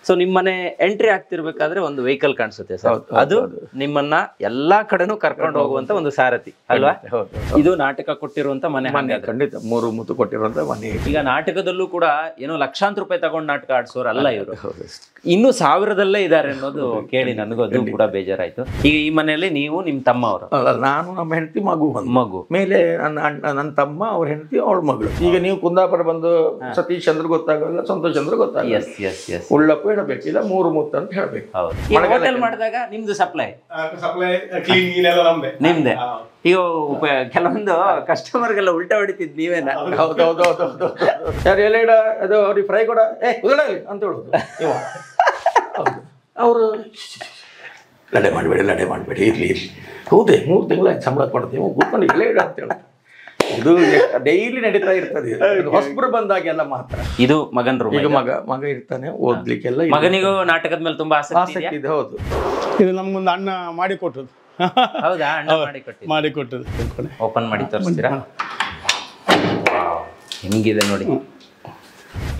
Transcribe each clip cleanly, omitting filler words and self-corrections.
So ನಿಮ್ಮನೆ entry ಆಗ್ತಿರ್ಬೇಕಾದ್ರೆ ಒಂದು vehicle ಕಾಣಿಸುತ್ತೆ ಸರ್, ಅದು ನಿಮ್ಮನ್ನ ಎಲ್ಲಾ ಕಡೆನೂ ಕರ್ಕೊಂಡು ಹೋಗುವಂತ ಒಂದು ಸಾರಥಿ ಅಲ್ವಾ? ಇದು ನಾಟಕ ಕೊಟ್ಟಿರುವಂತ ಮನೆ. ಖಂಡಿತ 3 ಮುತ್ತು ಕೊಟ್ಟಿರುವಂತ ಮನೆ. ಈಗ ನಾಟಕದಲ್ಲೂ ಕೂಡ ಏನೋ ಲಕ್ಷಾಂತರ ರೂಪಾಯಿ ತಗೊಂಡು ನಾಟಕ ಆಡ್ಸೋರು ಅಲ್ಲ ಇವರು, ಇನ್ನು ಸಾವಿರದಲ್ಲೇ ಇದಾರೆ ಅನ್ನೋದು ಕೇಳಿ ನನಗದು ಕೂಡ ಬೇಜಾರಾಯ್ತು. ಈಗ ಈ ಮನೆಯಲ್ಲಿ ನೀವು ನಿಮ್ ತಮ್ಮ ಅವರು? ನಾನು, ನಮ್ಮ ಹೆಂಡತಿ, ಮಗು ಮೇಲೆ ನನ್ನ ತಮ್ಮ, ಅವ್ರ ಹೆಂಡತಿ, ಅವಳ ಮಗಳು. ಈಗ ನೀವು ಕುಂದಾಪುರ ಬಂದು ಸತೀಶ್ ಚಂದ್ರ ಗೊತ್ತಾಗಲ್ಲ, ಸಂತೋಷ್ ಚಂದ್ರ ಗೊತ್ತಾಗಲ್ಲ, ಉಳ್ಳಪ್ಪ ಹೇಳಬೇಕು, ಇಲ್ಲ 3 ಮುತ್ತು ಅಂತ ಹೇಳ್ಬೇಕು. ಹೋಟೆಲ್ ಮಾಡಿದಾಗ ನಿಮ್ದು ಸಪ್ಲೈ ನಿಮ್ದೆ. ಈಗ ಕೆಲವೊಂದು ಕಸ್ಟಮರ್ಗೆಲ್ಲ ಉಲ್ಟಾ ಹೊಡಿತಿದ್ ನೀವೇನ? ಹೌದೌದೌದೌದು. ಯಾರು ಎಲ್ಲ ಇಡ ಅದು ಅವ್ರಿಗೆ ಫ್ರೈ ಕೂಡ ಅಂತ ಹೇಳುದು. ಅವರು ಲಡೆ ಮಾಡಬೇಡಿ ಇರ್ಲಿ ಹೌದೇ 3 ತಿಂಗಳ ಸಂಬಳ ಕೊಡ್ತೀವಿ ಕೂತ್ಕೊಂಡು ಎಲ್ಲ ಇಡ ಅಂತ ಹೇಳಿ. ಇದು ಡೈಲಿ ನಡೀತಾ ಇರ್ತದೆ. ಹೊಸಬ್ರು ಬಂದಾಗೆಲ್ಲ ಮಾತ್ರ. ಇದು ಮಗನ್ ರೂಮ್. ಈಗ ಮಗ ಇರ್ತಾನೆ, ಓದ್ಲಿಕ್ಕೆಲ್ಲ. ಮಗನಿಗೂ ನಾಟಕದ ಮೇಲೆ ತುಂಬಾ ಆಸಕ್ತಿ ಇದೆ. ಹೌದು, ಇದು ನಮ್ಗೊಂದು ಅಣ್ಣ ಮಾಡಿ ಕೊಟ್ಟದ್ದು. ಹೌದಾ? ಮಾಡಿ ಕೊಟ್ಟದ್ದು. ಓಪನ್ ಮಾಡಿ ತೋರಿಸ್ತೀರಾ? ಹೆಂಗಿದೆ ನೋಡಿ.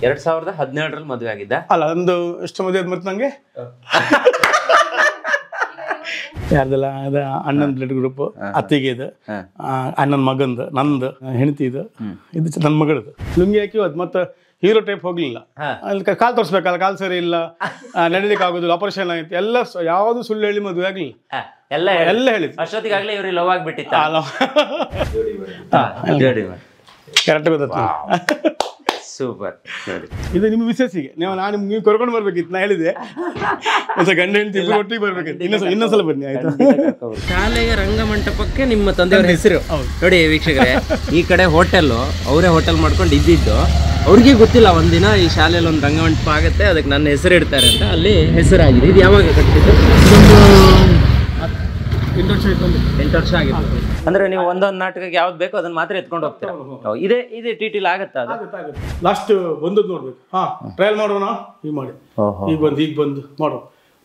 2017ರಲ್ಲಿ ಮದುವೆ ಆಗಿದ್ದ? ಅಲ್ಲ, ಒಂದು ಎಷ್ಟು ಮದುವೆ ಆದ್ ಮತ್ತೆ ನಂಗೆ ಯಾರ್ದೆಲ್ಲ ಅದ ಅಣ್ಣನ ಬ್ಲಡ್ ಗ್ರೂಪ್, ಅತ್ತಿಗೆ ಇದು, ಅಣ್ಣನ ಮಗಂದು, ನಂದು ಹೆಂಡತಿ ಇದು ನನ್ನ ಮಗಳದು. ಲುಂಗಿ ಹಾಕಿ ಹೋದ್ ಮತ್ತೆ ಹೀರೋ ಟೈಪ್ ಹೋಗ್ಲಿಲ್ಲ. ಅಲ್ಲಿ ಕಾಲ್ ತೋರಿಸ್ಬೇಕಲ್ಲ, ಕಾಲ್ ಸರಿ ಇಲ್ಲ, ನಡಿಲಿಕ್ಕೆ ಆಗೋದಿಲ್ಲ, ಆಪರೇಷನ್ ಆಯ್ತು, ಎಲ್ಲ ಯಾವ್ದು ಸುಳ್ಳು ಹೇಳಿ ಮದುವೆ ಆಗ್ಲಿಲ್ಲ. ಎಲ್ಲ ಹೇಳಿದ್ರು. ಅಷ್ಟೊತ್ತಿಗಾಗ್ಲೇ ಇವ್ರು ಲವ್ ಆಗ್ಬಿಟ್ಟಿತ್ತ? ಕರೆಕ್ಟ್ ಗೊತ್ತ. ಸೂಪರ್. ಇದು ನಿಮ್ಮ ವಿಶೇಷಿಗೆ ನೀವು ಕರ್ಕೊಂಡು ಬರ್ಬೇಕಿತ್ತು. ನಾ ಹೇಳಿದೆ ಗಂಡ ಹೆಂಡತಿ ಇಬ್ಬರು ಒಟ್ಟಿಗೆ ಬರ್ಬೇಕಿತ್ತು. ಇನ್ನೊಂದ್ಸಲ ಬನ್ನಿ ಆಯ್ತಾ? ಶಾಲೆಯ ರಂಗಮಂಟಪಕ್ಕೆ ನಿಮ್ಮ ತಂದೆಯವರ ಹೆಸರು ನೋಡಿ ವೀಕ್ಷಕರೇ. ಈ ಕಡೆ ಹೋಟೆಲ್ಲು, ಅವರೇ ಹೋಟೆಲ್ ಮಾಡ್ಕೊಂಡು ಇದ್ದಿದ್ದು. ಅವ್ರಿಗೆ ಗೊತ್ತಿಲ್ಲ ಒಂದಿನ ಈ ಶಾಲೆಯಲ್ಲಿ ಒಂದು ರಂಗಮಂಟಪ ಆಗುತ್ತೆ, ಅದಕ್ಕೆ ನನ್ನ ಹೆಸರು ಇಡ್ತಾರೆ ಅಂತ. ಅಲ್ಲಿ ಹೆಸರಾಗಿದೆ. ಇದು ಯಾವಾಗ ಕಟ್ಟಿದ್ದು? 8 ವರ್ಷ ಆಗಿತ್ತು. ಅಂದ್ರೆ ನೀವು ಒಂದೊಂದು ನಾಟಕಕ್ಕೆ ಯಾವ್ದು ಬೇಕೋ ಅದನ್ನ ಮಾತ್ರ ಎತ್ಕೊಂಡು ಹೋಗ್ತೀರಾ? ಇದೇ ಟಿಟಿಲ್ ಆಗತ್ತಾ? ಲಾಸ್ಟ್ ಬಂದದ್ದು ನೋಡ್ಬೇಕು. ಟ್ರಯಲ್ ಮಾಡೋಣ, ಈಗ ಬಂದು ಮಾಡೋ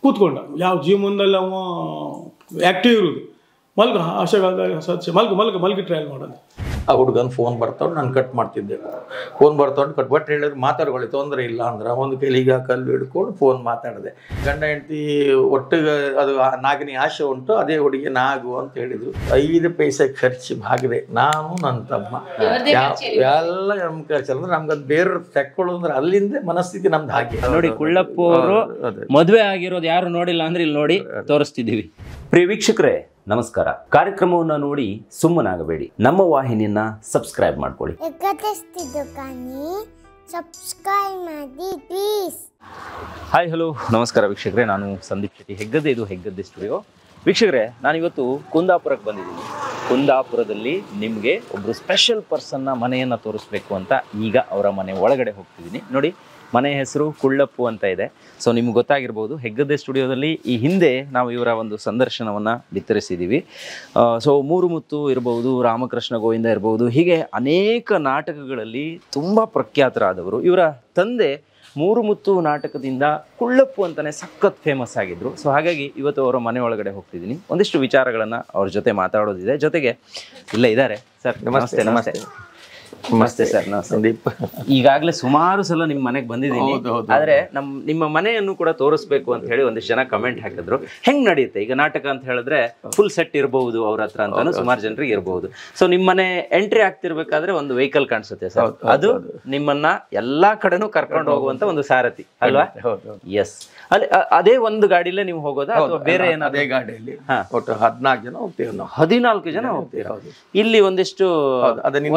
ಕೂತ್ಕೊಂಡ. ಯಾವ ಜೀವನದಲ್ಲಿ ಅವ ಆಕ್ಟಿವ್ ಇರುದು. ಮಲ್ಗಿ ಟ್ರಯಲ್ ಮಾಡೋದು. ಆ ಹುಡುಗನ ಫೋನ್ ಬರ್ತಾವ್, ನಾನು ಕಟ್ ಮಾಡ್ತಿದ್ದೆ. ಫೋನ್ ಬರ್ತಾವ್ ಕಟ್ ಬಟ್ ಹೇಳಿದ್ರೆ ಮಾತಾಡ್ಕೊಳ್ಳಿ, ತೊಂದರೆ ಇಲ್ಲ ಅಂದ್ರೆ ಒಂದು ಕೈಲಿಗ ಕಲ್ಲು ಹಿಡ್ಕೊಂಡು ಫೋನ್ ಮಾತಾಡಿದೆ. ಗಂಡ ಹೆಂಡತಿ ಒಟ್ಟಿಗೆ ಅದು ನಾಗನಿ ಆಸೆ ಉಂಟು, ಅದೇ ಹುಡುಗಿ ನಾಗು ಅಂತ ಹೇಳಿದ್ರು. 5 ಪೈಸೆ ಖರ್ಚು ಹಾಕಿದೆ, ನಾನು ನನ್ನ ತಮ್ಮ ಎಲ್ಲ ನಮ್ ಖರ್ಚು ಅಂದ್ರೆ ನಮ್ಗೆ ಅದು ಬೇರೆ ತೆಕ್ಕೊಳ್ಳೋದು ಅಂದ್ರೆ ಅಲ್ಲಿಂದ ಮನಸ್ಥಿತಿ ನಮ್ದು ಹಾಗೆ ನೋಡಿ. ಕುಳ್ಳಪ್ಪು ಅವರು ಮದುವೆ ಆಗಿರೋದು ಯಾರು ನೋಡಿಲ್ಲ ಅಂದ್ರೆ ಇಲ್ಲಿ ನೋಡಿ ತೋರಿಸ್ತಿದ್ದೀವಿ. ಪ್ರಿಯ ವೀಕ್ಷಕರೇ ನಮಸ್ಕಾರ. ಕಾರ್ಯಕ್ರಮವನ್ನು ನೋಡಿ ಸುಮ್ಮನಾಗಬೇಡಿ, ನಮ್ಮ ವಾಹಿನಿಯನ್ನ ಸಬ್ಸ್ಕ್ರೈಬ್ ಮಾಡ್ಕೊಳ್ಳಿ. ಹಾಯ್ ಹಲೋ ನಮಸ್ಕಾರ ವೀಕ್ಷಕರೇ, ನಾನು ಸಂದೀಪ್ ಶೆಟ್ಟಿ, ಹೆಗ್ಗದ್ದೆ. ಇದು ಹೆಗ್ಗದ್ದೆ ಸ್ಟುಡಿಯೋ. ವೀಕ್ಷಕರೇ, ನಾನಿವತ್ತು ಕುಂದಾಪುರಕ್ಕೆ ಬಂದಿದ್ದೀನಿ. ಕುಂದಾಪುರದಲ್ಲಿ ನಿಮಗೆ ಒಬ್ಬರು ಸ್ಪೆಷಲ್ ಪರ್ಸನ್ನ ಮನೆಯನ್ನು ತೋರಿಸ್ಬೇಕು ಅಂತ ಈಗ ಅವರ ಮನೆ ಒಳಗಡೆ ಹೋಗ್ತಿದ್ದೀನಿ. ನೋಡಿ, ಮನೆ ಹೆಸರು ಕುಳ್ಳಪ್ಪು ಅಂತ ಇದೆ. ಸೊ ನಿಮ್ಗೆ ಗೊತ್ತಾಗಿರ್ಬೋದು, ಹೆಗ್ಗದ್ದೆ ಸ್ಟುಡಿಯೋದಲ್ಲಿ ಈ ಹಿಂದೆ ನಾವು ಇವರ ಒಂದು ಸಂದರ್ಶನವನ್ನು ಬಿತ್ತರಿಸಿದ್ದೀವಿ. ಸೊ 3 ಮುತ್ತು ಇರ್ಬೋದು, ರಾಮಕೃಷ್ಣ ಗೋವಿಂದ ಇರ್ಬೋದು, ಹೀಗೆ ಅನೇಕ ನಾಟಕಗಳಲ್ಲಿ ತುಂಬ ಪ್ರಖ್ಯಾತರಾದವರು. ಇವರ ತಂದೆ 3 ಮುತ್ತು ನಾಟಕದಿಂದ ಕುಳ್ಳಪ್ಪು ಅಂತಲೇ ಸಖತ್ ಫೇಮಸ್ ಆಗಿದ್ರು. ಸೊ ಹಾಗಾಗಿ ಇವತ್ತು ಅವರ ಮನೆ ಒಳಗಡೆ ಹೋಗ್ತಿದ್ದೀನಿ. ಒಂದಿಷ್ಟು ವಿಚಾರಗಳನ್ನು ಅವ್ರ ಜೊತೆ ಮಾತಾಡೋದಿದೆ. ಜೊತೆಗೆ ಇಲ್ಲೇ ಇದ್ದಾರೆ ಸರ್. ನಮಸ್ತೆ. ನಮಸ್ತೆ. ನಮಸ್ತೆ ಸರ್. ಸಂದೀಪ್, ಈಗಾಗಲೇ ಸುಮಾರು ಸಲ ನಿಮ್ಮ ಮನೆಗೆ ಬಂದಿದ್ದೀನಿ. ಆದ್ರೆ ನಿಮ್ಮ ಮನೆಯನ್ನು ಕೂಡ ತೋರಿಸ್ಬೇಕು ಅಂತ ಹೇಳಿ ಒಂದಿಷ್ಟು ಜನ ಕಮೆಂಟ್ ಹಾಕಿದ್ರು. ಹೆಂಗ್ ನಡೆಯುತ್ತೆ ಈಗ ನಾಟಕ ಅಂತ ಹೇಳಿದ್ರೆ? ಫುಲ್ ಸೆಟ್ ಇರಬಹುದು ಅವ್ರ ಹತ್ರ ಅಂತಾನು ಸುಮಾರು ಜನರಿಗೆ ಇರಬಹುದು. ಸೊ ನಿಮ್ಮ ಮನೆ ಎಂಟ್ರಿ ಆಗ್ತಿರ್ಬೇಕಾದ್ರೆ ಒಂದು ವೆಹಿಕಲ್ ಕಾಣಿಸುತ್ತೆ ಸರ್, ಅದು ನಿಮ್ಮನ್ನ ಎಲ್ಲಾ ಕಡೆನೂ ಕರ್ಕೊಂಡು ಹೋಗುವಂತ ಒಂದು ಸಾರಥಿ ಅಲ್ವಾ? ಎಸ್. ಅಲ್ಲಿ ಅದೇ ಒಂದು ಗಾಡಿಲೇ ನೀವು ಹೋಗೋದಾ ಅಥವಾ ಬೇರೆ ಏನಾದ್ರು? ಅದೇ ಗಾಡಿಯಲ್ಲಿ ಒಟ್ಟು 14 ಜನ ಹೋಗ್ತೀವಿ ನಾವು. 14 ಜನ ಹೋಗ್ತೀರಾ? ಇಲ್ಲಿ ಒಂದಿಷ್ಟು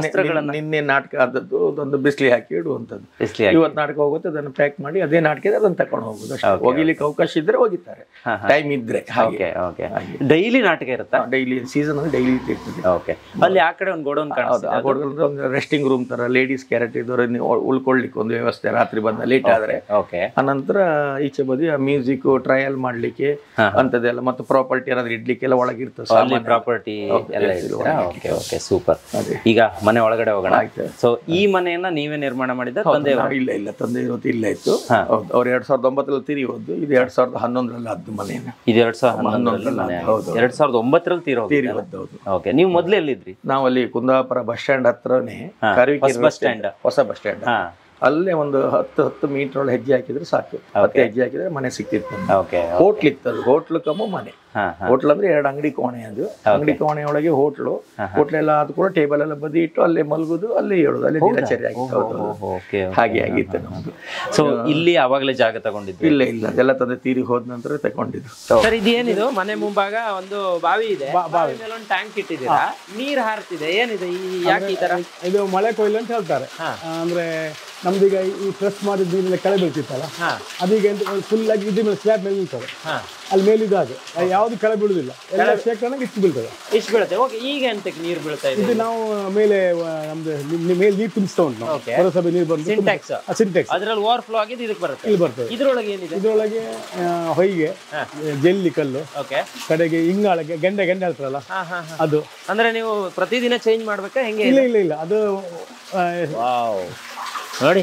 ವಸ್ತ್ರಗಳನ್ನ ನಿನ್ನೆ ನಾಟಕ ಆದದ್ದು ಒಂದು ಬಿಸಿಲಿ ಹಾಕಿ ಇಡುವಂಥದ್ದು. ಇವತ್ತು ನಾಟಕ ಹೋಗುತ್ತೆ, ಅದನ್ನು ಪ್ಯಾಕ್ ಮಾಡಿ ಅದೇ ನಾಟಕ ಅದನ್ನು ತಕೊಂಡು ಹೋಗುದು. ಹೋಗಿಲಿಕ್ಕೆ ಅವಕಾಶ ಇದ್ರೆ ಹೋಗಿದ್ದಾರೆ, ಟೈಮ್ ಇದ್ರೆ. ಡೈಲಿ ನಾಟಕ ಇರುತ್ತಾ? ಡೈಲಿ ಸೀಸನ್ ಅಲ್ಲಿ ಡೈಲಿ ಇರ್ತದೆ. ಓಕೆ. ಅಲ್ಲಿ ಆ ಕಡೆ ಒಂದು ಗೋಡೌನ್ ಕಾಣುತ್ತೆ, ಒಂದು ರೆಸ್ಟಿಂಗ್ ರೂಮ್ ತರ, ಲೇಡೀಸ್ ಕ್ಯಾರೆಟ್ ಇದ್ದವ್ರು ಉಳ್ಕೊಳ್ಲಿಕ್ಕೆ ಒಂದು ವ್ಯವಸ್ಥೆ. ರಾತ್ರಿ ಬಂದ ಲೇಟ್ ಆದ್ರೆ ಅನಂತರ ಈಚೆ ಬದಿ ಮ್ಯೂಸಿಕ್ ಟ್ರಯಲ್ ಮಾಡ್ಲಿಕ್ಕೆ ಅಂತದೆಲ್ಲ, ಮತ್ತು ಪ್ರಾಪರ್ಟಿ ಏನಾದ್ರು ಇಡ್ಲಿಕ್ಕೆಲ್ಲ ಒಳಗಿರ್ತದೆ. ಪ್ರಾಪರ್ಟಿ ಎಲ್ಲ ಸೂಪರ್. ಈಗ ಮನೆ ಒಳಗಡೆ ಹೋಗೋಣ. ಸೊ ಈ ಮನೆಯನ್ನ ನೀವೇ ನಿರ್ಮಾಣ ಮಾಡಿದ? ಇಲ್ಲ, ತಂದೆ ಇರೋದು ಇಲ್ಲ ಇತ್ತು. ಅವ್ರು 2009ರಲ್ಲಿ ತೀರಿ ಹೋದ್ದು. ಇದು 2011ರಲ್ಲಿ ಆದ್ದು ಮನೆಯನ್ನ. ಇದು 2009ರಲ್ಲಿ ತೀರಿ ಹೋದ್ದು. ಓಕೆ. ನೀವು ಮೊದ್ಲು ಎಲ್ಲಿದ್ರಿ? ನಾವು ಅಲ್ಲಿ ಕುಂದಾಪುರ ಬಸ್ ಸ್ಟ್ಯಾಂಡ್ ಹತ್ರನೇ, ಬಸ್ ಸ್ಟ್ಯಾಂಡ್, ಹೊಸ ಬಸ್ ಸ್ಟ್ಯಾಂಡ್, ಅಲ್ಲೇ ಒಂದು 10 ಮೀಟರ್ ಒಳಗೆ ಹೆಜ್ಜೆ ಹಾಕಿದ್ರೆ ಸಾಕು. 10 ಹೆಜ್ಜೆ ಹಾಕಿದ್ರೆ ಮನೆ ಸಿಕ್ತಿತ್ತು. ಓಕೆ. ಹೋಟ್ಲ್ ಇತ್ತು, ಹೋಟ್ಲು ಕಮ್ಮ ಮನೆ. ಹೋಟ್ಲ್ ಅಂದ್ರೆ 2 ಅಂಗಡಿ ಕೋಣೆ, ಅದು ಅಂಗಡಿ ಕೋಣೆ ಒಳಗೆ ಹೋಟ್ಲು ಎಲ್ಲ ಆದ ಕೂಡ ಟೇಬಲ್ ಎಲ್ಲ ಬದಿ ಇಟ್ಟು ಅಲ್ಲೇ ಮಲಗುದು, ಅಲ್ಲೇ ಹೇಳುದು, ಅಲ್ಲೇ ದಿನಚರಿ ಆಗಿತ್ತು. ಹಾಗೆ ಆಗಿತ್ತು ನಮ್ದು. ಸೊ ಇಲ್ಲಿ ಅವಾಗಲೇ ಜಾಗ ತಗೊಂಡಿದ್ದು? ಇಲ್ಲ ಇಲ್ಲ, ಅದೆಲ್ಲ ತಂದೆ ತೀರಿ ಹೋದ ನಂತರ ತಗೊಂಡಿದ್ದು. ಸರ್ ಇದೇನಿದು? ಮನೆ ಮುಂಭಾಗ ಒಂದು ಬಾವಿ ಇದೆ, ಬಾವಿ ಮೇಲೆ ಒಂದು ಟ್ಯಾಂಕ್ ಇಟ್ಟಿದ್ದೀರಾ, ನೀರ್ ಹಾರ್ತಿದೆ, ಏನಿದೆ ಯಾಕೆ ಈ ತರ? ಇದು ಮಳೆ ಕೊಯ್ಲು ಅಂತ ಹೇಳ್ತಾರೆ. ಅಂದ್ರೆ ನಮ್ದೀಗ ಈ ಪ್ರೆಸ್ ಮಾಡಿದ ನೀರೆಲ್ಲ ಕೆಳ ಬೀಳ್ತಿತ್ತಲ್ಲ, ಅದೀಗ ಫುಲ್ ಆಗಿ ಇದ್ರ ಮೇಲೆ ಸ್ಲ್ಯಾಬ್ ಮೇಲೆ ಬೀಳ್ತದೆ. ಅಲ್ಲಿ ಮೇಲಿದ್ದು ಹಾಗೆ ಯಾವ್ದು ಕೆಳ ಬೀಳುದಿಲ್ಲ, ಎಲ್ಲ ಶೇಖರಣೆ ಇಷ್ಟು ಬೀಳ್ತದೆ. ಇಷ್ಟು ಬೀಳುತ್ತೆ. ಓಕೆ, ಈಗ ಎಂತಕ್ಕೆ ನೀರು ಬೀಳ್ತಾ ಇದೆ? ಇದು ನಾವು ಮೇಲೆ ನಮ್ದು ಮೇಲೆ ನೀರು ತುಂಬಿಸ್ತಾ ಉಂಟು, ಪುರಸಭೆ ನೀರು ಬಂದು ಸಿಂಟ್ಯಾಕ್ಸ್ ಅದ್ರಲ್ಲಿ ಓವರ್ಫ್ಲೋ ಆಗಿದ್ದು ಇದಕ್ಕೆ ಬರುತ್ತೆ. ಇಲ್ಲಿ ಬರ್ತದೆ. ಇದ್ರೊಳಗೆ ಏನಿದೆ? ಇದ್ರೊಳಗೆ ಹೊಯ್ಗೆ, ಜಲ್ಲಿ ಕಲ್ಲು, ಓಕೆ, ಕಡೆಗೆ ಇಂಗಾಳಗೆ ಗೆಂಡೆ ಹೇಳ್ತಾರಲ್ಲ ಅದು. ಅಂದ್ರೆ ನೀವು ಪ್ರತಿದಿನ ಚೇಂಜ್ ಮಾಡ್ಬೇಕಾ ಹೆಂಗೆ? ಇಲ್ಲ ಇಲ್ಲ ಇಲ್ಲ, ಅದು ನೋಡಿ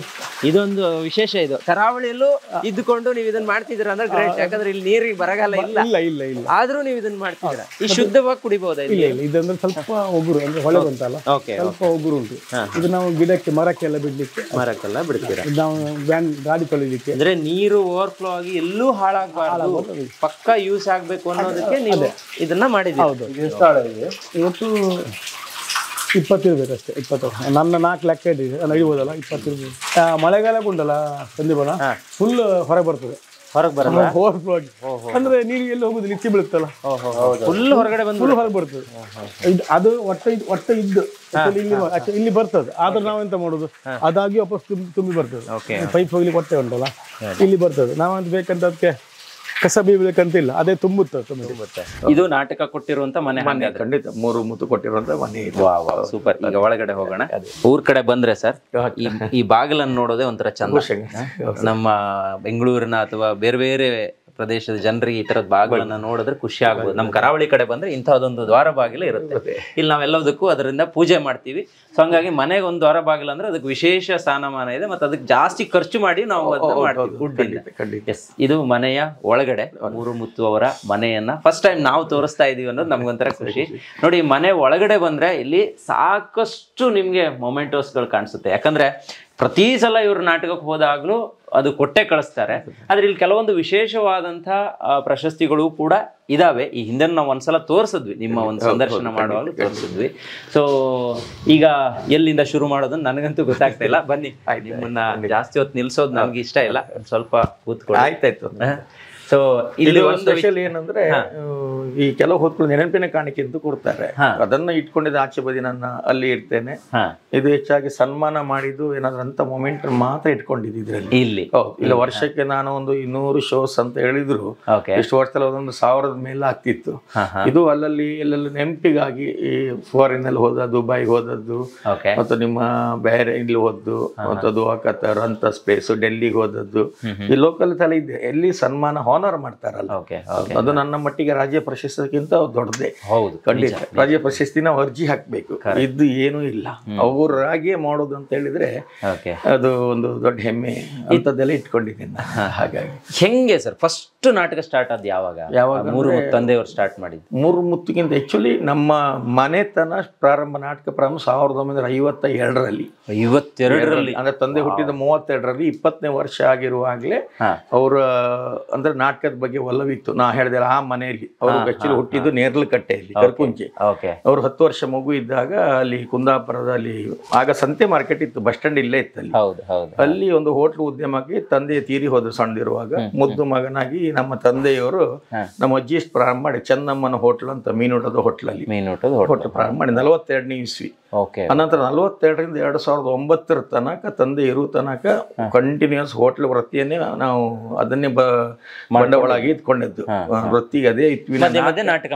ಇದೊಂದು ವಿಶೇಷ. ಇದು ಕರಾವಳಿಯಲ್ಲೂ ಇದ್ದುಕೊಂಡು ನೀವು ಇದನ್ನ ಮಾಡ್ತಿದ್ದೀರಾ ಅಂದ್ರೆ ಗ್ರೇಟ್. ಯಾಕಂದ್ರೆ ಇಲ್ಲಿ ನೀರಿಗೆ ಬರಗಾಲ ಇಲ್ಲ, ಇಲ್ಲ ಇಲ್ಲ ಇಲ್ಲ, ಆದ್ರೂ ನೀವು ಇದನ್ನ ಮಾಡ್ತಿದ್ದೀರಾ. ಈ ಶುದ್ಧವಾಗಿ ಕುಡಿಬಹುದಾ? ಇಲ್ಲ ಇಲ್ಲ, ಇದಂದ್ರೆ ಸ್ವಲ್ಪ ಒಗುರು, ಅಂದ್ರೆ ಹೊಳೆ ಬಂತಲ್ಲ, ಸ್ವಲ್ಪ ಒಗುರು ಉಂಟು. ಇದು ನಾವು ಗಿಡಕ್ಕೆ ಮರಕ್ಕೆಲ್ಲ ಬಿಡ್ಲಿಕ್ಕೆ, ಮರಕ್ಕೆಲ್ಲ ಬಿಡ್ತೀರಾ? ನಾವು ವ್ಯಾನ್ ಗಾಡಿ ತೊಳಿಲಿಕ್ಕೆ. ಅಂದ್ರೆ ನೀರು ಓವರ್ಫ್ಲೋ ಆಗಿ ಎಲ್ಲೂ ಹಾಳಾಗಬಾರ್ದು, ಪಕ್ಕ ಯೂಸ್ ಆಗ್ಬೇಕು ಅನ್ನೋದಕ್ಕೆ ನೀವು ಇದನ್ನ ಮಾಡಿದ್ದೀರಿ. ಹೌದು. ಇವತ್ತು 20 ಇರ್ಬೇಕಷ್ಟೇ, 20. ನನ್ನ 4 ಲೆಕ್ಕ ಹಿಡಿಬೋದಲ್ಲ, 20 ಇರ್ಬೋದು. ಮಳೆಗಾಲ ಉಂಟಲ್ಲ ಸಂದೀಪನ, ಫುಲ್ ಹೊರಗೆ ಬರ್ತದೆ, ಹೊರಗೆ ಬರಲ್ಲ, ಓವರ್ಫ್ಲೋ ಆಗಿ. ಅಂದ್ರೆ ನೀರು ಎಲ್ಲಿ ಹೋಗುದಿಲ್ಲ, ಇಚ್ಚಿ ಬೀಳುತ್ತಲ್ಲ, ಫುಲ್ ಹೊರಗಡೆ ಬಂದು ಫುಲ್ ಹೊರಗೆ ಬರ್ತದೆ. ಅದು ಒಟ್ಟು ಇದ್ದು ಇಲ್ಲಿ ಬರ್ತದೆ. ಆದ್ರೆ ನಾವೆಂತ ಮಾಡುದು, ಅದಾಗಿ ವಾಪಸ್ ತುಂಬಿ ಬರ್ತದೆ. ಪೈಪ್ ಹೋಗ್ಲಿಕ್ಕೆ ಹೊಟ್ಟೆ ಉಂಟಲ್ಲ, ಇಲ್ಲಿ ಬರ್ತದೆ. ನಾವಂತ ಬೇಕಂತ ಅದಕ್ಕೆ ಕಸ ಬೀಳ್ಬೇಕಂತಿಲ್ಲ, ಅದೇ ತುಂಬುತ್ತೆ. ಇದು ನಾಟಕ ಕೊಟ್ಟಿರುವಂತ ಮನೆ? ಖಂಡಿತ 3 ಮುತ್ತು ಕೊಟ್ಟಿರುವಂತ ಮನೆ. ಸೂಪರ್. ಈಗ ಒಳಗಡೆ ಹೋಗೋಣ. ಊರ್ ಕಡೆ ಬಂದ್ರೆ ಸರ್, ಈ ಬಾಗಿಲನ್ನು ನೋಡೋದೇ ಒಂಥರ ಚಂದ. ನಮ್ಮ ಬೆಂಗಳೂರಿನ ಅಥವಾ ಬೇರೆ ಬೇರೆ ಪ್ರದೇಶದ ಜನರಿಗೆ ಈ ತರದ ಬಾಗಿಲನ್ನ ನೋಡಿದ್ರೆ ಖುಷಿ ಆಗ್ಬೋದು. ನಮ್ಮ ಕರಾವಳಿ ಕಡೆ ಬಂದ್ರೆ ಇಂಥದ್ದೊಂದು ದ್ವಾರ ಬಾಗಿಲು ಇರುತ್ತೆ. ಇಲ್ಲಿ ನಾವೆಲ್ಲದಕ್ಕೂ ಅದರಿಂದ ಪೂಜೆ ಮಾಡ್ತೀವಿ. ಸೊ ಹಂಗಾಗಿ ಮನೆಗೆ ಒಂದು ದ್ವಾರ ಬಾಗಿಲು ಅಂದ್ರೆ ಅದಕ್ಕೆ ವಿಶೇಷ ಸ್ಥಾನಮಾನ ಇದೆ, ಮತ್ತೆ ಅದಕ್ಕೆ ಜಾಸ್ತಿ ಖರ್ಚು ಮಾಡಿ ನಾವು ಮಾಡ್ತೀವಿ. ಎಸ್, ಇದು ಮನೆಯ ಒಳಗಡೆ ಮೂರು ಮುತ್ತು ಅವರ ಮನೆಯನ್ನ ಫಸ್ಟ್ ಟೈಮ್ ನಾವು ತೋರಿಸ್ತಾ ಇದೀವಿ ಅನ್ನೋದು ನಮ್ಗೊಂಥರ ಖುಷಿ. ನೋಡಿ, ಮನೆ ಒಳಗಡೆ ಬಂದ್ರೆ ಇಲ್ಲಿ ಸಾಕಷ್ಟು ನಿಮ್ಗೆ ಮೊಮೆಂಟೋಸ್ಗಳು ಕಾಣಿಸುತ್ತೆ. ಯಾಕಂದ್ರೆ ಪ್ರತಿ ಸಲ ಇವರು ನಾಟಕಕ್ಕೆ ಹೋದಾಗ್ಲೂ ಅದು ಕೊಟ್ಟೆ ಕಳಿಸ್ತಾರೆ. ಆದ್ರೆ ಇಲ್ಲಿ ಕೆಲವೊಂದು ವಿಶೇಷವಾದಂಥ ಪ್ರಶಸ್ತಿಗಳು ಕೂಡ ಇದಾವೆ. ಈ ಹಿಂದೆ ನಾವು ಒಂದ್ಸಲ ತೋರಿಸಿದ್ವಿ, ನಿಮ್ಮ ಒಂದು ಸಂದರ್ಶನ ಮಾಡುವಾಗ ತೋರಿಸಿದ್ವಿ. ಸೊ ಈಗ ಎಲ್ಲಿಂದ ಶುರು ಮಾಡೋದನ್ನ ನನಗಂತೂ ಗೊತ್ತಾಗ್ತಾ ಇಲ್ಲ. ಬನ್ನಿ, ನಿಮ್ಮನ್ನ ಜಾಸ್ತಿ ಹೊತ್ತು ನಿಲ್ಸೋದು ನಮ್ಗೆ ಇಷ್ಟ ಇಲ್ಲ, ಸ್ವಲ್ಪ ಕೂತ್ಕೊಳ್ಳಿ. ಆಯ್ತಾಯ್ತು. ಸೊ ಇಲ್ಲಿ ಒಂದು ಸ್ಪೆಷಲ್ ಏನಂದ್ರೆ, ಈ ಕೆಲವು ಹೊತ್ತು ನೆನಪಿನ ಕಾಣಿಕೆ ಅಂತ ಕೊಡ್ತಾರೆ, ಅದನ್ನ ಇಟ್ಕೊಂಡಿದ್ದ ಆಚೆ ಬದಿ ನನ್ನ ಅಲ್ಲಿ ಇರ್ತೇನೆ. ಇದು ಹೆಚ್ಚಾಗಿ ಸನ್ಮಾನ ಮಾಡಿದ್ದು ಏನಾದ್ರು ಅಂತ ಮೊಮೆಂಟ್ ಮಾತ್ರ ಇಟ್ಕೊಂಡಿದ್ದು ಇದ್ರಲ್ಲಿ. ಇಲ್ಲಿ ಇಲ್ಲ, ವರ್ಷಕ್ಕೆ ನಾನು ಒಂದು 200 ಶೋಸ್ ಅಂತ ಹೇಳಿದ್ರು, ಇಷ್ಟು ವರ್ಷದಲ್ಲಿ ಒಂದೊಂದು 1000 ಮೇಲೆ ಆಗ್ತಿತ್ತು. ಇದು ಅಲ್ಲಲ್ಲಿ ಎಲ್ಲೆಲ್ಲ ನೆನಪಿಗಾಗಿ ಈ ಫಾರಿನ್ ಅಲ್ಲಿ ಹೋದ, ದುಬೈ ಹೋದದ್ದು, ಮತ್ತು ನಿಮ್ಮ ಬೇರೆ ಇಲ್ಲಿ ಹೋದ್ದು, ಮತ್ತದು ಕತಾರ್ ಅಂತ ಸ್ಪೇಸ್, ಡೆಲ್ಲಿಗೆ ಹೋದದ್ದು, ಈ ಲೋಕಲ್ ತಲೆ ಇದೆ. ಎಲ್ಲಿ ಸನ್ಮಾನ ಹಾನರ್ ಮಾಡ್ತಾರಲ್ಲ, ಅದು ನನ್ನ ಮಟ್ಟಿಗೆ ರಾಜ್ಯ ಪ್ರಶಸ್ತಿಗಿಂತ ದೊಡ್ಡದೇ. ಹೌದು, ಖಂಡಿತ ರಾಜ್ಯ ಪ್ರಶಸ್ತಿನ ಅರ್ಜಿ ಹಾಕ್ಬೇಕು, ಇದು ಏನೂ ಇಲ್ಲ. ಅವರಾಗೆ ಮಾಡೋದು ಅಂತ ಹೇಳಿದ್ರೆ ಅದು ಒಂದು ದೊಡ್ಡ ಹೆಮ್ಮೆ ಅಂತದೆಲ್ಲ ಇಟ್ಕೊಂಡಿದ್ದೀನಿ. ಹಾಗಾಗಿ ಹೆಂಗೆ ಸರ್ ಫಸ್ಟ್ ನಾಟಕ ಸ್ಟಾರ್ಟ್ ಆದ್ ಯಾವಾಗ? ಮೂರು ತಂದೆಯವರು ಸ್ಟಾರ್ಟ್ ಮಾಡಿದ್ದು? 3 ಮುತ್ತಿಗಿಂತ ಆಕ್ಚುಲಿ ನಮ್ಮ ಮನೆತನ ಪ್ರಾರಂಭ, ನಾಟಕ ಪ್ರಾರಂಭ 1952ರಲ್ಲಿ. 52ರಲ್ಲಿ ಅಂದ್ರೆ ತಂದೆ ಹುಟ್ಟಿದ 32ರಲ್ಲಿ 20ನೇ ವರ್ಷ ಆಗಿರುವಾಗಲೇ ಅವರ ಅಂದ್ರೆ ನಾಟಕದ ಬಗ್ಗೆ ಒಲವಿತ್ತು. ನಾ ಹೇಳಿದೆ ಆ ಮನೆಯಲ್ಲಿ ಅವರು ಆಕ್ಚುಲಿ ಹುಟ್ಟಿದ್ದು ನೇರ್ಲಕಟ್ಟೆಯಲ್ಲಿ, ಕರ್ಕುಂಚೆ. ಅವ್ರು 10 ವರ್ಷ ಮಗು ಇದ್ದಾಗ ಅಲ್ಲಿ ಕುಂದಾಪುರದಲ್ಲಿ ಆಗ ಸಂತೆ ಮಾರ್ಕೆಟ್ ಇತ್ತು, ಬಸ್ ಸ್ಟ್ಯಾಂಡ್ ಇಲ್ಲೇ ಇತ್ತು ಅಲ್ಲಿ. ಅಲ್ಲಿ ಒಂದು ಹೋಟ್ಲ್ ಉದ್ಯಮಕ್ಕೆ ತಂದೆ ತೀರಿ ಹೋದ್ರು ಸಣ್ಣದಿರುವಾಗ. ಮುದ್ದು ಮಗನಾಗಿ ನಮ್ಮ ತಂದೆಯವರು ನಮ್ಮ ಅಜ್ಜಿ ಪ್ರಾರಂಭ ಮಾಡಿ ಚೆನ್ನಮ್ಮನ ಹೋಟ್ಲ್ ಅಂತ ಮೀನೂಟದ ಹೋಟ್ಲಲ್ಲಿ ಹೋಟ್ಲ್ ಪ್ರಾರಂಭ ಮಾಡಿ 42ನೇ ಇಸ್ವಿ. ಅನಂತರ 42ರಿಂದ 2009 ತನಕ ತಂದೆ ಇರುವ ತನಕ ಕಂಟಿನ್ಯೂಸ್ ಹೋಟ್ಲ್ ವೃತ್ತಿಯನ್ನೇ ನಾವು ಅದನ್ನೇ ಬಂಡವಾಳ ಆಗಿ ಇಟ್ಕೊಂಡಿದ್ದು. ವೃತ್ತಿಗೆ ಅದೇ ಇತ್ತು, ನಾಟಕ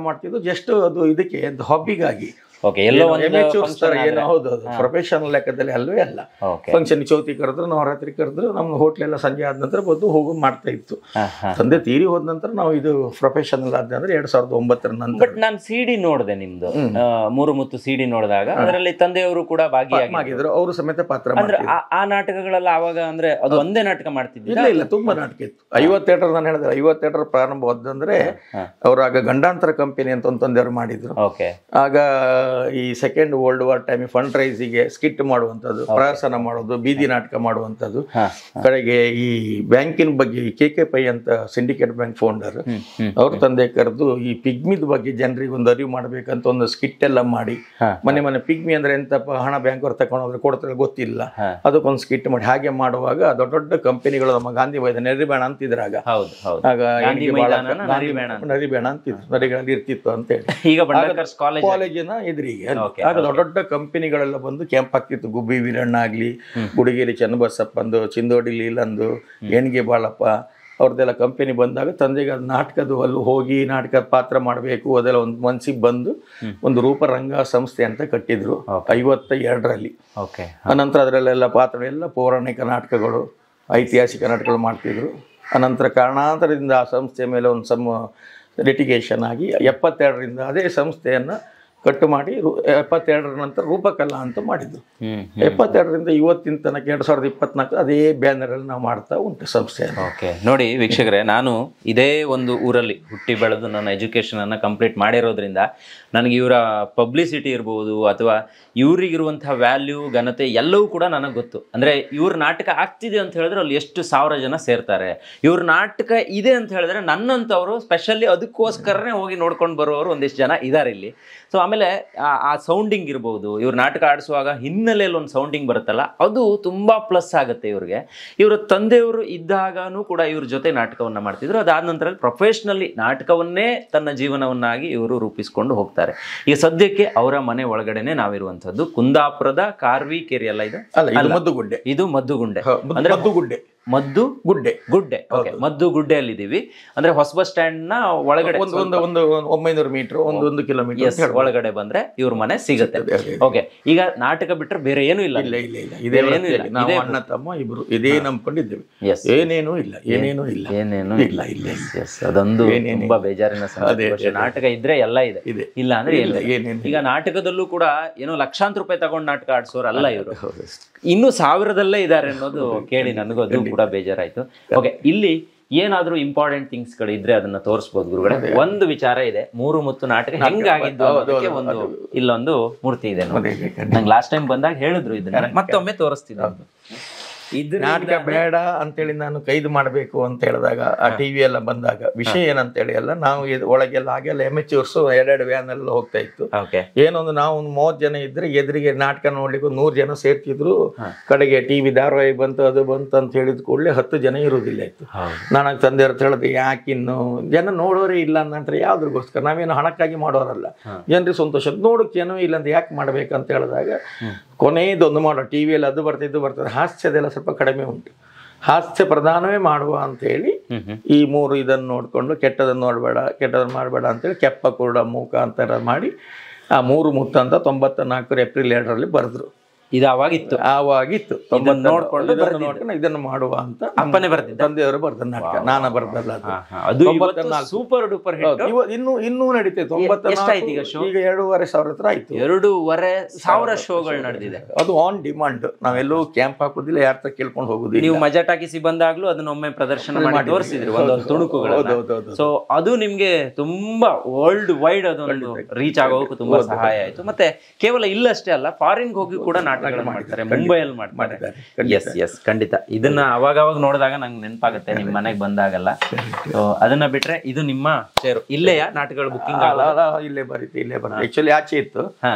ಮಾಡ್ತಿದ್ದು. ಜಸ್ಟ್ ಅದು ಇದಕ್ಕೆ ಹಾಬಿಗಾಗಿ, ಪ್ರೊಫೆಷನಲ್ ಲೆಕ್ಕದಲ್ಲಿ ಅಲ್ವೇ ಅಲ್ಲ. ಫಂಕ್ಷನ್ ಚೌತಿ ಕರೆದ್ರು, ನವರಾತ್ರಿ ಕರೆದ್ರು, ನಮ್ಮ ಹೋಟ್ಲ್ ಎಲ್ಲ ಸಂಜೆ ಆದ ನಂತರ ಬಂದು ಹೋಗು ಮಾಡ್ತಾ ಇತ್ತು. ತಂದೆ ತೀರಿ ಹೋದ ನಂತರ ನಾವು ಇದು ಪ್ರೊಫೆಷನಲ್ ಆದ್ರೆ 2009 ನಂತರ. ಬಟ್ ನಾನು ಸಿಡಿ ನೋಡಿದೆ ನಿಮ್ದು, ಮೂರು ಮುತ್ತು ಸಿಡಿ ನೋಡಿದಾಗ ಅದರಲ್ಲಿ ತಂದೆಯವರು ಕೂಡ ಭಾಗಿಯಾಗಿದ್ರು, ಅವರು ಸಮೇತ ಪಾತ್ರ. ಅಂದ್ರೆ ಆ ನಾಟಕಗಳೆಲ್ಲ ಆವಾಗ ಅಂದ್ರೆ ಅದು ಒಂದೇ ನಾಟಕ ಮಾಡ್ತಿದ್ರು? ಇಲ್ಲ, ತುಂಬಾ ನಾಟಕ ಇತ್ತು. 58 ನಾನು ಹೇಳಿದ್ರೆ 58 ಪ್ರಾರಂಭ ಹೋದಂದ್ರೆ ಅವ್ರು ಆಗ ಗಂಡಾಂತರ ಕಂಪನಿ ಅಂತ ಒಂದು ತಂದೆಯವರು ಮಾಡಿದ್ರು. ಆಗ ಈ second world war time fund ರೈಸಿಗೆ ಸ್ಕಿಟ್ ಮಾಡುವಂಥದ್ದು, ಪ್ರಹಸನ ಮಾಡೋದು, ಬೀದಿ ನಾಟಕ ಮಾಡುವಂಥದ್ದು. ಕಡೆಗೆ ಈ ಬ್ಯಾಂಕಿನ ಬಗ್ಗೆ KK ಪೈ ಅಂತ ಸಿಂಡಿಕೇಟ್ ಬ್ಯಾಂಕ್ ಫೌಂಡರ್ ಅವ್ರ ತಂದೆ ಕರೆದು ಈ ಪಿಗ್ಮಿದ ಬಗ್ಗೆ ಜನರಿಗೆ ಒಂದು ಅರಿವು ಮಾಡ್ಬೇಕಂತ ಒಂದು ಸ್ಕಿಟ್ ಎಲ್ಲ ಮಾಡಿ, ಮನೆ ಮನೆ ಪಿಗ್ಮಿ ಅಂದ್ರೆ ಎಂತಪ್ಪ, ಹಣ ಬ್ಯಾಂಕ್ ಅವ್ರು ತಗೊಂಡ್ರೆ ಕೊಡ್ತಾರೆ ಗೊತ್ತಿಲ್ಲ, ಅದಕ್ಕೊಂದು ಸ್ಕಿಟ್ ಮಾಡಿ ಹಾಗೆ ಮಾಡುವಾಗ ದೊಡ್ಡ ದೊಡ್ಡ ಕಂಪನಿಗಳು ನಮ್ಮ ಗಾಂಧಿ ಮೈದಾನ ನರಿಬೇಣ ಅಂತಿದ್ರಾಗ, ಆಗ ನರಿಬೇಣ ಅಂತಿದ್ರು, ನರಿಗಳಲ್ಲಿ ಇರ್ತಿತ್ತು ಅಂತ ಹೇಳಿ. ಈಗ ಕಾಲೇಜಿನ ಎದುರಿಗೆ ಆಗ ದೊಡ್ಡ ದೊಡ್ಡ ಕಂಪನಿಗಳೆಲ್ಲ ಬಂದು ಕ್ಯಾಂಪ್ ಆಗ್ತಿತ್ತು. ಗುಬ್ಬಿ ವೀರಣ್ಣ ಆಗ್ಲಿ, ಗುಡಿಗೇರಿ ಚನ್ನಬಸಪ್ಪಂದು, ಚಿಂದೋಡಿ ಲೀಲಂದು, ಎಣ್ಗೆ ಬಾಳಪ್ಪ ಅವ್ರದ್ದೆಲ್ಲ ಕಂಪನಿ ಬಂದಾಗ ತಂದೆಗೆ ಅದು ನಾಟಕದ ಅಲ್ಲಿ ಹೋಗಿ ನಾಟಕದ ಪಾತ್ರ ಮಾಡಬೇಕು ಅದೆಲ್ಲ ಒಂದು ಮನ್ಸಿಗೆ ಬಂದು ಒಂದು ರೂಪರಂಗ ಸಂಸ್ಥೆ ಅಂತ ಕಟ್ಟಿದ್ರು 52ರಲ್ಲಿ. ಅನಂತರ ಅದರಲ್ಲೆಲ್ಲ ಪಾತ್ರ ಎಲ್ಲ ಪೌರಾಣಿಕ ನಾಟಕಗಳು, ಐತಿಹಾಸಿಕ ನಾಟಕಗಳು ಮಾಡ್ತಿದ್ರು. ಅನಂತರ ಕಾರಣಾಂತರದಿಂದ ಆ ಸಂಸ್ಥೆಯ ಮೇಲೆ ಒಂದು ಲಿಟಿಗೇಷನ್ ಆಗಿ 72ರಿಂದ ಅದೇ ಸಂಸ್ಥೆಯನ್ನು ಕಟ್ಟು ಮಾಡಿ 72ರ ನಂತರ ರೂಪಕಲಾ ಅಂತ ಮಾಡಿದ್ದು. 72ರಿಂದ ಇವತ್ತಿನ ತನಕ 2024 ಅದೇ ಬ್ಯಾನರಲ್ಲಿ ನಾವು ಮಾಡ್ತಾ ಉಂಟು ಸಂಸ್ಥೆ. ಓಕೆ, ನೋಡಿ ವೀಕ್ಷಕರೇ, ನಾನು ಇದೇ ಒಂದು ಊರಲ್ಲಿ ಹುಟ್ಟಿ ಬೆಳೆದು ನನ್ನ ಎಜುಕೇಷನ್ ಅನ್ನು ಕಂಪ್ಲೀಟ್ ಮಾಡಿರೋದ್ರಿಂದ ನನಗೆ ಇವರ ಪಬ್ಲಿಸಿಟಿ ಇರ್ಬೋದು ಅಥವಾ ಇವ್ರಿಗಿರುವಂತಹ ವ್ಯಾಲ್ಯೂ, ಘನತೆ ಎಲ್ಲವೂ ಕೂಡ ನನಗೆ ಗೊತ್ತು. ಅಂದರೆ ಇವ್ರ ನಾಟಕ ಆಗ್ತಿದೆ ಅಂತ ಹೇಳಿದ್ರೆ ಅಲ್ಲಿ ಎಷ್ಟು ಸಾವಿರ ಜನ ಸೇರ್ತಾರೆ, ಇವ್ರ ನಾಟಕ ಇದೆ ಅಂತ ಹೇಳಿದ್ರೆ ನನ್ನಂಥವರು ಸ್ಪೆಷಲಿ ಅದಕ್ಕೋಸ್ಕರನೇ ಹೋಗಿ ನೋಡ್ಕೊಂಡು ಬರೋರು ಒಂದಿಷ್ಟು ಜನ ಇದ್ದಾರೆ ಇಲ್ಲಿ. ಸೊ ಆಮೇಲೆ ಆ ಸೌಂಡಿಂಗ್ ಇರ್ಬೋದು, ಇವ್ರ ನಾಟಕ ಆಡಿಸುವಾಗ ಹಿನ್ನೆಲೆಯಲ್ಲಿ ಒಂದು ಸೌಂಡಿಂಗ್ ಬರುತ್ತಲ್ಲ, ಅದು ತುಂಬ ಪ್ಲಸ್ ಆಗುತ್ತೆ ಇವ್ರಿಗೆ. ಇವರ ತಂದೆಯವರು ಇದ್ದಾಗನೂ ಕೂಡ ಇವ್ರ ಜೊತೆ ನಾಟಕವನ್ನು ಮಾಡ್ತಿದ್ರು. ಅದಾದ ನಂತರ ಪ್ರೊಫೆಷ್ನಲಿ ನಾಟಕವನ್ನೇ ತನ್ನ ಜೀವನವನ್ನಾಗಿ ಇವರು ರೂಪಿಸ್ಕೊಂಡು ಹೋಗ್ತಾರೆ. ಈಗ ಸದ್ಯಕ್ಕೆ ಅವರ ಮನೆ ಒಳಗಡೆನೆ ನಾವಿರುವಂಥದ್ದು ಕುಂದಾಪುರದ ಕಾರ್ವಿ ಕೆರೆ ಅಲ್ಲ ಇದು? ಇದು ಮದ್ದುಗುಡ್ಡೆ. ಇದು ಮದ್ದುಗುಂಡೆ ಅಂದ್ರೆ ಮದ್ದುಗುಡ್ಡೆ, ಮದ್ದುಗುಡ್ಡೆ. ಓಕೆ, ಮದ್ದುಗುಡ್ಡೆಯಲ್ಲಿ ಇದೀವಿ. ಅಂದ್ರೆ ಹೊಸ ಬಸ್ ಸ್ಟ್ಯಾಂಡ್ ನ ಒಳಗಡೆ ಒಂದು 900 ಮೀಟರ್, 1 ಕಿಲೋಮೀಟರ್ ಒಳಗಡೆ ಬಂದ್ರೆ ಇವ್ರ ಮನೆ ಸಿಗುತ್ತೆ. ಓಕೆ, ಈಗ ನಾಟಕ ಬಿಟ್ರೆ ಬೇರೆ ಏನೂ ಇಲ್ಲ? ಇದೇ ನಾವು ಅಣ್ಣ ತಮ್ಮ ಇಬ್ರು ಇದೇ ನಂಬ್ಕೊಂಡಿದ್ದೇವೆ. ಏನೇನೂ ಇಲ್ಲ. ಅದೊಂದು ತುಂಬಾ ಬೇಜಾರಿನ ಸಂಗತಿ. ನಾಟಕ ಇದ್ರೆ ಎಲ್ಲ ಇದೆ, ಇಲ್ಲ ಅಂದ್ರೆ ಏನಿಲ್ಲ. ಈಗ ನಾಟಕದಲ್ಲೂ ಕೂಡ ಏನೋ ಲಕ್ಷಾಂತರ ರೂಪಾಯಿ ತಗೊಂಡು ನಾಟಕ ಆಡ್ಸೋರು ಅಲ್ಲ ಇವರು, ಇನ್ನು ಸಾವಿರದಲ್ಲೇ ಇದ್ದಾರೆ ಅನ್ನೋದು ಕೇಳಿ ನನಗೂ ಅದು ಕೂಡ ಬೇಜಾರಾಯ್ತು. ಓಕೆ, ಇಲ್ಲಿ ಏನಾದ್ರೂ ಇಂಪಾರ್ಟೆಂಟ್ ಥಿಂಗ್ಸ್ ಗಳು ಇದ್ರೆ ಅದನ್ನ ತೋರಿಸಬಹುದು ಗುರುಗಳೇ. ಒಂದು ವಿಚಾರ ಇದೆ, 3 ಮುತ್ತು ನಾಟಕ ಹೆಂಗಾಗಿದ್ದು ಅನ್ನೋದಕ್ಕೆ ಒಂದು ಇಲ್ಲೊಂದು ಮೂರ್ತಿ ಇದೆ. ನಂಗೆ ಲಾಸ್ಟ್ ಟೈಮ್ ಬಂದಾಗ ಹೇಳಿದ್ರು, ಇದನ್ನ ಮತ್ತೊಮ್ಮೆ ತೋರಿಸ್ತಿದ್ದೆ. ನಾಟಕ ಬೇಡ ಅಂತೇಳಿ ನಾನು ಕೈದು ಮಾಡಬೇಕು ಅಂತ ಹೇಳಿದಾಗ ಆ ಟಿವಿ ಎಲ್ಲ ಬಂದಾಗ ವಿಷಯ ಏನಂತೇಳಿ ಎಲ್ಲ ನಾವು ಒಳಗೆಲ್ಲ ಹಾಗೆಲ್ಲ ಎಮೆಚೂರ್ಸ್ 2 ವ್ಯಾನ್ ಎಲ್ಲ ಹೋಗ್ತಾ ಇತ್ತು. ಏನೊಂದು ನಾವು ಒಂದು 30 ಜನ ಇದ್ರೆ ಎದುರಿಗೆ ನಾಟಕ ನೋಡ್ಲಿಕ್ಕೆ 100 ಜನ ಸೇರ್ತಿದ್ರು. ಕಡೆಗೆ ಟಿವಿ ಧಾರಾವಾಹಿ ಬಂತು ಅದು ಬಂತು ಅಂತ ಹೇಳಿದ ಕೂಡಲೇ 10 ಜನ ಇರುವುದಿಲ್ಲ ಇತ್ತು. ನಾನು ತಂದೆ ಅಂತ ಹೇಳಿದೆ, ಯಾಕಿನ್ನು ಜನ ನೋಡೋರೇ ಇಲ್ಲ ಅನ್ನಂತಾರೆ. ಯಾವ್ದ್ರಿಗೋಸ್ಕರ? ನಾವೇನು ಹಣಕ್ಕಾಗಿ ಮಾಡೋರಲ್ಲ, ಜನರಿಗೆ ಸಂತೋಷ ನೋಡೋಕೆ ಏನೋ ಇಲ್ಲ ಅಂತ ಯಾಕೆ ಮಾಡ್ಬೇಕಂತ ಹೇಳಿದಾಗ ಕೊನೆಯದೊಂದು ಮಾಡೋ ಟಿವಿಯಲ್ಲಿ ಅದು ಬರ್ತದೆ, ಹಾಸ್ಯದೆಲ್ಲ ಸ್ವಲ್ಪ ಕಡಿಮೆ ಉಂಟು, ಹಾಸ್ಯ ಪ್ರಧಾನವೇ ಮಾಡುವ ಅಂತೇಳಿ ಈ 3 ಇದನ್ನು ನೋಡಿಕೊಂಡು ಕೆಟ್ಟದನ್ನು ನೋಡಬೇಡ ಮಾಡಬೇಡ ಅಂತೇಳಿ ಕೆಪ್ಪ ಕುರುಡ ಮೂಕ ಅಂತಾರ ಮಾಡಿ ಆ 3 ಮುತ್ತು ಅಂತ 94 ಏಪ್ರಿಲ್ 2ರಲ್ಲಿ ಬರೆದ್ರು. ಇದು ಆವಾಗಿತ್ತು 94 ಇದನ್ನು ಮಾಡುವ ಅಂತ ಅಪ್ಪನೇ ಬರ್ತಿದ್ದ, ತಂದೆಯವರು ಬರ್ದ ನಾಟಕ, ನಾನ ಬರ್ದಲ್ಲ ಅದು. 94 ಸೂಪರ್ ಡೂಪರ್ ಹಿಟ್. ಇನ್ನೂ ನಡೀತೈತೆ. 94 ಈಗ 2,500 ಹತ್ರ ಆಯ್ತು. 2,500 ಶೋಗಳು ನಡೆದಿದೆ. ಅದು ಆನ್ ಡಿಮಾಂಡ್. ನಾವೆಲ್ಲೂ ಕ್ಯಾಂಪ್ ಹಾಕುದಿಲ್ಲ, ಯಾರ ಹತ್ರ ಕೇಳ್ಕೊಂಡು ಹೋಗುದಿಲ್ಲ. ನೀವು ಮಜಾ ಟಾಕಿಸಿ ಬಂದಾಗ್ಲೂ ಅದನ್ನ ಒಮ್ಮೆ ಪ್ರದರ್ಶನ ಮಾಡಿ ತೋರಿಸಿದ್ರಿ ಒಂದೊಂದು ತುಣುಕುಗಳು. ಸೊ ಅದು ನಿಮ್ಗೆ ತುಂಬಾ ವರ್ಲ್ಡ್ ವೈಡ್ ಅದೊಂದು ರೀಚ್ ಆಗೋಕೆ ತುಂಬಾ ಸಹಾಯ ಆಯ್ತು. ಮತ್ತೆ ಕೇವಲ ಇಲ್ಲಷ್ಟೇ ಅಲ್ಲ, ಫಾರಿನ್ ಹೋಗಿ ಕೂಡ ಮಾಡ್ತಾರೆ, ಮುಂಬೈಯಲ್ಲಿ ಮಾಡ್ತಾರೆ. ಎಸ್ ಖಂಡಿತ. ಇದನ್ನ ಅವಾಗ ನೋಡಿದಾಗ ನಂಗೆ ನೆನಪಾಗುತ್ತೆ ನಿಮ್ ಮನೆಗೆ ಬಂದಾಗಲ್ಲ. ಅದನ್ನ ಬಿಟ್ರೆ ಇದು ನಿಮ್ಮ ಸೇರು ಇಲ್ಲೆಯ ನಾಟಕಗಳು ಬುಕ್ಕಿಂಗ್ ಇಲ್ಲೇ ಬರುತ್ತೆ. ಆಕ್ಚುಲಿ ಆಚೆ ಇತ್ತು,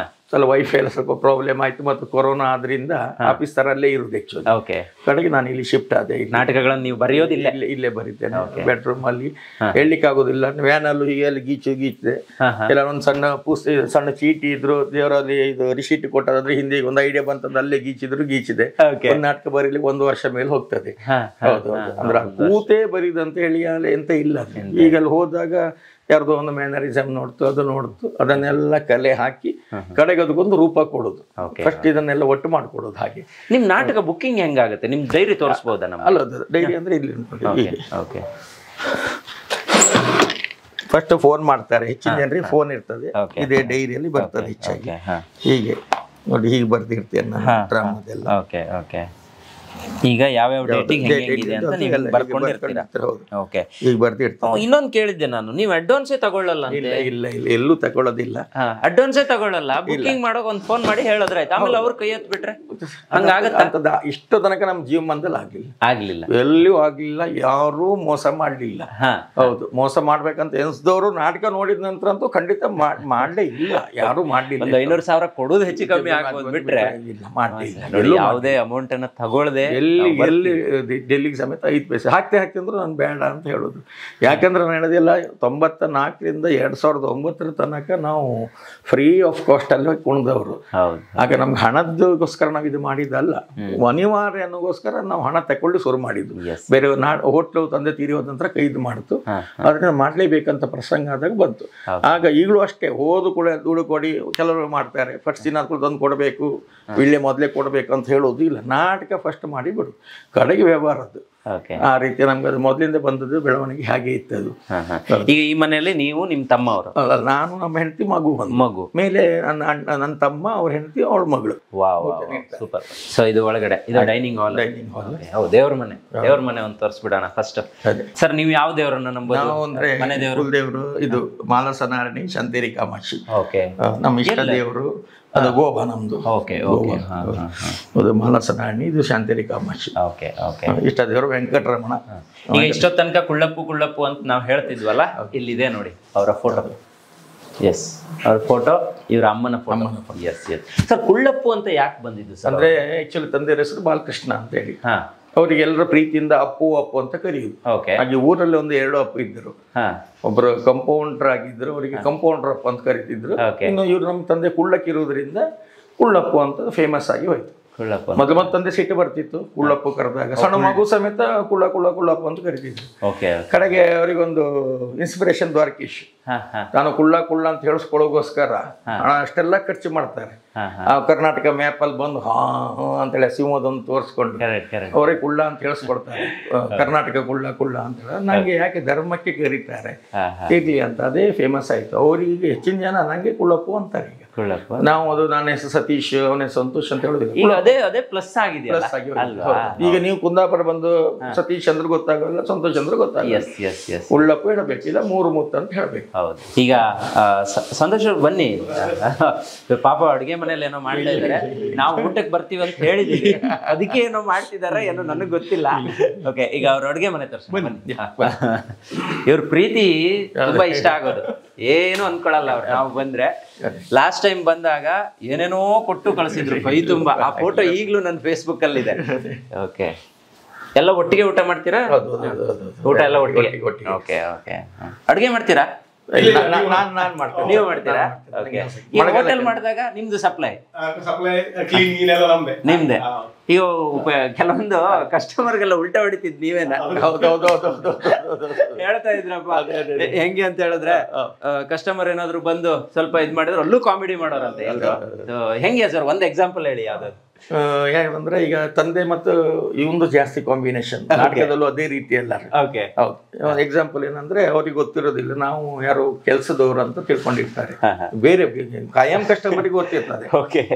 ಸ್ವಲ್ಪ ವೈಫೈ ಎಲ್ಲ ಸ್ವಲ್ಪ ಪ್ರಾಬ್ಲಮ್ ಆಯ್ತು, ಮತ್ತು ಕೊರೋನಾ ಆದ್ರಿಂದ ಆಫೀಸ್ ತರಲ್ಲೇ ಇರುದು ಆಕ್ಚುಲಿ. ಓಕೆ, ಕಡೆಗೆ ನಾನು ಇಲ್ಲಿ ಶಿಫ್ಟ್ ಆದೆ. ನಾಟಕಗಳನ್ನು ನೀವು ಬರೆಯೋದಿಲ್ಲ? ಇಲ್ಲೇ ಬರೀತೇನೆ, ಬೆಡ್ರೂಮ್ ಅಲ್ಲಿ. ಹೇಳಲಿಕ್ಕೆ ಆಗೋದಿಲ್ಲ, ವ್ಯಾನ್ ಅಲ್ಲೂ ಹೀಗೆ ಗೀಚಿದೆ. ಕೆಲವೊಂದು ಸಣ್ಣ ಚೀಟಿ ಇದ್ರು, ದೇವರಲ್ಲಿ ಇದು ರಿಸೀಟ್ ಕೊಟ್ಟದಾದ್ರೆ ಹಿಂದೆ ಒಂದು ಐಡಿಯಾ ಬಂತಂದ್ರೆ ಅಲ್ಲೇ ಗೀಚಿದೆ. ಒಂದು ನಾಟಕ ಬರೀಲಿ 1 ವರ್ಷ ಮೇಲೆ ಹೋಗ್ತದೆ. ಹೌದು, ಅಂದ್ರೆ ಕೂತೇ ಬರೀದಂತ ಹೇಳಿ ಎಂತ ಇಲ್ಲ. ಈಗ ಅಲ್ಲಿ ಹೋದಾಗ ಯಾರ್ದೋ ಒಂದು ಮ್ಯಾನರಿಸಮ್ ನೋಡ್ತು, ಅದನ್ನೆಲ್ಲ ಕಲೆ ಹಾಕಿ ಕಡೆಗೆ ಅದಕ್ಕೊಂದು ರೂಪ ಕೊಡೋದು. ಫಸ್ಟ್ ಇದನ್ನೆಲ್ಲ ಒಟ್ಟು ಮಾಡ್ಕೊಡೋದು. ಹಾಗೆ ನಿಮ್ ನಾಟಕ ಬುಕ್ಕಿಂಗ್ ಹೆಂಗಾಗುತ್ತೆ? ನಿಮ್ ಡೈರಿ ತೋರಿಸಬಹುದಾ? ಅಲ್ಲ, ಡೈರಿ ಅಂದ್ರೆ ಇಲ್ಲಿ ಫಸ್ಟ್ ಫೋನ್ ಮಾಡ್ತಾರೆ, ಹೆಚ್ಚಿನ ಜನರಿಗೆ ಫೋನ್ ಇರ್ತದೆ, ಇದೇ ಡೈರಿಯಲ್ಲಿ ಬರ್ತದೆ ಹೆಚ್ಚಾಗಿ. ಹೀಗೆ ನೋಡಿ, ಹೀಗೆ ಬರ್ದಿರ್ತೇನೆ ನಾನು ಡ್ರಾಮಾದೆಲ್ಲ. ಈಗ ಯಾವ್ಯಾವ ಡೇಟಿಗೆ ಹೆಂಗಿದೆ ಅಂತ ನೀವು ಬರ್ಕೊಂಡಿರ್ತೀರಾ? ಹೌದು, ಓಕೆ. ಈಗ ಬರ್ತಿರ್ತಾರೆ. ಇನ್ನೊಂದು ಕೇಳಿದ್ದೆ ನಾನು, ನೀವು ಅಡ್ವಾನ್ಸೇ ತಗೊಳ್ಳಲ್ಲ ಅಂತ? ಇಲ್ಲ ಇಲ್ಲ ಎಲ್ಲೂ ತಗೊಳ್ಳೋದಿಲ್ಲ. ಅಡ್ವಾನ್ಸೇ ತಗೊಳ್ಳಲ್ಲ, ಬುಕಿಂಗ್ ಮಾಡೋಕೆ ಒಂದು ಫೋನ್ ಮಾಡಿ ಹೇಳಿದ್ರೆ ಆಯ್ತು, ಆಮೇಲೆ ಅವ್ರು ಕೈ ಎತ್ ಬಿಟ್ರೆ ಹಂಗಾಗತ್ತ? ಇಷ್ಟು ತನಕ ನಮ್ಮ ಜೀವನದಲ್ಲಿ ಆಗ್ಲಿಲ್ಲ, ಎಲ್ಲೂ ಆಗ್ಲಿಲ್ಲ, ಯಾರೂ ಮೋಸ ಮಾಡ್ಲಿಲ್ಲ. ಹೌದು, ಮೋಸ ಮಾಡ್ಬೇಕಂತ ಎನ್ಸ್ದವ್ರು ನಾಟಕ ನೋಡಿದ ನಂತರ ಅಂತೂ ಖಂಡಿತ ಮಾಡ್ಲೇ ಇಲ್ಲ, ಯಾರು ಮಾಡ್ಲಿಲ್ಲ. 500,000 ಕೊಡೋದು ಹೆಚ್ಚು ಕಮ್ಮಿ ಆಗ್ಬೋದು ಬಿಟ್ರೆ ಮಾಡ್ಲಿಲ್ಲ. ಯಾವುದೇ ಅಮೌಂಟ್ ಅನ್ನ ತಗೊಳ್ಳದೆ ಎಲ್ಲಿ ಡೆಲ್ಲಿಗೆ ಸಮೇತ 5 ಪೈಸೆ ಹಾಕ್ತೆ ಅಂದ್ರೆ ನಾನು ಬೇಡ ಅಂತ ಹೇಳೋದು. ಯಾಕಂದ್ರೆ ನಾನು ಹೇಳೋದಿಲ್ಲ, 94ರಿಂದ 2009 ತನಕ ನಾವು ಫ್ರೀ ಆಫ್ ಕಾಸ್ಟ್ ಅಲ್ಲಿ ಕುಣಿದವರು. ಆಗ ನಮ್ಗೆ ಹಣದಗೋಸ್ಕರ ನಾವು ಇದು ಮಾಡಿದ್ದಲ್ಲ, ಅನಿವಾರ್ಯ ಅನ್ನೋಗೋಸ್ಕರ ನಾವು ಹಣ ತಕೊಳ್ಳಿ ಶುರು ಮಾಡಿದ್ದು. ಬೇರೆ ಹೋಟ್ಲು ತಂದೆ ತೀರಿ ಹೋದ ನಂತರ ಕೈದು ಮಾಡ್ತು, ಅದನ್ನ ಮಾಡ್ಲೇಬೇಕಂತ ಪ್ರಸಂಗ ಆದಾಗ ಬಂತು. ಆಗ ಈಗಲೂ ಅಷ್ಟೇ, ಹೋದು ಕೂಡ ದುಡ್ಡು ಕೊಡಿ, ಕೆಲವರು ಮಾಡ್ತಾರೆ, ಫಸ್ಟ್ ದಿನ ತಂದು ಕೊಡಬೇಕು, ಇಲ್ಲೇ ಮೊದಲೇ ಕೊಡಬೇಕು ಅಂತ ಹೇಳೋದು ಇಲ್ಲ. ನಾಟಕ ಫಸ್ಟ್ ಮಾಡಿ ಬಿಡು, ಕಡೆಗೆ ವ್ಯವಹಾರದ್ದು. ಆ ರೀತಿ ನಮ್ಗೆ ಅದು ಮೊದಲಿಂದ ಬಂದದ್ದು, ಬೆಳವಣಿಗೆ ಹಾಗೆ ಇತ್ತು ಅದು. ಈಗ ಈ ಮನೆಯಲ್ಲಿ ನೀವು ನಿಮ್ಮ ತಮ್ಮ ಅವರು? ನಾನು, ನಮ್ಮ ಹೆಂಡತಿ, ಮಗು ಮೇಲೆ ನನ್ನ ತಮ್ಮ, ಅವ್ರ ಹೆಂಡತಿ, ಅವಳ ಮಗಳು. ಸೂಪರ್. ಸೊ ಇದು ಒಳಗಡೆ ಇದು ಡೈನಿಂಗ್ ಹಾಲ್. ದೇವ್ರ ಮನೆ ಒಂದು ತೋರಿಸ್ಬಿಡೋಣ ಫಸ್ಟ್. ಸರ್, ನೀವು ಯಾವ ದೇವರನ್ನ ನಂಬೋದು? ನಾವು ಅಂದ್ರೆ ಕುಲದೇವರು ಇದು ಮಾಲಸನಾರಾಯಣಿ, ಶಂತೇರಿ ಕಾಮಾಕ್ಷಿ. ನಮ್ಮ ಇಷ್ಟ ದೇವರು ಅದು ಗೋವಾ ನಮ್ದು. ಅದು ಮಾಲಸನಾರಾಯಣಿ, ಇದು ಶಾಂತೇರಿ ಕಾಮಾಕ್ಷಿ. ಇಷ್ಟ ದೇವರು ವೆಂಕಟರಮಣ. ಈಗ ಇಷ್ಟೊತ್ತು ತನಕ ಕುಳ್ಳಪ್ಪು ಅಂತ ನಾವು ಹೇಳ್ತಿದ್ವಲ್ಲ, ಇಲ್ಲಿದೆ ನೋಡಿ ಅವರ ಫೋಟೋ. ಎಸ್, ಅವ್ರ ಫೋಟೋ, ಇವ್ರ ಅಮ್ಮನ ಫೋಟೋ. Yes yes. ಸರ್, ಕುಳ್ಳಪ್ಪು ಅಂತ ಯಾಕೆ ಬಂದಿದ್ದು ಸರ್? ಅಂದ್ರೆ ಆಕ್ಚುಲಿ ತಂದೆ ಹೆಸರು ಬಾಲಕೃಷ್ಣ ಅಂತ ಹೇಳಿ, ಅವರಿಗೆಲ್ಲರ ಪ್ರೀತಿಯಿಂದ ಅಪ್ಪು ಅಂತ ಕರೆಯುದು. ಹಾಗೆ ಊರಲ್ಲಿ 1-2 ಅಪ್ಪು ಇದ್ದರು. ಒಬ್ರು ಕಂಪೌಂಡರ್ ಆಗಿದ್ರು, ಅವರಿಗೆ ಕಂಪೌಂಡರ್ ಅಪ್ಪ ಅಂತ ಕರಿತಿದ್ರು. ಇನ್ನು ಇವ್ರು ನಮ್ಮ ತಂದೆ ಕುಳ್ಳಕ್ಕಿರುವುದರಿಂದ ಕುಳ್ಳಪ್ಪು ಅಂತ ಫೇಮಸ್ ಆಗಿ ಹೋಯ್ತು. ಮೊದಲು ತಂದೆ ಸಿಟ್ಟು ಬರ್ತಿತ್ತು ಕುಳ್ಳಪ್ಪು ಕರೆದಾಗ, ಸಣ್ಣ ಮಗು ಸಮೇತ ಕುಳ್ಳಪ್ಪು ಅಂತ ಕರಿತಿದ್ರು. ಕಡೆಗೆ ಅವರಿಗೊಂದು ಇನ್ಸ್ಪಿರೇಷನ್ ದ್ವಾರಕೀಶ್, ನಾನು ಕುಳ್ಳ ಅಂತ ಹೇಳಿಸ್ಕೊಳ್ಳೋಗೋಸ್ಕರ ಅಷ್ಟೆಲ್ಲ ಖರ್ಚು ಮಾಡ್ತಾರೆ. ಕರ್ನಾಟಕ ಮ್ಯಾಪ್ ಅಲ್ಲಿ ಬಂದು ಅಂತೇಳಿ ಸಿಂಹದೊಂದು ತೋರಿಸ್ಕೊಂಡು ಅವರೇ ಕುಳ್ಳ ಅಂತ ಹೇಳಿಸ್ಕೊಡ್ತಾರೆ. ಕರ್ನಾಟಕ ಕುಳ್ಳ ಅಂತ ಹೇಳ, ನಂಗೆ ಯಾಕೆ ಧರ್ಮಕ್ಕೆ ಕರೀತಾರೆ ಇರ್ಲಿ ಅಂತ, ಅದೇ ಫೇಮಸ್ ಆಯ್ತು. ಅವ್ರಿಗೆ ಹೆಚ್ಚಿನ ಜನ ನಂಗೆ ಕುಳ್ಳಪ್ಪು ಅಂತಾರೆ. ಈಗ ನಾವು ಅದು ನನ್ನ ಹೆಸರು ಸತೀಶ್, ಅವನ ಸಂತೋಷ್ ಅಂತ ಹೇಳುದಿಲ್ಲ. ಅದೇ ಪ್ಲಸ್ ಆಗಿದೆ. ಈಗ ನೀವು ಕುಂದಾಪುರ ಬಂದು ಸತೀಶ್ ಅಂದ್ರೆ ಗೊತ್ತಾಗಲ್ಲ, ಸಂತೋಷ್ ಅಂದ್ರೆ ಗೊತ್ತಾಗಲ್ಲ, ಕುಳ್ಳಪ್ಪು ಹೇಳಬೇಕು, ಇಲ್ಲ 3 ಮುತ್ತು ಅಂತ ಹೇಳ್ಬೇಕು. ಈಗ ಸಂತೋಷ್ ಬನ್ನಿ, ಪಾಪ ಅಡುಗೆ ಮನೇಲಿ ಏನೋ ಮಾಡ್ತಾ ಇದಾರೆ, ನಾವು ಊಟಕ್ಕೆ ಬರ್ತೀವಿ ಅಂತ ಹೇಳಿದೀವಿ, ಅದಕ್ಕೆ ಏನೋ ಮಾಡ್ತಿದಾರ ಏನೋ ನನಗೆ ಗೊತ್ತಿಲ್ಲ. ಓಕೆ, ಈಗ ಅವ್ರ ಅಡುಗೆ ಮನೆ ತೋರಿಸ್ತೀನಿ. ಇವ್ರ ಪ್ರೀತಿ ತುಂಬಾ ಇಷ್ಟ ಆಗೋದು, ಏನು ಅನ್ಕೊಳಲ್ಲ ಅವ್ರು. ನಾವು ಬಂದ್ರೆ ಲಾಸ್ಟ್ ಟೈಮ್ ಬಂದಾಗ ಏನೇನೋ ಕೊಟ್ಟು ಕಳಿಸಿದ್ರು ಕೈ ತುಂಬಾ. ಆ ಫೋಟೋ ಈಗಲೂ ನನ್ನ ಫೇಸ್ಬುಕ್ ಅಲ್ಲಿ ಇದೆ. ಓಕೆ, ಎಲ್ಲ ಒಟ್ಟಿಗೆ ಊಟ ಮಾಡ್ತೀರಾ? ಊಟ ಎಲ್ಲ ಒಟ್ಟಿಗೆ. Okay okay. ಅಡುಗೆ ಮಾಡ್ತೀರಾ? ನೀವು ಮಾಡ್ತೀರಾ? ಹೋಟೆಲ್ ಮಾಡಿದಾಗ ನಿಮ್ದು ಸಪ್ಲೈ ನಿಮ್ದೆ. ಈಗ ಕೆಲವೊಂದು ಕಸ್ಟಮರ್ಗೆಲ್ಲ ಉಲ್ಟಾ ಹೊಡಿತಿದ್ ನೀವೇನ? ಹೇಳ್ತಾ ಇದ್ರಪ್ಪ, ಹೆಂಗೆ ಅಂತ ಹೇಳಿದ್ರೆ ಕಸ್ಟಮರ್ ಏನಾದ್ರು ಬಂದು ಸ್ವಲ್ಪ ಇದ್ ಮಾಡಿದ್ರೆ ಅಲ್ಲೂ ಕಾಮಿಡಿ ಮಾಡೋರಂತೆ. ಹೆಂಗೆ ಸರ್, ಒಂದು ಎಕ್ಸಾಂಪಲ್ ಹೇಳಿ ಯಾವ್ದಾದ್ರು. ಯಾಕಂದ್ರೆ ಈಗ ತಂದೆ ಮತ್ತು ಇವಂದು ಜಾಸ್ತಿ ಕಾಂಬಿನೇಷನ್, ನಾಟಕದಲ್ಲೂ ಅದೇ ರೀತಿ ಎಲ್ಲ. ಹೌದು, ಎಕ್ಸಾಂಪಲ್ ಏನಂದ್ರೆ ಅವ್ರಿಗೆ ಗೊತ್ತಿರೋದಿಲ್ಲ, ನಾವು ಯಾರು ಕೆಲ್ಸದವ್ರು ಅಂತ ತಿಳ್ಕೊಂಡಿರ್ತಾರೆ. ಬೇರೆ ಕಾಯಂ ಕಸ್ಟಮರಿಗೆ ಗೊತ್ತಿರ್ತದೆ,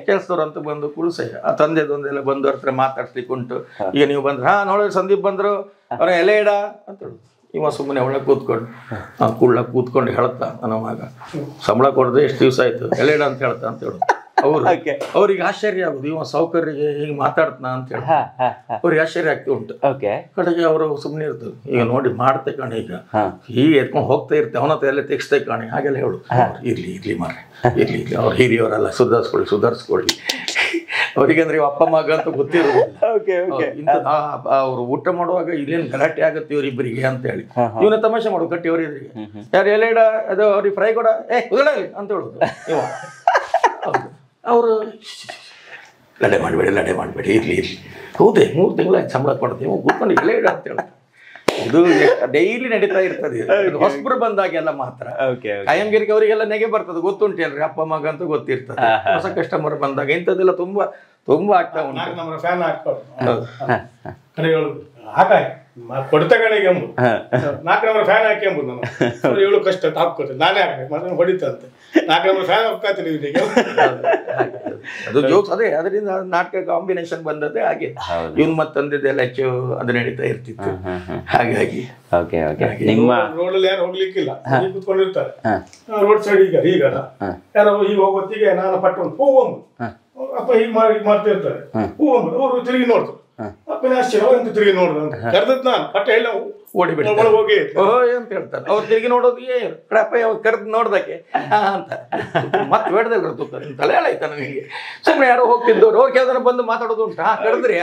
ಕೆಲ್ಸದವ್ರು ಅಂತ ಬಂದು ಕುಳ್ಸೆ ಆ ತಂದೆದೊಂದೆಲ್ಲ ಬಂದು ಅವ್ರ ಹತ್ರ ಮಾತಾಡ್ಸ್ಲಿಕ್ಕೆ ಉಂಟು. ಈಗ ನೀವು ಬಂದ್ರೆ ನೋಡಿ ಸಂದೀಪ್ ಬಂದ್ರು, ಅವ್ರ ಎಲೆ ಇಡ ಅಂತ ಹೇಳುದು. ಇವ ಸುಮ್ಮನೆ ಒಳಗೆ ಕೂತ್ಕೊಂಡು ಹೇಳ್ತಾ, ನನ್ನ ಮಗ ಸಂಬಳ ಕೊಡದೆ ಎಷ್ಟು ದಿವಸ ಆಯ್ತು, ಎಲೆ ಇಡ ಅಂತ ಹೇಳ್ತಾ ಅಂತ ಹೇಳುದು. ಅವ್ರಿಗೆ ಆಶ್ಚರ್ಯ ಆಗುದು, ಇವ ಸೌಕರ್ಯ ಹಿಂಗ್ ಮಾತಾಡ್ತಾನ ಅಂತ ಹೇಳಿ ಅವ್ರಿಗೆ ಆಶ್ಚರ್ಯ ಆಗ್ತಾ ಉಂಟು. ಕಡೆಗೆ ಅವರು ಸುಮ್ಮನೆ ಇರ್ತದೆ, ಈಗ ನೋಡಿ ಮಾಡ್ತೆ ಕಾಣಿ, ಈಗ ಹೀಗೆ ಎತ್ಕೊಂಡು ಹೋಗ್ತಾ ಇರ್ತೆ, ಅವನ ಹತ್ರ ಎಲ್ಲ ತೆಗಿಸ್ತಾ ಕಾಣಿ, ಹಾಗೆಲ್ಲ ಹೇಳುದು. ಇರ್ಲಿ ಮಾರ್ರೆ, ಇರ್ಲಿ ಅವ್ರು ಹಿರಿಯವರೆಲ್ಲ ಸುಧಾರಿಸ್ಕೊಳ್ಳಿ. ಅವ್ರಿಗಂದ್ರೆ ಅಪ್ಪ ಮಗ ಅಂತ ಗೊತ್ತಿರೋದಿಲ್ಲ. ಅವ್ರು ಊಟ ಮಾಡುವಾಗ ಇಲ್ಲೇನು ಗಲಾಟೆ ಆಗತ್ತೆ ಇವ್ರಿಬ್ಬರಿಗೆ ಅಂತ ಹೇಳಿ ಇವನ ತಮಾಷೆ ಮಾಡುವ ಕಟ್ಟಿ ಅವ್ರಿದ್ರಿಗೆ, ಯಾರು ಎಲೆ ಇಡ ಅದು ಅವ್ರಿಗೆ ಫ್ರೈ ಕೊಡ ಅಂತ ಹೇಳುದು. ಇವ ಅವರು ಲಡೆ ಮಾಡಬೇಡಿ ಇರ್ಲಿ ಹೌದೇ 3 ತಿಂಗಳ ಸಂಬಳ ಕೊಡ್ತೀವಿ ಕೂತ್ಕೊಂಡು ಎಲೆ ಇಡ ಅಂತ ಹೇಳುದು. ಇದು ಡೈಲಿ ನಡೀತಾ ಇರ್ತದೆ. ಹೊಸಬ್ರು ಬಂದಾಗೆಲ್ಲ ಮಾತ್ರ ಕಾಯಂಗಿರಿಗೆ ಅವರಿಗೆಲ್ಲ ನೆಗೆ ಬರ್ತದೆ, ಗೊತ್ತುಂಟು ಎಲ್ರಿ ಅಪ್ಪ ಮಗ ಅಂತ ಗೊತ್ತಿರ್ತದೆ. ಹೊಸ ಕಸ್ಟಮರ್ ಬಂದಾಗ ಇಂಥದ್ದೆಲ್ಲ ತುಂಬಾ ಆಗ್ತಾ ಉಂಟು. ಫ್ಯಾನ್ ಕೊಡ್ತಗಣಿಗೆ ಎಂಬುದು 4 ನಂಬರ್ ಫ್ಯಾನ್ ಹಾಕಿ ಎಂಬುದು ನಾನು 7 ಕಷ್ಟ ಹಾಕೋದು ನಾನೇ ಹಾಕಿ ಹೊಡಿತಂತೆ. ನಾಲ್ಕು ಫ್ಯಾನ್ ಒಪ್ಕಾತೀನಿ ಈಗ. ಅದು ಜೋಕ್ಸ್ ಅದೇ, ಅದರಿಂದ ನಾಟಕ ಕಾಂಬಿನೇಷನ್ ಬಂದದ್ದೇ ಹಾಗೆ. ಇವನ್ ಮತ್ತೊಂದಿದೆಲ್ಲ ಹೆಚ್ಚು ಅದು ನಡೀತಾ ಇರ್ತಿತ್ತು. ಹಾಗಾಗಿ ಓಕೆ ಓಕೆ. ನಿಮ್ಮ ರೋಡಲ್ಲಿ ಯಾರು ಹೋಗ್ಲಿಕ್ಕಿಲ್ಲ, ಕೂತ್ಕೊಂಡಿರ್ತಾರೆ ರೋಡ್ ಸೈಡ್. ಈಗ ಯಾರೋ ಈಗ ಹೋಗೋತ್ತಿಗೆ ನಾನು ಪಟ್ಟೊಂದು ಹೂವೊಂದು ಅಪ್ಪ ಹೀಗೆ ಮಾಡ್ತಾ ಇರ್ತಾರೆ. ಹೂವೊಂದು ಅವರು ತಿರುಗಿ ನೋಡ್ತಾರೆ. ಅಪ್ಪನ ಆಶ್ಚರ್ಯ ಅಂತ ತಿರುಗಿ ನೋಡ್ದು ಅಂತ ಕರೆದದ್ ನಾನು ಪಟ್ಟ ಎಲ್ಲ ಓಡಿಬಿಡ್ತಾರೆ. ಹೋಗಿ ಅಂತ ಹೇಳ್ತಾರೆ ಅವ್ರು. ತಿರುಗಿ ನೋಡೋದಿಗೆ ಕಡಪ್ಪ ಅವ್ರು ಕರೆದು ನೋಡ್ದಕ್ಕೆ ಅಂತ ಮತ್ತೆ ಬೇಡದಲ್ರ ತಲೆ ಹೇಳಾಯ್ತ ನನಗೆ. ಸುಮ್ಮನೆ ಯಾರೋ ಹೋಗ್ತಿದ್ದವ್ರು ಅವ್ರು ಯಾವ್ದಾರ ಬಂದು ಮಾತಾಡೋದು ಉಂಟು. ಮಾತಾಡಿದ್ರಿ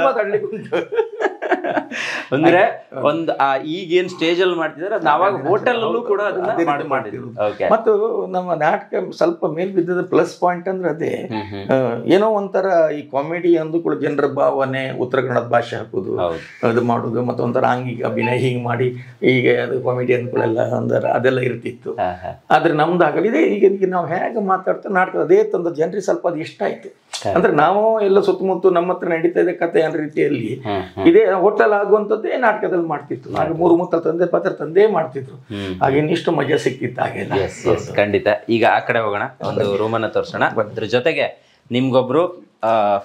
ಮಾತಾಡ್ಲಿಕ್ಕೆ ಉಂಟು. ಅಂದ್ರೆ ಒಂದು ಈಗೇನ್ ಸ್ಟೇಜ್ ಅಲ್ಲಿ ಮಾಡ್ತಿದಾರೆ ಅದನ್ನ ಅವಾಗ ಹೋಟೆಲ್ ಅಲ್ಲೂ ಕೂಡ ಅದನ್ನ ಮಾಡಿದ್ರು. ಮತ್ತು ನಮ್ಮ ನಾಟಕ ಸ್ವಲ್ಪ ಮೇಲ್ ಬಿದ್ದದ ಪ್ಲಸ್ ಪಾಯಿಂಟ್ ಅಂದ್ರೆ ಅದೇ, ಏನೋ ಒಂಥರ ಈ ಕಾಮಿಡಿ ಅಂದು ಕೂಡ ಜನರ ಭಾವನೆ, ಉತ್ತರ ಕನ್ನಡದ ಭಾಷೆ ಹಾಕುದು, ಅದು ಮಾಡುದು, ಮತ್ತೆ ಒಂಥರ ಆಂಗಿಕ ಅಭಿನಯ ಹೀಗೆ ಮಾಡಿ ಈಗ ಅದು ಕಾಮಿಡಿ ಅಂದ್ಗಳೆಲ್ಲ ಒಂದರ ಅದೆಲ್ಲ ಇರ್ತಿತ್ತು. ಆದ್ರೆ ನಮ್ದು ಆಗಲಿದೆ. ಈಗ ನಾವು ಹೇಗೆ ಮಾತಾಡ್ತಾ ನಾಟಕ ಅದೇ ತಂದ ಜನರಿಗೆ ಸ್ವಲ್ಪ ಅದು ಇಷ್ಟ ಆಯ್ತು. ಅಂದ್ರೆ ನಾವು ಎಲ್ಲ ಸುತ್ತಮುತ್ತ ನಮ್ಮ ಹತ್ರ ನಡೀತಾ ಇದೆ ಕತೆ ಅನ್ನೋ ರೀತಿಯಲ್ಲಿ ಇದೇ ಹೋಟೆಲ್ ಆಗುವಂಥದ್ದೇ ನಾಟಕದಲ್ಲಿ ಮಾಡ್ತಿತ್ತು. ಆಗ 3 ತಂದೆ ಪಾತ್ರ ತಂದೆ ಮಾಡ್ತಿದ್ರು. ಆಗ ಇನ್ನಿಷ್ಟು ಮಜಾ ಸಿಕ್ತಿತ್ತು ಹಾಗೆಲ್ಲ. ಖಂಡಿತ. ಈಗ ಆ ಕಡೆ ಹೋಗೋಣ, ಒಂದು ರೂಮನ್ನ ತೋರ್ಸೋಣ. ಅದ್ರ ಜೊತೆಗೆ ನಿಮ್ಗೊಬ್ರು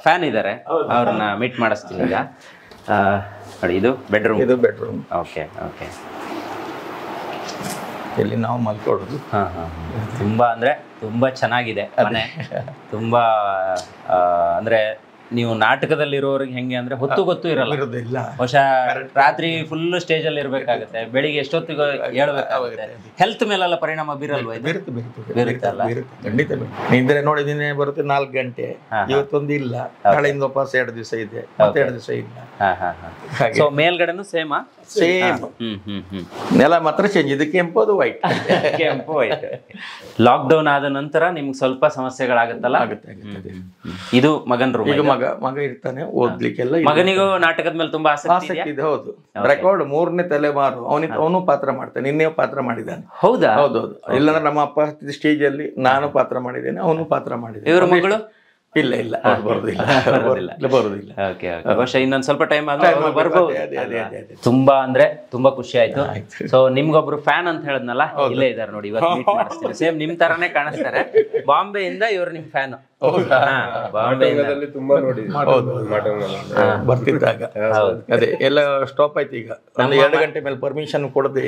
ಫ್ಯಾನ್ ಇದ್ದಾರೆ, ಅವ್ರನ್ನ ಮೀಟ್ ಮಾಡಿಸ್ತೀನಿ ಈಗ. ನೋಡಿ, ಇದು ಬೆಡ್ರೂಮ್. ಇದು ಬೆಡ್ರೂಮ್. Okay okay. ಇಲ್ಲಿ ನಾವು ಮಲ್ಕೊಳ್ಳೋದು. ತುಂಬಾ ಅಂದ್ರೆ ತುಂಬಾ ಚೆನ್ನಾಗಿದೆ ಮನೆ. ತುಂಬಾ ಅಂದ್ರೆ ನೀವು ನಾಟಕದಲ್ಲಿರೋರಿಗೆ ಹೆಂಗೆ ಅಂದ್ರೆ ಹೊತ್ತು ಗೊತ್ತು ಇರಲ್ಲ. ಬಹುಶಃ ರಾತ್ರಿ ಫುಲ್ ಸ್ಟೇಜ್ ಅಲ್ಲಿ ಇರ್ಬೇಕಾಗುತ್ತೆ, ಬೆಳಿಗ್ಗೆ ಎಷ್ಟೊತ್ತಿಗೆ ಹೇಳ್ಬೇಕಾಗುತ್ತೆ. ಹೆಲ್ತ್ ಮೇಲೆಲ್ಲ ಪರಿಣಾಮ ಬೀರಲ್ವಾ? ಬೀರುತ್ತಲ್ಲ, ಖಂಡಿತ. ನಿದ್ರೆ ನೋಡಿ ದಿನ ಬರುತ್ತೆ 4 ಗಂಟೆ, ಇವತ್ತೊಂದು ಇಲ್ಲ, ನಾಳೆಯಿಂದ ವಾಪಸ್ 2 ದಿವಸ ಇದೆ, ಮತ್ತೆ 2 ದಿವಸ ಇಲ್ಲ. ಸೊ ಮೇಲ್ಗಡೆನು ಸೇಮ್. ನೆಲ ಮಾತ್ರ ಚೇಂಜ್, ಇದು ಕೆಂಪು ಅದು ವೈಟ್. ಕೆಂಪು ವೈಟ್. ಲಾಕ್ಡೌನ್ ಆದ ನಂತರ ನಿಮ್ಗೆ ಸ್ವಲ್ಪ ಸಮಸ್ಯೆಗಳಾಗುತ್ತಲ್ಲ? ಆಗುತ್ತೆ. ಇದು ಮಗನ್ ರೂಮ್. ಈಗ ಮಗ ಇರ್ತಾನೆ, ಓದ್ಲಿಕ್ಕೆಲ್ಲ. ಮಗನಿಗೂ ನಾಟಕದ ಮೇಲೆ ತುಂಬಾ ಆಸಕ್ತಿ ಇದೆ. ಹೌದು, ರೆಕಾರ್ಡ್ 3ನೇ ತಲೆಮಾರು ಅವನು ಪಾತ್ರ ಮಾಡ್ತಾನೆ. ನಿನ್ನೆ ಪಾತ್ರ ಮಾಡಿದ್ದಾನೆ. ಹೌದಾ? ಹೌದೌದು. ಇಲ್ಲಾಂದ್ರೆ ನಮ್ಮ ಅಪ್ಪ ಸ್ಟೇಜ್ ಅಲ್ಲಿ ನಾನು ಪಾತ್ರ ಮಾಡಿದ್ದೇನೆ, ಅವನು ಪಾತ್ರ ಮಾಡಿದ್ದೇನೆ. ಇವ್ರ ಮಗಳು ಇಲ್ಲ ಬರುದಿಲ್ಲ. ಬಹುಶಃ ಇನ್ನೊಂದ್ ಸ್ವಲ್ಪ ಟೈಮ್ ಆದ್ರೆ ಬರ್ಬೋದು. ತುಂಬಾ ಅಂದ್ರೆ ತುಂಬಾ ಖುಷಿ ಆಯ್ತು. ಸೊ ನಿಮ್ಗೊಬ್ರು ಫ್ಯಾನ್ ಅಂತ ಹೇಳದ್ನಲ್ಲ, ಇಲ್ಲೇ ಇದಾರೆ ನೋಡಿ, ಇವತ್ತು ಮೀಟ್ ಮಾಡಿಸ್ತೀನಿ. ಸೇಮ್ ನಿಮ್ ತರಾನೇ ಕಾಣಿಸ್ತಾರೆ. ಬಾಂಬೆಯಿಂದ ಇವ್ರು ನಿಮ್ ಫ್ಯಾನ್. ಬರ್ತಿದ್ದಾಗ ಅದೇ ಎಲ್ಲ ಸ್ಟಾಪ್ ಆಯ್ತು. ಈಗ 2 ಗಂಟೆ ಮೇಲೆ ಪರ್ಮಿಷನ್ ಕೊಡದೆ.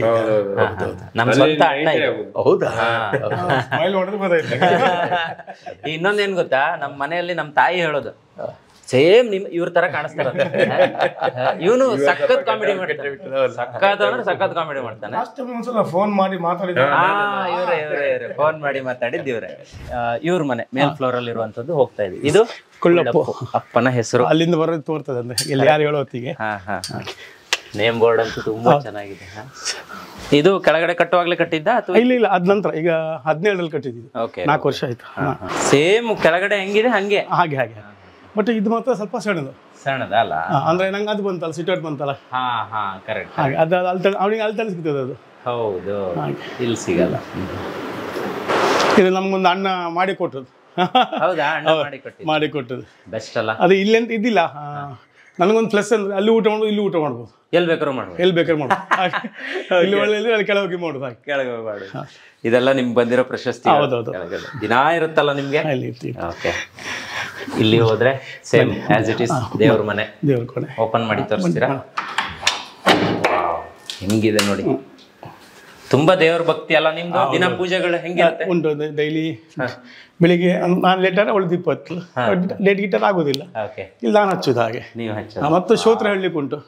ನಮ್ ಸ್ವಂತ ಅಣ್ಣ. ಹೌದಾ? ಇನ್ನೊಂದೇನ್ ಗೊತ್ತಾ, ನಮ್ ಮನೆಯಲ್ಲಿ ನಮ್ ತಾಯಿ ಹೇಳೋದು, ಸೇಮ್ ನಿಮ್ ಇವ್ರ ತರ ಕಾಣಿಸ್ತಾರ. ಇವನು ಸಖತ್ ಕಾಮಿಡಿ ಮಾಡ್ತಾನೆ. ಸಖತ್ ಅಂದ್ರೆ ಸಖತ್ ಕಾಮಿಡಿ ಮಾಡ್ತಾನೆ. ಫೋನ್ ಮಾಡಿ ಮಾತಾಡಿದ ಇವ್ರೆ ಫೋನ್ ಮಾಡಿ ಮಾತಾಡಿದ್ ಇವ್ರೆ. ಇವ್ರ ಮನೆ ಮೇಲ್ ಫ್ಲೋರ್ ಅಲ್ಲಿ ಇರುವಂತದ್ದು. ಹೋಗ್ತಾ ಇದ್ವಿ. ಇದು ಕುಳ್ಳಪ್ಪ ಅಪ್ಪನ ಹೆಸರು. ಅಲ್ಲಿಂದ ಬರೋದು ತೋರ್ತದೆ ಅಂದ್ರೆ ಇಲ್ಲಿ ಯಾರು ಹೇಳೋತ್ತಿಗೆ. ನೇಮ್ ಬೋರ್ಡ್ ಅಂತೂ ತುಂಬಾ ಚೆನ್ನಾಗಿದೆ. ಇದು ಕೆಳಗಡೆ ಕಟ್ಟುವಾಗ್ಲೇ ಕಟ್ಟಿದ್ದ ಅಥವಾ? ಇಲ್ಲ, ಅದ್ ನಂತರ ಈಗ 17ರಲ್ಲಿ ಕಟ್ಟಿದ್ದೀವಿ. 4 ವರ್ಷ ಆಯ್ತು. ಸೇಮ್ ಕೆಳಗಡೆ ಹೆಂಗಿದೆ ಹಂಗೆ ಹಾಗೆ. ಬಟ್ ಇದು ಮಾತ್ರ ಸ್ವಲ್ಪ ಸಣ್ಣದ ಅಲ್ಲ ಅಂದ್ರೆ ನಂಗೆ ಅದು ಬಂತಲ್ಲ, ಸಿಟೌಟ್ ಬಂತಲ್ಲ. ಕರೆಕ್ಟ್. ಹಾಗೆ ಅದು ಅವನಿಗೆ ಅಲ್ಲಿ ಸಿಗ್ತದೆ ಅದು. ಹೌದು, ಇಲ್ಲಿ ಸಿಗಲ್ಲ. ಇದು ನಮ್ಗೊಂದು ಅಣ್ಣ ಮಾಡಿ ಕೊಟ್ಟದ್ದು. ಹೌದಾ? ಮಾಡಿ ಕೊಟ್ಟದ್ದು ಬೆಸ್ಟ್ ಅಲ್ಲ ಅದು. ಇಲ್ಲಿ ಅಂತ ಇದ್ದಿಲ್ಲ. ನನಗೊಂದು ಪ್ಲಸ್ ಅಂದ್ರೆ ಅಲ್ಲಿ ಊಟ ಮಾಡೋದು, ಇಲ್ಲಿ ಊಟ ಮಾಡ್ಬೋದು, ಎಲ್ಲಿ ಬೇಕಾದ್ರೂ ಮಾಡ್ಬೋದು. ಇಲ್ಲಿ ಒಳ್ಳೆ ಅಲ್ಲಿ ಕೆಳಗೆ ಮಾಡೋದು, ಹಾಗೆ ಕೆಳಗೆ ಮಾಡೋದು. ಇದೆಲ್ಲ ನಿಮ್ಗೆ ಬಂದಿರೋ ಪ್ರಶಸ್ತಿ. ಹೌದೌದು. ದಿನಾ ಇರುತ್ತಲ್ಲ ನಿಮ್ಗೆ. ಓಕೆ. ಇಲ್ಲಿ ಹೋದ್ರೆ ಸೇಮ್ ಆಸ್ ಇಟ್ ಇಸ್ ದೇವ್ರ ಮನೆ. ದೇವ್ರ ಕೊನೆ ಓಪನ್ ಮಾಡಿ ತೋರಿಸ್ತೀರಾ? ಹೆಂಗಿದೆ ನೋಡಿ. ತುಂಬಾ ದೇವ್ರ ಭಕ್ತಿ ಅಲ್ಲ ನಿಮ್ದು? ದಿನ ಪೂಜೆಗಳು ಹೆಂಗಿರುತ್ತೆ? ಉಂಟು. ಡೈಲಿ ಬೆಳಿಗ್ಗೆ ನಾನು ಲೇಟರ್ ಅವಳು 20 ಲೇಟ್ ಗಿಟ್ಟರ್ ಆಗೋದಿಲ್ಲ. ಇಲ್ಲಿ ನಾನು ಹಚ್ಚುದು ಹಾಗೆ. ನೀವು ಹಚ್ಚೋದು. ಮತ್ತು ಶ್ಲೋತ್ರ ಹೇಳಲಿಕ್ಕೆ ಉಂಟು.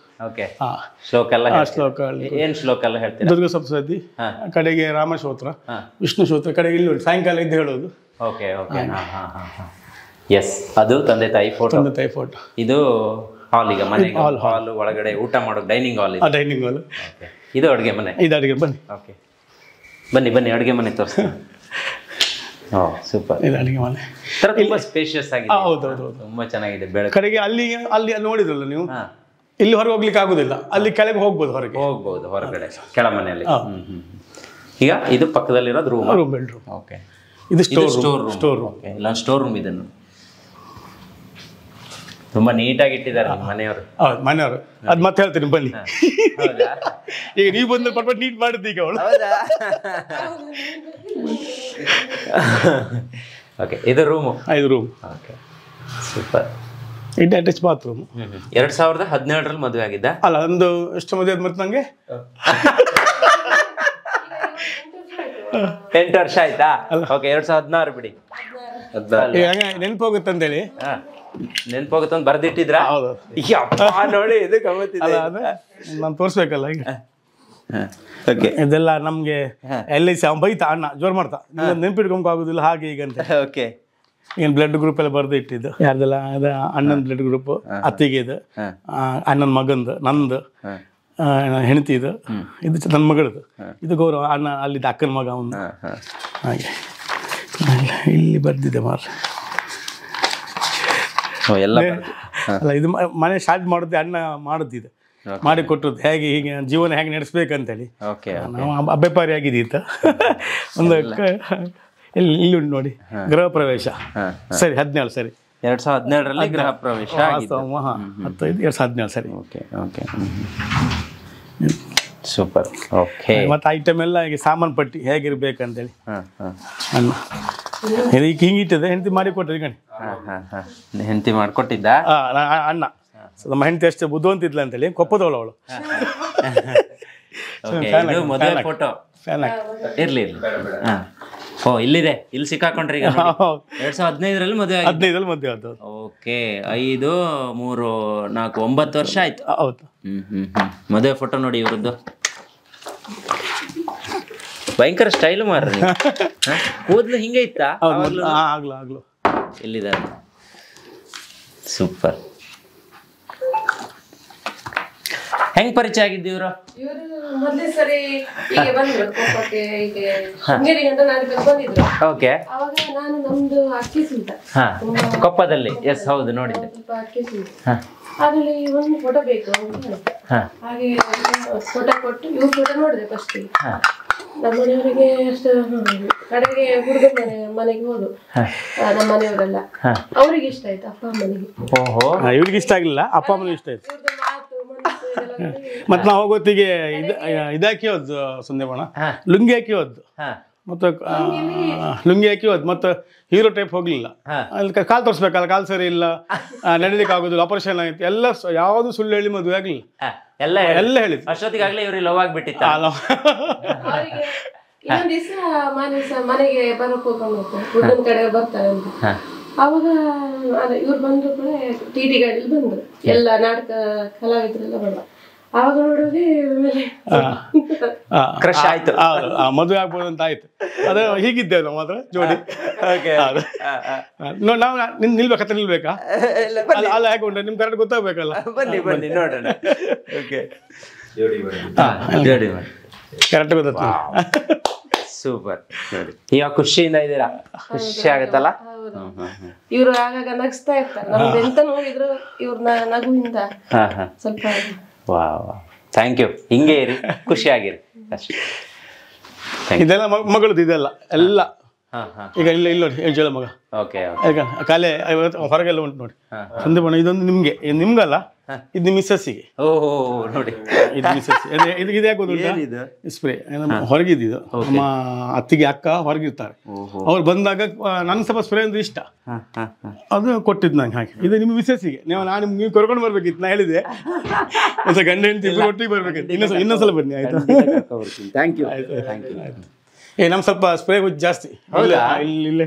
ಶ್ಲೋಕ ಎಲ್ಲ ಏನ್ ಶ್ಲೋಕ ಎಲ್ಲ ಹೇಳ್ತೀರಾ? ದುರ್ಗ ಸಪ್ತಶತಿ, ಕಡೆಗೆ ರಾಮ ಸ್ತೋತ್ರ, ವಿಷ್ಣು ಸ್ತೋತ್ರ, ಕಡೆಗೆ ಇಲ್ಲಿ ಉಂಟು. ಸಾಯಂಕಾಲ ಇದ್ದು ಹೇಳೋದು. ಎಸ್, ಅದು ತಂದೆ ತಾಯಿ ಫೋಟೋ. ಇದು ಹಾಲ್. ಈಗ ಮನೆ ಹಾಲ್ ಒಳಗಡೆ ಊಟ ಮಾಡೋ ಡೈನಿಂಗ್ ಹಾಲ್. Dining hall. ಇದು ಅಡುಗೆ ಮನೆ. ಇದು ಅಡುಗೆ. ಬನ್ನಿ ಅಡುಗೆ ಮನೆ ತೋರಿಸ್ತೀನಿ. ಸೂಪರ್. ಇದು ಅಡುಗೆ ಮನೆ ತುಂಬಾ ಸ್ಪೇಷಿಯಸ್ ಆಗಿದೆ. ಹೌದೌದು, ತುಂಬಾ ಚೆನ್ನಾಗಿದೆ. ಬೆಳಕು ಕಡೆಗೆ ಅಲ್ಲಿ ನೋಡಿದ್ರಲ್ಲ ನೀವು, ಇಲ್ಲಿ ಹೊರಗೆ ಹೋಗ್ಲಿಕ್ಕೆ ಆಗುದಿಲ್ಲ, ಅಲ್ಲಿ ಕೆಳಗೆ ಹೋಗ್ಬೋದು, ಹೊರಗಡೆ ಕೆಳ ಮನೆಯಲ್ಲಿ. ಈಗ ಇದು ಪಕ್ಕದಲ್ಲಿರೋದು ರೂಮ್, ಬೆಡ್ರೂಮ್. ಓಕೆ. ಇದು ಸ್ಟೋರ್ ರೂಮ್. ಇಲ್ಲ ಸ್ಟೋರ್ ರೂಮ್. ಇದನ್ನು ತುಂಬಾ ನೀಟಾಗಿ ಇಟ್ಟಿದ್ದಾರೆ ಮನೆಯವರು. ಹೌದು, ಮನೆಯವರು. ಅದ್ ಮತ್ತೆ ಹೇಳ್ತೀನಿ ಬನ್ನಿ. ಈಗ ನೀವು ಬಂದ್ರೆ ಪಟ್ಪಟ್ ನೀಟ್ ಮಾಡಿದ್ದು ಈಗ ಅವಳು. ಓಕೆ, ಇದು ರೂಮು. 5 ರೂಮ್. Okay, super. ಇದು ಅಟ್ಯಾಚ್ ಬಾತ್ರೂಮ್. 2017ರಲ್ಲಿ ಮದುವೆ ಆಗಿದ್ದ? ಅಲ್ಲ, ಒಂದು ಎಷ್ಟು ಮದುವೆ ಆದ್ ಮತ್ತೆ ನಂಗೆ 8 ವರ್ಷ ಆಯ್ತಾ? ಓಕೆ, 2016 ಬಿಡಿ. ನೆನಪೋಗುತ್ತೆ ಅಂತೇಳಿ ನೆನ್ಪೋಗುತ್ತಂತ ಬರ್ದಿಟ್ಟಿದ್ರ? ಹೌದು. ನೋಡಿ, ಇದು ಗಮ್ಮತ್ತಿದೆ. ನಾನು ತೋರಿಸ್ಬೇಕಲ್ಲ ಈಗ. ಓಕೆ, ಇದೆಲ್ಲ ನಮ್ಗೆ LIC ಅವ್ನು ಬೈತಾ, ಅಣ್ಣ ಜೋರ್ ಮಾಡ್ತಾ, ನೆನ್ಪಿಟ್ಕೊಂಡ್ ಆಗುದಿಲ್ಲ ಹಾಗೆ ಈಗ ಅಂತ. ಓಕೆ, ಏನು ಬ್ಲಡ್ ಗ್ರೂಪ್ ಎಲ್ಲ ಬರ್ದು ಇಟ್ಟಿದ್ದು. ಯಾರ್ದೆಲ್ಲ ಅಣ್ಣನ ಬ್ಲಡ್ ಗ್ರೂಪ್, ಅತ್ತಿಗೆ ಇದು, ಅಣ್ಣನ ಮಗಂದು, ನಂದು, ಹೆಂಡತಿ ಇದು ನನ್ನ ಮಗಳದು, ಇದು ಗೌರವ, ಅಣ್ಣ ಅಲ್ಲಿದ್ದ ಅಕ್ಕನ ಮಗ ಅವನು. ಹಾಗೆ ಇಲ್ಲಿ ಬರ್ದಿದೆ ಮಾರ್ರೆ. ಅಲ್ಲ, ಇದು ಮನೆ ಸ್ಟಾರ್ಟ್ ಮಾಡುತ್ತೆ ಅಣ್ಣ ಮಾಡುತ್ತಿದ್ದು, ಮಾಡಿ ಕೊಟ್ಟದ್ದು, ಹೇಗೆ ಹೀಗೆ ಜೀವನ ಹೇಗೆ ನಡೆಸ್ಬೇಕಂತೇಳಿ. ನಾವು ಅಭ್ಯಪಾರಿ ಆಗಿದ್ದೀತ. ಒಂದು ಇಲ್ಲಿ ಉಂಟು ನೋಡಿ, ಗೃಹ ಪ್ರವೇಶ. ಸರಿ, 17 ಸರಿ, 2017ರಲ್ಲಿ ಗೃಹ ಪ್ರವೇಶ. 2017 ಸರಿ. Okay okay, super. ಓಕೆ, ಮತ್ತೆ ಐಟಮ್ ಎಲ್ಲ ಈಗ ಸಾಮಾನು ಪಟ್ಟಿ ಹೇಗಿರ್ಬೇಕಂತೇಳಿ ಅಣ್ಣ ಈಗ ಹಿಂಗಿಟ್ಟದೆ, ಹೆಂಡತಿ ಮಾಡಿ ಕೊಟ್ಟದ್ದು ಕಣಿ. ಹೆಂಡತಿ ಮಾಡ್ಕೊಟ್ಟಿದ್ದ ಅಣ್ಣ. ನಮ್ಮ ಹೆಂಡತಿ ಅಷ್ಟೇ ಬುದ್ಧಿವಂತಿದ್ಲ ಅಂತೇಳಿ ಕೊಪ್ಪದವಳು ಅವಳು. ಮದುವೆ ಫೋಟೋ ಇರ್ಲಿ. ಓ, ಇಲ್ಲಿದೆ, ಇಲ್ಲಿ ಸಿಕ್ಕಾಕೊಂಡ್ರಿ ಈಗ. 2015ರಲ್ಲಿ ಮದುವೆ. 15ರಲ್ಲಿ ಮದುವೆ ಆಯ್ತು. ಓಕೆ, 5, 3, 4, 9 ವರ್ಷ ಆಯ್ತು. ಹೌದು. ಮದುವೆ ಫೋಟೋ ನೋಡಿ ಇವ್ರದ್ದು. ಭಯಂಕರ ಸ್ಟೈಲ್ ಮಾರ್ರಿ. ಕೂದಲು ಹಿಂಗೆ ಇತ್ತಾ? ಆಗ್ಲು ಎಲ್ಲಿದೆ? ಸೂಪರ್. ಹೆಂಗ್ ಪರಿಚಯ ಆಗಿದ್ದು ಇವರು? ಮೊದಲೇ ಸರಿ ಹೀಗೆ ಬಂದ್ರು ಕೋಪಕ್ಕೆ, ಹೀಗೆ ಶೃಂಗೇರಿಗೆ ಅಂತ ನಾನು ಬಂದಿದ್ರು. ಓಕೆ, ಅವಾಗ ನಾನು ನಮ್ದು ಅಕ್ಕಿ ಸುಂಟ ಕೊಪ್ಪದಲ್ಲಿ. ಎಸ್, ಹೌದು, ನೋಡಿದ್ದೆ. ಸ್ವಲ್ಪ ಅಕ್ಕಿ ಸುಂಟ, ಅದ್ರಲ್ಲಿ ಒಂದು ಫೋಟೋ ಬೇಕು ಅಂತ ಹೇಳಿದೆ. ಹಾಗೆ ಫೋಟೋ ಕೊಟ್ಟು ಇವ್ರ ಫೋಟೋ ನೋಡಿದೆ ಫಸ್ಟ್. ನಮ್ಮ ಮನೆಯವರಿಗೆ ಅಷ್ಟು ಕಡೆಗೆ ಹುಡುಗ ಮನೆಗೆ ಹೋದ್ರು, ನಮ್ಮ ಮನೆಯವರೆಲ್ಲ. ಅವ್ರಿಗೆ ಇಷ್ಟ ಆಯ್ತು, ಅಪ್ಪ ಅಮ್ಮನಿಗೆ. ಓಹೋ, ಇವ್ರಿಗೆ ಇಷ್ಟ ಆಗ್ಲಿಲ್ಲ, ಅಪ್ಪ ಅಮ್ಮನಿಗೆ ಇಷ್ಟ ಆಯ್ತು. ಮತ್ತೆ ನಾವು ಹೋಗೋತ್ತಿಗೆ ಇದಾಕಿ ಹೋದ್ ಸಂದೇವಣ, ಲುಂಗಿ ಹಾಕಿ ಹೋದ್, ಮತ್ತೆ ಲುಂಗಿ ಹಾಕಿ ಹೋದ್, ಮತ್ತೆ ಹೀರೋ ಟೈಪ್ ಹೋಗ್ಲಿಲ್ಲ. ಅಲ್ಲಿ ಕಾಲ್ ತೋರಿಸ್ಬೇಕಲ್ಲ, ಕಾಲ್ ಸರಿ ಇಲ್ಲ, ನಡೀಲಿಕ್ಕೆ ಆಗೋದಿಲ್ಲ, ಆಪರೇಷನ್ ಆಯ್ತು, ಎಲ್ಲ ಯಾವ್ದು ಸುಳ್ಳು ಹೇಳಿ ಮದುವೆ ಆಗ್ಲಿಲ್ಲ, ಎಲ್ಲ ಹೇಳಿದ್. ಅಷ್ಟೊತ್ತಿಗಾಗ್ಲೇ ಇವ್ರಿಗೆ ಲವ್ ಆಗ್ಬಿಟ್ಟಿತ್ತ? ಇನ್ನೊಂದ್ ದಿವಸ ಮನೆಗೆ ಬರೋಕ್ ಹೋಗ್ಕೊಂಡು ಹುಡುಗನ ಕಡೆ ಬರ್ತಾರೆ ಅಂತ. ಅವಾಗ ಇವ್ರು ಬಂದ್ರು ಕೂಡ TT ಗಾಡಿಲಿ ಬಂದ್ರು, ಎಲ್ಲ ನಾಟಕ ಕಲಾವಿದರೆಲ್ಲ ಬಂದ್ರು. ಆವಾಗ ನೋಡೋದೇ ಕ್ರಶ್ ಆಯ್ತು, ಮದುವೆ ಆಗ್ಬೋದು ಅಂತ ಆಯ್ತು. ಅದೇ ಹೀಗಿದ್ದೇವೆ ನಾವು ಮಾತ್ರ ಜೋಡಿ. ನಾವು ನಿಲ್ಬೇಕತ್ತ ನಿಲ್ಬೇಕಾ? ಅಲ್ಲ, ಯಾಕೆ ಉಂಟು ನಿಮ್ ಕರೆಕ್ಟ್ ಗೊತ್ತಾಗ್ಬೇಕಲ್ಲ. ಬನ್ನಿ ನೋಡೋಣ. ಕರೆಕ್ಟ್ ಗೊತ್ತ. ಸೂಪರ್. ನೋಡಿ, ಈಗ ಖುಷಿಯಿಂದ ಇದ್ದೀರಾ? ಖುಷಿ ಆಗತ್ತಲ್ಲ? ಇವ್ರು ಆಗಾಗ ನಗಿಸ್ತಾ ಇರ್ತಾರೆ, ನಮ್ದು ಎಂತ ನೋಡಿದ್ರು ಇವ್ರ ನಗುವಿಂದ ಸ್ವಲ್ಪ. Thank you. ಹಿಂಗೆ ಇರಿ, ಖುಷಿಯಾಗಿರಿ ಅಷ್ಟೇ. ಇದೆಲ್ಲ ಮಗಳದ್ದು, ಇದೆಲ್ಲ ಎಲ್ಲ ಈಗ ಇಲ್ಲ ನೋಡಿ, ಹೇಳ ಮಗ. ಓಕೆ, ಕಾಲೇ ಹೊರಗೆಲ್ಲ ಉಂಟು ನೋಡಿ. ಸಂದೀಪ್ ಅಣ್ಣ, ಇದೊಂದು ನಿಮ್ಗಲ್ಲ, ಇದು ನಿಮ್ಮ ಮಿಸ್ಸಸ್ಸಿಗೆ. ಓಹೋ, ನೋಡಿ, ಇದು ಮಿಸ್ಸಸ್. ಇದು ಯಾಕೆ ಗೊತ್ತುಂಟಾ? ಸ್ಪ್ರೇ ಹೊರಗಿದ್ದು, ನಮ್ಮ ಅತ್ತಿಗೆ ಅಕ್ಕ ಹೊರಗಿರ್ತಾರೆ, ಅವ್ರು ಬಂದಾಗ ನನ್ನ ಸ್ವಲ್ಪ ಸ್ಪ್ರೇ ಅಂದ್ರೆ ಇಷ್ಟ, ಅದು ಕೊಟ್ಟಿದ್ದು ನಂಗೆ. ಹಾಗೆ ಇದು ನಿಮ್ಮ ಮಿಸ್ಸಸ್ಸಿಗೆ. ನೀವು ಕರ್ಕೊಂಡು ಬರ್ಬೇಕಿತ್ತು, ನಾ ಹೇಳಿದೆ ಒಂದ್ಸಲ ಗಂಡ ಹೆಂಡತಿ ಇಬ್ಬರು ಒಟ್ಟಿಗೆ ಬರ್ಬೇಕಿತ್ತು. ಇನ್ನೊಂದ್ಸಲ ಬನ್ನಿ, ಆಯ್ತು? Thank you. ನಮ್ ಸ್ವಲ್ಪ ಸ್ಪ್ರೇ ಹುಚ್ಚು ಜಾಸ್ತಿ. ಇಲ್ಲೇ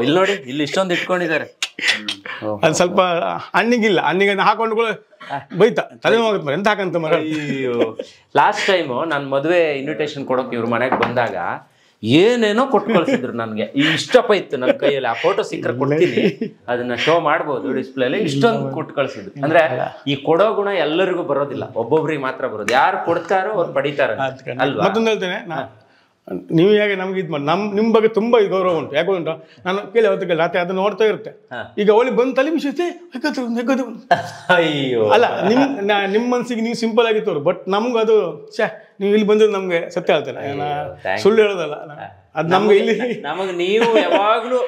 ಇಲ್ಲಿ ನೋಡಿ, ಇಲ್ಲಿ ಇಷ್ಟೊಂದು ಇಟ್ಕೊಂಡಿದ್ದಾರೆ. ಅದು ಸ್ವಲ್ಪ ಹಣ್ಣಿಗಿಲ್ಲ, ಹಣ್ಣಿಗೆ ಹಾಕೊಂಡು ಕೂಡ ಬೈತಾ ತಲೆ ಹೋಗುತ್ತೆ, ಎಂತ ಹಾಕಂತ ಮರ. ಲಾಸ್ಟ್ ಟೈಮು ನಾನು ಮದುವೆ ಇನ್ವಿಟೇಷನ್ ಕೊಡೋಕೆ ಇವ್ರ ಮನೆಗೆ ಬಂದಾಗ ಏನೇನೋ ಕೊಟ್ಟು ಕಳ್ಸಿದ್ರು ನನಗೆ. ಇಷ್ಟಪ್ಪ ಇತ್ತು ನನ್ನ ಕೈಯಲ್ಲಿ. ಆ ಫೋಟೋ ಸಿಕ್ಕರೆ ಕೊಡ್ತೀನಿ, ಅದನ್ನ ಶೋ ಮಾಡ್ಬೋದು ಡಿಸ್ಪ್ಲೇಲಿ. ಇಷ್ಟೊಂದು ಕೊಟ್ಟು ಕಳ್ಸಿದ್ರು. ಅಂದ್ರೆ ಈ ಕೊಡೋ ಗುಣ ಎಲ್ಲರಿಗೂ ಬರೋದಿಲ್ಲ, ಒಬ್ಬೊಬ್ರಿಗೆ ಮಾತ್ರ ಬರೋದು. ಯಾರು ಕೊಡ್ತಾರೋ ಅವ್ರು ಪಡಿತಾರ ಅಲ್ವಾ? ಮತ್ತೊಂದು ಹೇಳ್ತೇನೆ, ನೀವು ಹೇಗೆ ನಮ್ಗೆ ಇದು ಮಾಡಿ ನಿಮ್ಮ ಬಗ್ಗೆ ತುಂಬಾ ಗೌರವ ಉಂಟು. ಯಾಕೆ ಉಂಟು, ನಾನು ಕೇಳಿ ಅವತ್ತು ಕೇಳಿ ರಾತ್ರಿ ಅದನ್ನ ನೋಡ್ತಾ ಇರುತ್ತೆ. ಈಗ ಅವಳಿಗೆ ಬಂದು ತಲೆ ವಿಷಯ ಅಯ್ಯೋ, ಅಲ್ಲ, ನಿಮ್ಮ ಮನಸ್ಸಿಗೆ ನೀವು ಸಿಂಪಲ್ ಆಗಿತ್ತವ್ರು, ಬಟ್ ನಮ್ಗೆ ಅದು ನೀವು ಇಲ್ಲಿ ಬಂದ್ರೆ ನಮ್ಗೆ ಸತ್ಯ ಹೇಳ್ತೇನೆ, ಸುಳ್ಳು ಹೇಳೋದಲ್ಲ. ಅದು ನಮ್ಗೆ ಇಲ್ಲಿ ನಮಗೆ ನೀವು ಯಾವಾಗ್ಲೂ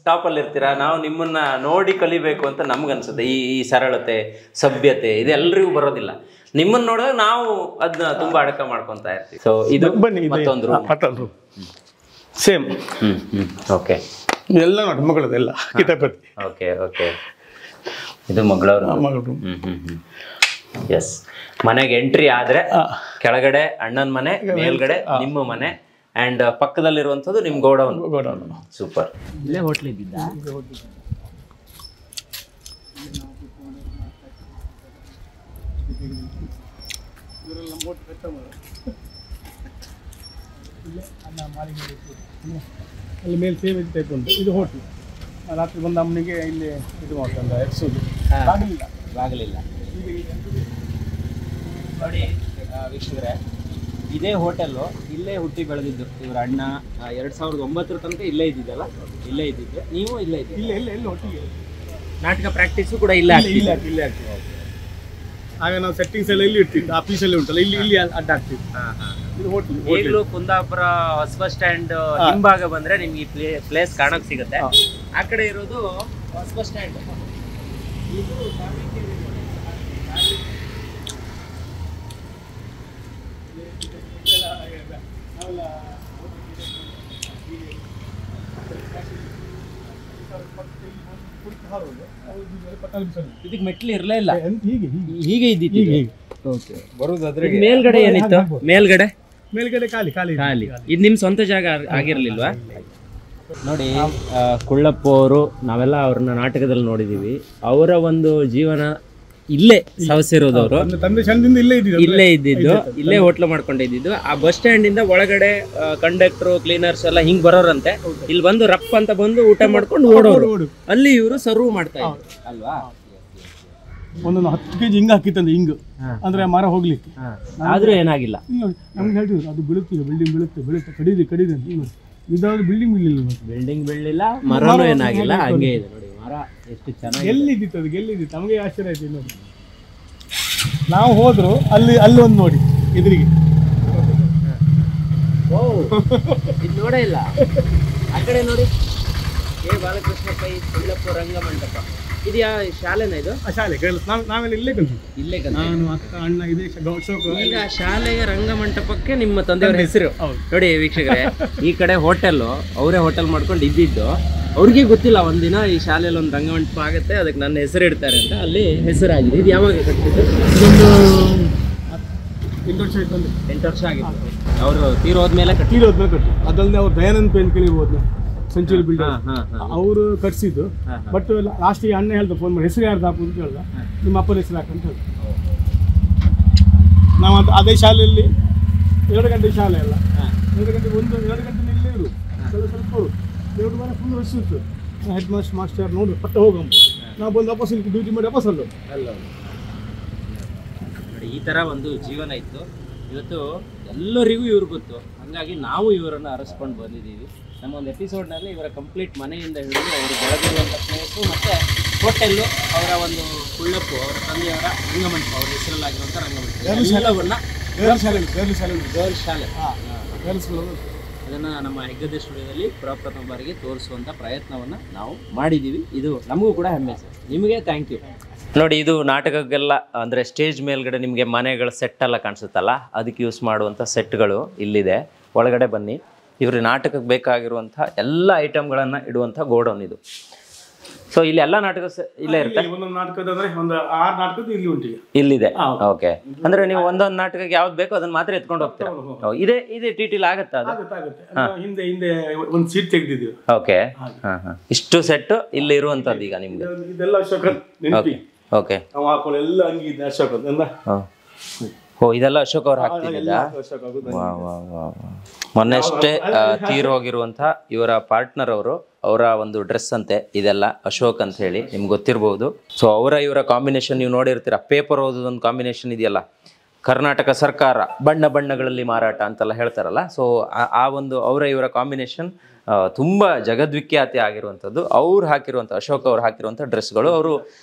ಟಾಪ್ ಅಲ್ಲಿ ಇರ್ತೀರಾ. ನಾವು ನಿಮ್ಮನ್ನ ನೋಡಿ ಕಲಿಬೇಕು ಅಂತ ನಮ್ಗನ್ಸುತ್ತೆ. ಈ ಸರಳತೆ, ಸಭ್ಯತೆ ಇದೆಲ್ಲರಿಗೂ ಬರೋದಿಲ್ಲ. ನಿಮ್ಮನ್ನ ನೋಡಿದಾಗ ನಾವು ಅದನ್ನ ತುಂಬಾ ಅಡಕ ಮಾಡ್ಕೊಂತ ಇರ್ತೀವಿ. ಸೊ ಇದು ಬನ್ನಿ ಮತ್ತೊಂದು ಮತ್ತೊಂದು ಸೇಮ್. ಓಕೆ, ಎಲ್ಲ ನೋಡಿ ಮಗಳದೆಲ್ಲ ಕಿತಾಪತಿ. ಓಕೆ ಓಕೆ, ಇದು ಮಗಳವರು. ಮಗಳು. ಎಸ್, ಮನೆಗೆ ಎಂಟ್ರಿ ಆದ್ರೆ ಕೆಳಗಡೆ ಅಣ್ಣನ ಮನೆ, ಮೇಲ್ಗಡೆ ನಿಮ್ಮ ಮನೆ, ಅಂಡ್ ಪಕ್ಕದಲ್ಲಿರುವಂಥದ್ದು ನಿಮ್ ಗೋಡೌನ್. ಸೂಪರ್. ಇಲ್ಲೇ ಹೋಟ್ಲ್ ಇದ್ದಿದ್ದ? ಅಲ್ಲಿ ಮೇಲೆ ಸೇವೆ ಟೈಪ್ ಉಂಟು. ಇದು ಹೋಟ್ಲು. ರಾತ್ರಿ ಬಂದ ಅಮ್ಮನಿಗೆ ಇಲ್ಲಿ ಇದು ಮಾಡ್ಕೊಂಡು ಎಕ್ಸೋದು ಆಗಲಿಲ್ಲ. ನೋಡಿ ವೀಕ್ಷಕರೇ, ಇದೇ ಹೋಟೆಲ್ಲು ಇಲ್ಲೇ ಹುಟ್ಟಿ ಬೆಳೆದಿದ್ದು ಇವ್ರ ಅಣ್ಣ. 2009 ತನಕ ಇಲ್ಲೇ ಇದ್ದಿದ್ದಲ್ಲ, ಇಲ್ಲೇ ಇದ್ದಿದ್ದು. ನೀವು ಇಲ್ಲೇ ಇದ್ದೀವಿ? ಇಲ್ಲ ಒಟ್ಟಿಗೆ ನಾಟಕ ಪ್ರಾಕ್ಟೀಸು ಕೂಡ ಇಲ್ಲೇ ಇಲ್ಲೇ ಆಗ್ತೀವಿ. ಆಗ ನಾವು ಸೆಟ್ಟಿಂಗ್ಸ್ ಎಲ್ಲ ಇಲ್ಲಿ ಇರ್ತಿದ್ದು, ಆಫೀಸಲ್ಲಿ ಉಂಟಲ್ಲ, ಇಲ್ಲಿ ಅಡ್ಡ ಆಗ್ತಿತ್ತು. ಇದು ಹೋಟ್ಲು. ಈಗಲೂ ಕುಂದಾಪುರ ಹೊಸ ಬಸ್ ಸ್ಟ್ಯಾಂಡ್ ಹಿಂಭಾಗ ಬಂದ್ರೆ ನಿಮ್ಗೆ ಈ ಪ್ಲೇಸ್ ಕಾಣಕ್ ಸಿಗುತ್ತೆ. ಆ ಕಡೆ ಇರೋದು ಹೊಸ ಬಸ್ ಸ್ಟ್ಯಾಂಡ್. ಇದು ಇದಕ್ಕೆ ಮೆಟ್ಲು ಇರಲೇ ಇಲ್ಲ, ಹೀಗೆ ಇದ್ದಿತ್ತು. ಬರೋದಾದ್ರೆ ಮೇಲ್ಗಡೆ ಏನಿತ್ತು? ಮೇಲ್ಗಡೆ ಖಾಲಿ. ಇದು ನಿಮ್ ಸ್ವಂತ ಜಾಗ ಆಗಿರ್ಲಿಲ್ವಾ? ನೋಡಿ, ಕುಳ್ಳಪ್ಪ ಅವರು, ನಾವೆಲ್ಲ ಅವ್ರನ್ನ ನಾಟಕದಲ್ಲಿ ನೋಡಿದೀವಿ. ಅವರ ಒಂದು ಜೀವನ ಇಲ್ಲೇ ಸವಸಿರೋದವರು. ತಂದೆ ಚಂದಿಂದ ಇಲ್ಲೇ ಇದ್ದಿದ್ದು, ಇಲ್ಲೇ ಹೋಟ್ಲು ಮಾಡ್ಕೊಂಡಿದ್ದು. ಆ ಬಸ್ ಸ್ಟ್ಯಾಂಡ್ ಇಂದ ಒಳಗಡೆ ಕಂಡಕ್ಟರ್, ಕ್ಲೀನರ್ಸ್ ಎಲ್ಲ ಹಿಂಗ್ ಬರೋರಂತೆ. ಇಲ್ಲಿ ಬಂದು ರಪ್ ಅಂತ ಬಂದು ಊಟ ಮಾಡ್ಕೊಂಡು ಓಡೋರು. ಅಲ್ಲಿ ಇವರು ಸರ್ವ್ ಮಾಡ್ತಾ ಇದ್ರು ಅಲ್ವಾ? ಒಂದೊಂದು 10 kg ಹಿಂಗ ಹಾಕಿತ್ತಂದ್ರೆ, ಹಿಂಗು ಅಂದ್ರೆ ಮರ ಹೋಗ್ಲಿಕ್ಕೆ. ಆದ್ರೂ ಏನಾಗಿಲ್ಲ. ನಮ್ಗೆ ಹೇಳ್ತಿದ್ರು ಅದು ಬೀಳುತ್ತೆ, ಬೀಳುತ್ತೆ ಕಡಿದೆ ಅಂತ. ಇದಾದ್ರು ಬಿಲ್ಡಿಂಗ್ ಬೀಳಿಲ್ಲ, ಮರನೂ ಏನಾಗಿಲ್ಲ, ಹಂಗೆ ಇದೆ ನೋಡಿ ಮರ. ಎಷ್ಟು ಚೆನ್ನಾಗಿ ಎಲ್ಲಿದ್ದಿತ್ತು ಅದಕ್ಕೆ, ಎಲ್ಲಿದ್ದಿತ್ತು ನಮಗೆ ಆಶ್ಚರ್ಯ ಆಯ್ತು. ನೋಡಿ ನಾವು ಹೋದ್ರು ಅಲ್ಲಿ ಒಂದು ನೋಡಿ ಎದುರಿಗೆ. ಇದು ನೋಡೇ ಇಲ್ಲ. ಆ ಕಡೆ ನೋಡಿ, ಬಾಲಕೃಷ್ಣ ಪೈ ಕುಳ್ಳಪ್ಪ ರಂಗಮಂಟಪ. ಇದು ಯಾವ ಶಾಲೆನ? ಇದು ಶಾಲೆ ನಾವೆಲ್ಲ ಇಲ್ಲೇ ಕಲ್ತಿದ್ದು. ಇಲ್ಲೇ ನಾನು, ಅಕ್ಕ, ಅಣ್ಣ ಇದೇ ಈಗ ಶಾಲೆಯ ರಂಗಮಂಟಪಕ್ಕೆ ನಿಮ್ಮ ತಂದೆಯವರ ಹೆಸರು. ನೋಡಿ ವೀಕ್ಷಕರೇ, ಈ ಕಡೆ ಹೋಟೆಲ್, ಅವರೇ ಹೋಟೆಲ್ ಮಾಡ್ಕೊಂಡು ಇದ್ದಿದ್ದು. ಅವ್ರಿಗೆ ಗೊತ್ತಿಲ್ಲ ಒಂದಿನ ಈ ಶಾಲೆಯಲ್ಲಿ ಒಂದು ರಂಗಮಂಟಪ ಆಗುತ್ತೆ, ಅದಕ್ಕೆ ನನ್ನ ಹೆಸರು ಇಡ್ತಾರೆ ಅಂತ. ಅಲ್ಲಿ ಹೆಸರಾಗಿದೆ. ಇದು ಯಾವಾಗ ಕಟ್ಟಿದ್ದು? ಇದೊಂದು 8 ವರ್ಷ ಆಯ್ತು. 8 ವರ್ಷ ಆಗಿತ್ತು. ಅವರು ತೀರೋದ್ಮೇಲೆ ಕಟ್ಟಿ. ಅದಲ್ಲದೆ ಅವ್ರು ದಯಾನಂದ್ ಪೇನ್ ಕೇಳಿರ್ಬೋದು, ಸೆಂಚುರಿ ಬಿಲ್ಡರ್, ಅವರು ಕಟ್ಸಿದ್ದು. ಬಟ್ ಲಾಸ್ಟಿಗೆ ಅಣ್ಣ ಹೇಳ್ದ, ಫೋನ್ ಮಾಡಿ, ಹೆಸರು ಯಾರ್ದು ಹಾಕು ಅಂತ ಹೇಳ್ದ. ನಿಮ್ಮ ಅಪ್ಪನ ಹೆಸರು ಹಾಕಂತ ಹೇಳ್ದ. ನಾವು ಅದೇ ಶಾಲೆಯಲ್ಲಿ 2 ಗಂಟೆ ಶಾಲೆ ಅಲ್ಲ, 2 ಗಂಟೆ 2 ಗಂಟೆ ಇಲ್ಲೇ ಇರು, ಸ್ವಲ್ಪ 2 ಮನೆ ಫುಲ್ ರಶ್ ಇತ್ತು. ಹೆಡ್ ಮಾಸ್ಟರ್ ನೋಡಿ ಪಟ್ಟ ಹೋಗಮ್ಮ, ನಾವು ಬಂದು ವಾಪಸ್ ಇಲ್ಲಿ ಡ್ಯೂಟಿ ಮಾಡಿ ವಾಪಸ್ ಅಲ್ಲ. ನೋಡಿ, ಈ ಥರ ಒಂದು ಜೀವನ ಇತ್ತು. ಇವತ್ತು ಎಲ್ಲರಿಗೂ ಇವ್ರು ಗೊತ್ತು, ಹಾಗಾಗಿ ನಾವು ಇವರನ್ನು ಅರಸ್ಕೊಂಡು ಬಂದಿದ್ದೀವಿ. ನಮ್ಮ ಒಂದು ಎಪಿಸೋಡ್ನಲ್ಲಿ ಇವರ ಕಂಪ್ಲೀಟ್ ಮನೆಯಿಂದ ಹಿಡಿದು ಅವರು ಬೆಳೆದಿರುವಂಥ ಪ್ಲೇಸು ಮತ್ತು ಹೋಟೆಲ್ಲು, ಅವರ ಒಂದು ಕುಳ್ಳಪ್ಪು, ಅವರ ತಂದೆಯವರ ರಂಗಮಂಟಪ, ಅವರ ಹೆಸರಲ್ಲಾಗಿರುವಂಥ ರಂಗಮಂಟಪ ಎಲ್ಲವನ್ನ ಗರ್ಲ್ ಶಾಲೆ ಅದನ್ನು ನಮ್ಮ ಹೆಗ್ಗದ್ದೆ ಸ್ಟುಡಿಯೋದಲ್ಲಿ ಪ್ರಪ್ರಥಮ ಬಾರಿಗೆ ತೋರಿಸುವಂಥ ಪ್ರಯತ್ನವನ್ನು ನಾವು ಮಾಡಿದ್ದೀವಿ. ಇದು ನಮಗೂ ಕೂಡ ಹೆಮ್ಮೆ ಸರ್. ನಿಮಗೆ ಥ್ಯಾಂಕ್ ಯು. ನೋಡಿ, ಇದು ನಾಟಕಕ್ಕೆಲ್ಲ ಅಂದರೆ ಸ್ಟೇಜ್ ಮೇಲ್ಗಡೆ ನಿಮಗೆ ಮನೆಗಳ ಸೆಟ್ ಎಲ್ಲ ಕಾಣಿಸುತ್ತಲ್ಲ, ಅದಕ್ಕೆ ಯೂಸ್ ಮಾಡುವಂಥ ಸೆಟ್ಗಳು ಇಲ್ಲಿದೆ. ಒಳಗಡೆ ಬನ್ನಿ. ಇವ್ರ ನಾಟಕಕ್ಕೆ ಬೇಕಾಗಿರುವಂಥ ಎಲ್ಲ ಐಟಮ್ಗಳನ್ನು ಇಡುವಂಥ ಗೋಡೌನ್ ಇದು. ಸೊ ಇಲ್ಲಿ ಎಲ್ಲ ನಾಟಕ ಇಲ್ಲೇ ಇರುತ್ತೆ. ಒಂದೊಂದು ನಾಟಕದ ಅಂದ್ರೆ ಒಂದು 6 ನಾಟಕದ ಇಲ್ಲಿ ಉಂಟು, ಇಲ್ಲಿದೆ. ಓಕೆ, ಅಂದ್ರೆ ನೀವು ಒಂದೊಂದು ನಾಟಕಕ್ಕೆ ಯಾವ್ದು ಬೇಕೋ ಅದನ್ನ ಮಾತ್ರ ಎತ್ಕೊಂಡು ಹೋಗ್ತೀರಾ? ಇದೇ ಟಿಟಿಲ್ ಆಗತ್ತಾ ಅದು? ಹಿಂದೆ ಒಂದು ಸೀಟ್ ತೆಗೆದಿದ್ದೀವಿ. ಓಕೆ, ಇಷ್ಟು ಸೆಟ್ ಇಲ್ಲಿ ಇರುವಂತದ್ದು ಈಗ ನಿಮ್ಗೆ? ಇದೆಲ್ಲ ಅಶೋಕ. ಓಕೆ, ಎಲ್ಲ ಅಂಗಿ ಇದೆ ಅಶೋಕ. ಓ, ಇದೆಲ್ಲ ಅಶೋಕ್ ಅವ್ರು ಹಾಕ್ತಿದ್ದ? ಮೊನ್ನೆಷ್ಟೇ ತೀರೋಗಿರುವಂತಹ ಇವರ ಪಾರ್ಟ್ನರ್ ಅವರ ಒಂದು ಡ್ರೆಸ್ ಅಂತೆ ಇದೆಲ್ಲ, ಅಶೋಕ್ ಅಂತ ಹೇಳಿ ನಿಮ್ಗೆ ಗೊತ್ತಿರಬಹುದು. ಸೊ ಇವರ ಕಾಂಬಿನೇಷನ್ ನೀವು ನೋಡಿರ್ತೀರ. ಪೇಪರ್ ಓದೋದೊಂದು ಕಾಂಬಿನೇಷನ್ ಇದೆಯಲ್ಲ, ಕರ್ನಾಟಕ ಸರ್ಕಾರ ಬಣ್ಣ ಬಣ್ಣಗಳಲ್ಲಿ ಮಾರಾಟ ಅಂತೆಲ್ಲ ಹೇಳ್ತಾರಲ್ಲ. ಸೊ ಆ ಒಂದು ಇವರ ಕಾಂಬಿನೇಷನ್ ತುಂಬ ಜಗದ್ವಿಖ್ಯಾತಿ ಆಗಿರುವಂಥದ್ದು. ಅವ್ರು ಹಾಕಿರುವಂಥ, ಅಶೋಕ್ ಅವ್ರು ಹಾಕಿರುವಂಥ ಡ್ರೆಸ್ಗಳು. ಅವರು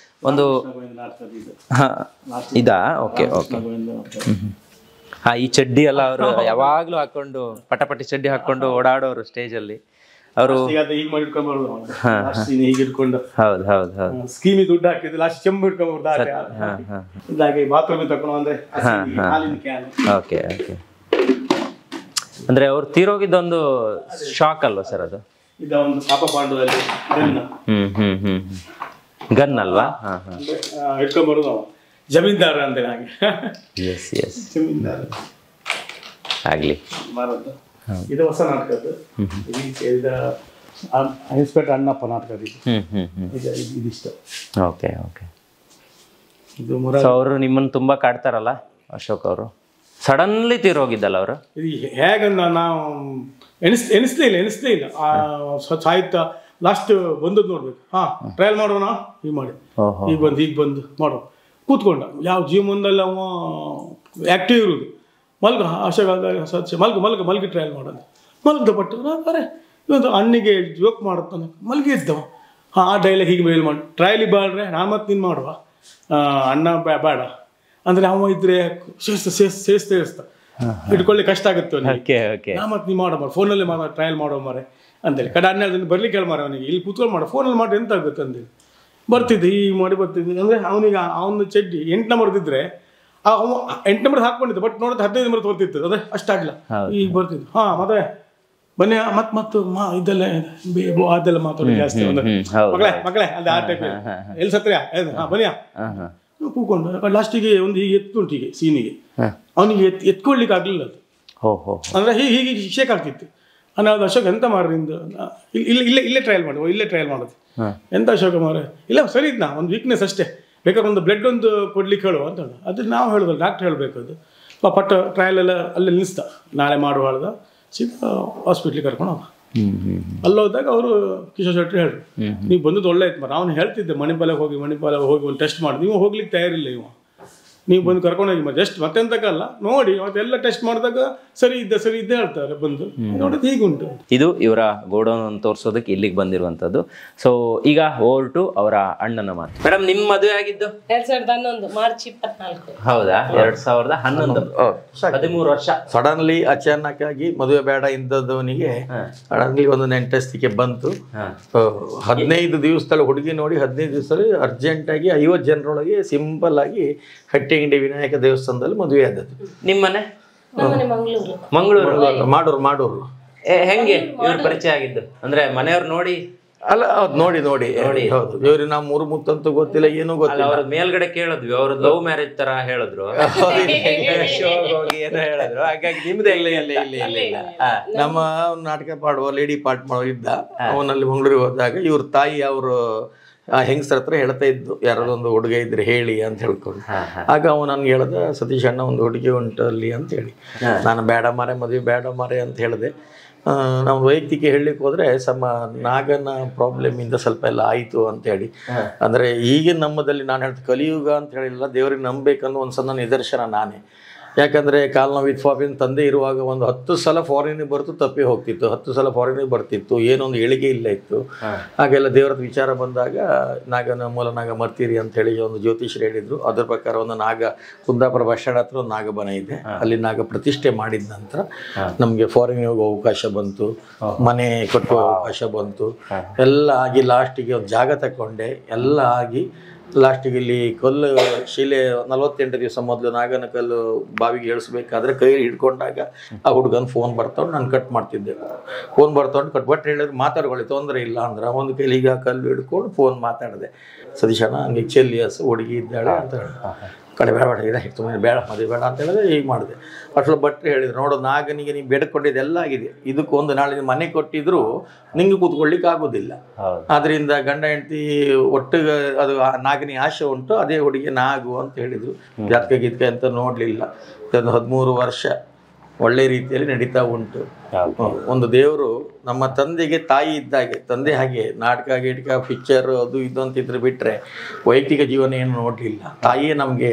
ಒಂದು ಇದಾ? Okay okay. ಈ ಚಡ್ಡಿ ಎಲ್ಲ ಅವರು ಯಾವಾಗ್ಲೂ ಹಾಕೊಂಡು ಪಟಪಟಿ ಚಡ್ಡಿ ಹಾಕೊಂಡು ಓಡಾಡೋರು ಸ್ಟೇಜ್ ಅಲ್ಲಿ. ಅವರು ಈಗ ಮಾಡಿ ಇಟ್ಕೊಂಡ್ ಬರೋದು ಹೀಗೆ ಇಟ್ಕೊಂಡು. ಹೌದು ಹೌದು ಹೌದು. ಸ್ಕೀಮಿಗೆ ದುಡ್ಡು ಹಾಕಿದ್ದು ಲಾಸ್ಟ್ ಚೆಂಬು ಇಟ್ಕೊಂಡ್ ಇದಾಗಿ ಬಾತ್ರೂಮ್ ತಕೊಂಡು ಅಂದ್ರೆ ಹಾಲಿನ ಕ್ಯಾನ್. Okay okay. ಅಂದ್ರೆ ಅವ್ರು ತೀರೋಗಿದ್ದೊಂದು ಶಾಕ್ ಅಲ್ವಾ ಸರ್ ಅದು? ಇದ ಒಂದು ಪಾಪ ಪಾಂಡವಲ್ಲಿ ಗನ್ ಅಲ್ವಾ? ಇಟ್ಕೊಂಡ್ ಬರೋದು ಜಮೀನ್ದಾರ ಅಂತ ಹಾಗೆ. ಎಸ್ ಎಸ್, ಜಮೀನ್ದಾರ ಆಗ್ಲಿ. ಮಾರದ್ದು ಇದು ಹೊಸ ನಾಟಕದ್ದು. ಇನ್ಸ್ಪೆಕ್ಟರ್ ಅಣ್ಣಪ್ಪ ನಾಟಕ ಇದಿಷ್ಟ. Okay okay. ಇದು ಅವರು ನಿಮ್ಮನ್ನು ತುಂಬಾ ಕಾಡ್ತಾರಲ್ಲ ಅಶೋಕ್ ಅವರು? ಸಡನ್ಲಿ ತೀರೋಗಿದ್ದಲ್ಲ ಅವರು? ಇದು ಹೇಗಂದ ನಾವು ಎಣಿಸ್ಲೇ ಇಲ್ಲ. ಸಾಹಿತ್ಯ ಲಾಸ್ಟ್ ಬಂದದ್ದು ನೋಡ್ಬೇಕು. ಟ್ರಯಲ್ ಮಾಡೋಣ, ಹೀಗೆ ಮಾಡಿ ಈಗ ಬಂದು ಮಾಡೋ ಕೂತ್ಕೊಂಡ. ಯಾವ ಜೀವನದಲ್ಲಿ ಅವ ಆ್ಯಕ್ಟಿವ್ ಇರೋದು. ಮಲ್ಗ ಅಶೋಕ ಮಲ್ಗಿ ಟ್ರಯಲ್ ಮಾಡೋದು. ಮಲ್ಗದ ಪಟ್ಟು ಅರೆ ಇವತ್ತು ಅಣ್ಣಿಗೆ ಜೋಕ್ ಮಾಡುತ್ತಾನೆ ಮಲ್ಗಿ ಇದ್ದವ. ಆ ಡೈಲಾಗ್ ಹೀಗೆ ಮೇಲ್ ಮಾಡಿ ಟ್ರಯಲಿಗೆ ಬಾಳ್ರೆ ನಾನು ಮತ್ತೆ ನೀನು ಮಾಡುವ ಅಣ್ಣ ಬೇಡ ಅಂದರೆ ಅವ ಇದ್ರೆ ಸೇರಿಸ್ತಾ ಇಟ್ಕೊಳ್ಳಿ ಕಷ್ಟ ಆಗುತ್ತೆ ಅವನಿಗೆ. ನಾ ಮತ್ತೆ ನೀವು ಮಾಡೋ ಫೋನಲ್ಲಿ ಟ್ರಯಲ್ ಮಾಡೋ ಮಾರೆ ಅಂತೇಳಿ ಕಡೆ 12 ಬರ್ಲಿಕ್ಕೆ ಹೇಳಿ ಮಾರೆ ಅವನಿಗೆ. ಇಲ್ಲಿ ಕೂತ್ಕೊಂಡು ಮಾಡೋ ಫೋನಲ್ಲಿ ಮಾಡಿ ಎಂತ ಆಗುತ್ತೆ ಅಂತೇಳಿ ಬರ್ತಿದ್ದೆ. ಈಗ ಮಾಡಿ ಬರ್ತಿದ್ದೆ ಅಂದರೆ ಅವನಿಗೆ ಅವನ ಚಡ್ಡಿ 8 ನಂಬರ್ದಿದ್ರೆ 8 ನಂಬರ್ ಹಾಕೊಂಡಿದ್ದೆ. ಬಟ್ ನೋಡಿದ್ರೆ 15 ನಂಬರ್ ತೋರ್ತಿತ್ತು. ಅದೇ ಅಷ್ಟಾಗಿಲ್ಲ. ಈಗ ಬರ್ತಿದ್ದು ಮತ್ತೆ ಬನ್ನಿ ಮತ್ತು ಇದೆಲ್ಲ ಅದೆಲ್ಲ ಮಾತಾಡೋದು ಜಾಸ್ತಿ. ಮಕ್ಕಳೇ ಅದೇ ಆ ಟೈಪ್ ಎಲ್ಲಿ ಸತ್ರ್ಯಾ ಬನ್ನಿಯಾ ಕೂತ್ಕೊಂಡು ಲಾಸ್ಟಿಗೆ ಒಂದು ಹೀಗೆ ಎತ್ತುಂಟು ಹೀಗೆ ಸೀನಿಗೆ ಅವನಿಗೆ ಎತ್ಕೊಳ್ಲಿಕ್ಕೆ ಆಗ್ಲಿಲ್ಲ ಅದು. ಅಂದ್ರೆ ಹೀಗೆ ಶೇಕ್ ಆಗ್ತಿತ್ತು. ಅನ್ನೋದು ಅಶೋಕ್ ಎಂತ ಮಾರಿಂದ ಇಲ್ಲೇ ಟ್ರಯಲ್ ಮಾಡೋದು ಎಂತ ಅಶೋಕ ಮಾರ ಇಲ್ಲ ಸರಿ ಇದ್ನ ಒಂದು ವೀಕ್ನೆಸ್ ಅಷ್ಟೇ, ಬೇಕಾದ್ರೆ ಒಂದು ಬ್ಲಡ್ ಒಂದು ಕೊಡ್ಲಿಕ್ಕೆ ಹೇಳುವ ಅಂತ ಹೇಳೋದು. ಅದು ನಾವು ಹೇಳೋದು ಡಾಕ್ಟರ್ ಹೇಳಬೇಕು. ಅದು ಪಟ್ಟ ಟ್ರಯಲ್ ಎಲ್ಲ ಅಲ್ಲೇ ನಿಲ್ಲಿಸ್ತಾ ನಾಳೆ ಮಾಡುವ ಹೇಳ್ದ ಸೀದಾ ಹಾಸ್ಪಿಟ್ಲಿಗೆ ಕರ್ಕೊಂಡು ಹೋದ. ಅಲ್ಲೋದಾಗ ಅವರು ಕಿಶೋರ್ ಶೆಟ್ಟಿ ಹೇಳಿದ್ರು ನೀವು ಬಂದದ್ದು ಒಳ್ಳೆ ಆಯ್ತು ಮಾರ. ಅವ್ನು ಹೇಳ್ತಿದ್ದೆ ಮಣಿಪಾಲಕ್ಕೆ ಹೋಗಿ ಒಂದು ಟೆಸ್ಟ್ ಮಾಡಿ. ನೀವು ಹೋಗ್ಲಿಕ್ಕೆ ತಯಾರಿಲ್ಲ ಇವ, ನೀವು ಬಂದು ಕರ್ಕೊಂಡೋಗಿ ಜಸ್ಟ್ ಮತ್ತೆಂತಕ್ಕಲ್ಲ ನೋಡಿ ಮತ್ತೆಲ್ಲ ಟೆಸ್ಟ್ ಮಾಡಿದಾಗ ಸರಿ ಇದ್ದೇ ಹೇಳ್ತಾರೆ ಬಂದು ನೋಡೋದು ಹೀಗುಂಟು. ಇದು ಇವರ ಗೋಡೌನ್ ತೋರಿಸೋದಕ್ಕೆ ಇಲ್ಲಿಗೆ ಬಂದಿರುವಂತದ್ದು. ಸೊ ಈಗ ಓವರ್ ಟು ಅವರ ಅಣ್ಣನ ಮಾತು. ಮೇಡಮ್ ನಿಮ್ಮ ಮದುವೆ ಆಗಿದ್ದು 2011 ಮಾರ್ಚ್ 24. ಹೌದಾ? 2011 13 ವರ್ಷ. ಸಡನ್ಲಿ ಅಚಾನಕ್ ಆಗಿ ಮದುವೆ ಬೇಡ ಇದ್ದವನಿಗೆ ಸಡನ್ಲಿ ಒಂದು ನೆಂಟಸ್ತಿಕೆ ಬಂತು. 15 ದಿವಸದಲ್ಲಿ ಹುಡುಗಿ ನೋಡಿ 15 ದಿವಸದಲ್ಲಿ ಅರ್ಜೆಂಟ್ ಆಗಿ 50 ಜನರೊಳಗೆ ಸಿಂಪಲ್ ಆಗಿ ಹಟ್ಟಿಂಗಡಿ ವಿನಾಯಕ ದೇವಸ್ಥಾನದಲ್ಲಿ ಮದುವೆ ಆದದ್ದು. ನಿಮ್ಮನೆ ಮಂಗಳೂರು ಮಾಡೋರು. ಹೆಂಗೆ ಇವ್ರ ಪರಿಚಯ ಆಗಿದ್ದು? ಅಂದ್ರೆ ಮನೆಯವ್ರು ನೋಡಿ ಅಲ್ಲ ನೋಡಿ ಹೌದು. ಇವ್ರಿಗೆ ನಾವು 3 ಮುತ್ತಂತೂ ಗೊತ್ತಿಲ್ಲ, ಏನೂ ಗೊತ್ತಿಲ್ಲ. ಅವ್ರ ಮೇಲ್ಗಡೆ ಕೇಳಿದ್ವಿ, ಅವ್ರ ಲವ್ ಮ್ಯಾರೇಜ್ ತರ ಹೇಳಿದ್ರು, ಹೋಗಿ ಏನೋ ಹೇಳಿದ್ರು. ಹಾಗಾಗಿ ನಿಮ್ದೇ ಇಲ್ಲ. ನಮ್ಮ ನಾಟಕ ಪಾಡುವ ಲೇಡಿ ಪಾರ್ಟ್ ಮಾಡೋ ಇದ್ದ. ಅವನಲ್ಲಿ ಮಂಗಳೂರಿಗೆ ಹೋದಾಗ ಇವ್ರ ತಾಯಿ ಅವರು ಹೆಂಗಸ್ರ ಹತ್ರ ಹೇಳ್ತಾ ಇದ್ದು ಯಾರದೊಂದು ಹುಡುಗ ಇದ್ರೆ ಹೇಳಿ ಅಂತ ಹೇಳ್ಕೊಂಡು. ಆಗ ಅವ ನನ್ಗೆ ಹೇಳ್ದ ಸತೀಶ್ ಅಣ್ಣ ಒಂದು ಹುಡುಗಿ ಉಂಟು ಅಲ್ಲಿ ಅಂತ ಹೇಳಿ. ನಾನು ಬೇಡ ಮಾರೆ ಮದುವೆ ಬೇಡ ಮಾರೆ ಅಂತ ಹೇಳಿದೆ. ನಾವು ವೈಯಕ್ತಿಕ ಹೇಳಲಿಕ್ಕೆ ಹೋದರೆ ನಾಗನ ಪ್ರಾಬ್ಲಮಿಂದ ಸ್ವಲ್ಪ ಎಲ್ಲ ಆಯಿತು ಅಂತೇಳಿ. ಅಂದರೆ ಈಗಿನ ನಮ್ಮದಲ್ಲಿ ನಾನು ಹೇಳ್ತೀನಿ ಕಲಿಯುಗ ಅಂತ ಹೇಳಿಲ್ಲ, ದೇವರಿಗೆ ನಂಬಬೇಕನ್ನೋ ಒಂದು ಸಣ್ಣ ನಿದರ್ಶನ ನಾನೇ. ಯಾಕಂದರೆ ಕಾಲ್ನ ವಿತ್ ಫಾಬಿನ್ ತಂದೆ ಇರುವಾಗ ಒಂದು 10 ಸಲ ಫಾರಿನಿಗೆ ಬರ್ತು ತಪ್ಪಿ ಹೋಗ್ತಿತ್ತು, 10 ಸಲ ಫಾರಿನಿಗೆ ಬರ್ತಿತ್ತು, ಏನೊಂದು ಏಳಿಗೆ ಇಲ್ಲ ಇತ್ತು. ಹಾಗೆಲ್ಲ ದೇವರದ ವಿಚಾರ ಬಂದಾಗ ನಾಗನ ಮೂಲ ನಾಗ ಮರ್ತೀರಿ ಅಂತೇಳಿ ಒಂದು ಜ್ಯೋತಿಷ್ಯರು ಹೇಳಿದರು. ಅದ್ರ ಪ್ರಕಾರ ಒಂದು ನಾಗ ಕುಂದಾಪುರ ಬಸ್ ಸ್ಟ್ಯಾಂಡ್ ಹತ್ರ ಒಂದು ನಾಗಬನ ಇದೆ, ಅಲ್ಲಿ ನಾಗ ಪ್ರತಿಷ್ಠೆ ಮಾಡಿದ ನಂತರ ನಮಗೆ ಫಾರಿನಿಗೆ ಹೋಗೋ ಅವಕಾಶ ಬಂತು, ಮನೆ ಕಟ್ಟುವ ಅವಕಾಶ ಬಂತು. ಎಲ್ಲ ಆಗಿ ಲಾಸ್ಟಿಗೆ ಒಂದು ಜಾಗ ತಗೊಂಡೆ. ಎಲ್ಲ ಆಗಿ ಲಾಸ್ಟಿಗೆ ಇಲ್ಲಿ ಕಲ್ಲು ಶಿಲೆ 48 ದಿವಸ ಮೊದಲು ನಾಗನ ಕಲ್ಲು ಬಾವಿಗೆ ಇಳಿಸ್ಬೇಕಾದ್ರೆ ಕೈ ಹಿಡ್ಕೊಂಡಾಗ ಆ ಹುಡುಗನ ಫೋನ್ ಬರ್ತಾವ್ ನಾನು ಕಟ್ ಮಾಡ್ತಿದ್ದೆ. ಫೋನ್ ಬರ್ತಾವ್ ಕಟ್ ಬಟ್ ಹೇಳಿದ್ರೆ ಮಾತಾಡ್ಕೊಳ್ಳಿ ತೊಂದರೆ ಇಲ್ಲ ಅಂದ್ರೆ ಒಂದು ಕೈಲಿ ಈಗ ಕಲ್ಲು ಹಿಡ್ಕೊಂಡು ಫೋನ್ ಮಾತಾಡಿದೆ. ಸತೀಶಣ್ಣ ಹಂಗೆ ಚೆಲ್ಲಿಯಸ್ ಹುಡುಗಿ ಇದ್ದಾಳೆ ಅಂತ ಹೇಳಿ ಕಡೆ ಬೇಡ ಇದೆ ತುಂಬ ಬೇಡ ಮದುವೆ ಬೇಡ ಅಂತ ಹೇಳಿದ್ರೆ ಈಗ ಮಾಡಿದೆ. ಅಷ್ಟು ಭಟ್ರು ಹೇಳಿದ್ರು ನೋಡೋ ನಾಗನಿಗೆ ನೀವು ಬೇಡ್ಕೊಂಡಿದ್ದೆಲ್ಲ ಆಗಿದೆ, ಇದಕ್ಕೊಂದು ನಾಳೆ ಮನೆ ಕೊಟ್ಟಿದ್ರು ನಿಂಗೆ ಕೂತ್ಕೊಳ್ಳಿಕ್ಕೆ ಆಗೋದಿಲ್ಲ. ಅದರಿಂದ ಗಂಡ ಹೆಂಡತಿ ಒಟ್ಟಿಗೆ ಅದು ನಾಗನಿಗೆ ಆಸೆ ಉಂಟು, ಅದೇ ಹುಡುಗಿ ನಾಗು ಅಂತ ಹೇಳಿದರು. ಜಾತಕ ಗೀತಕ ಅಂತ ನೋಡಲಿಲ್ಲ. 13 ವರ್ಷ ಒಳ್ಳೆ ರೀತಿಯಲ್ಲಿ ನಡೀತಾ ಉಂಟು. ಒಂದು ದೇವರು ನಮ್ಮ ತಂದೆಗೆ ತಾಯಿ ಇದ್ದಾಗೆ, ತಂದೆ ಹಾಗೆ ನಾಟಕ ಗೀಟಕ ಪಿಕ್ಚರ್ ಅದು ಇದು ಅಂತಿದ್ರೆ ಬಿಟ್ಟರೆ ವೈಯಕ್ತಿಕ ಜೀವನ ಏನು ನೋಡಲಿಲ್ಲ. ತಾಯಿಯೇ ನಮಗೆ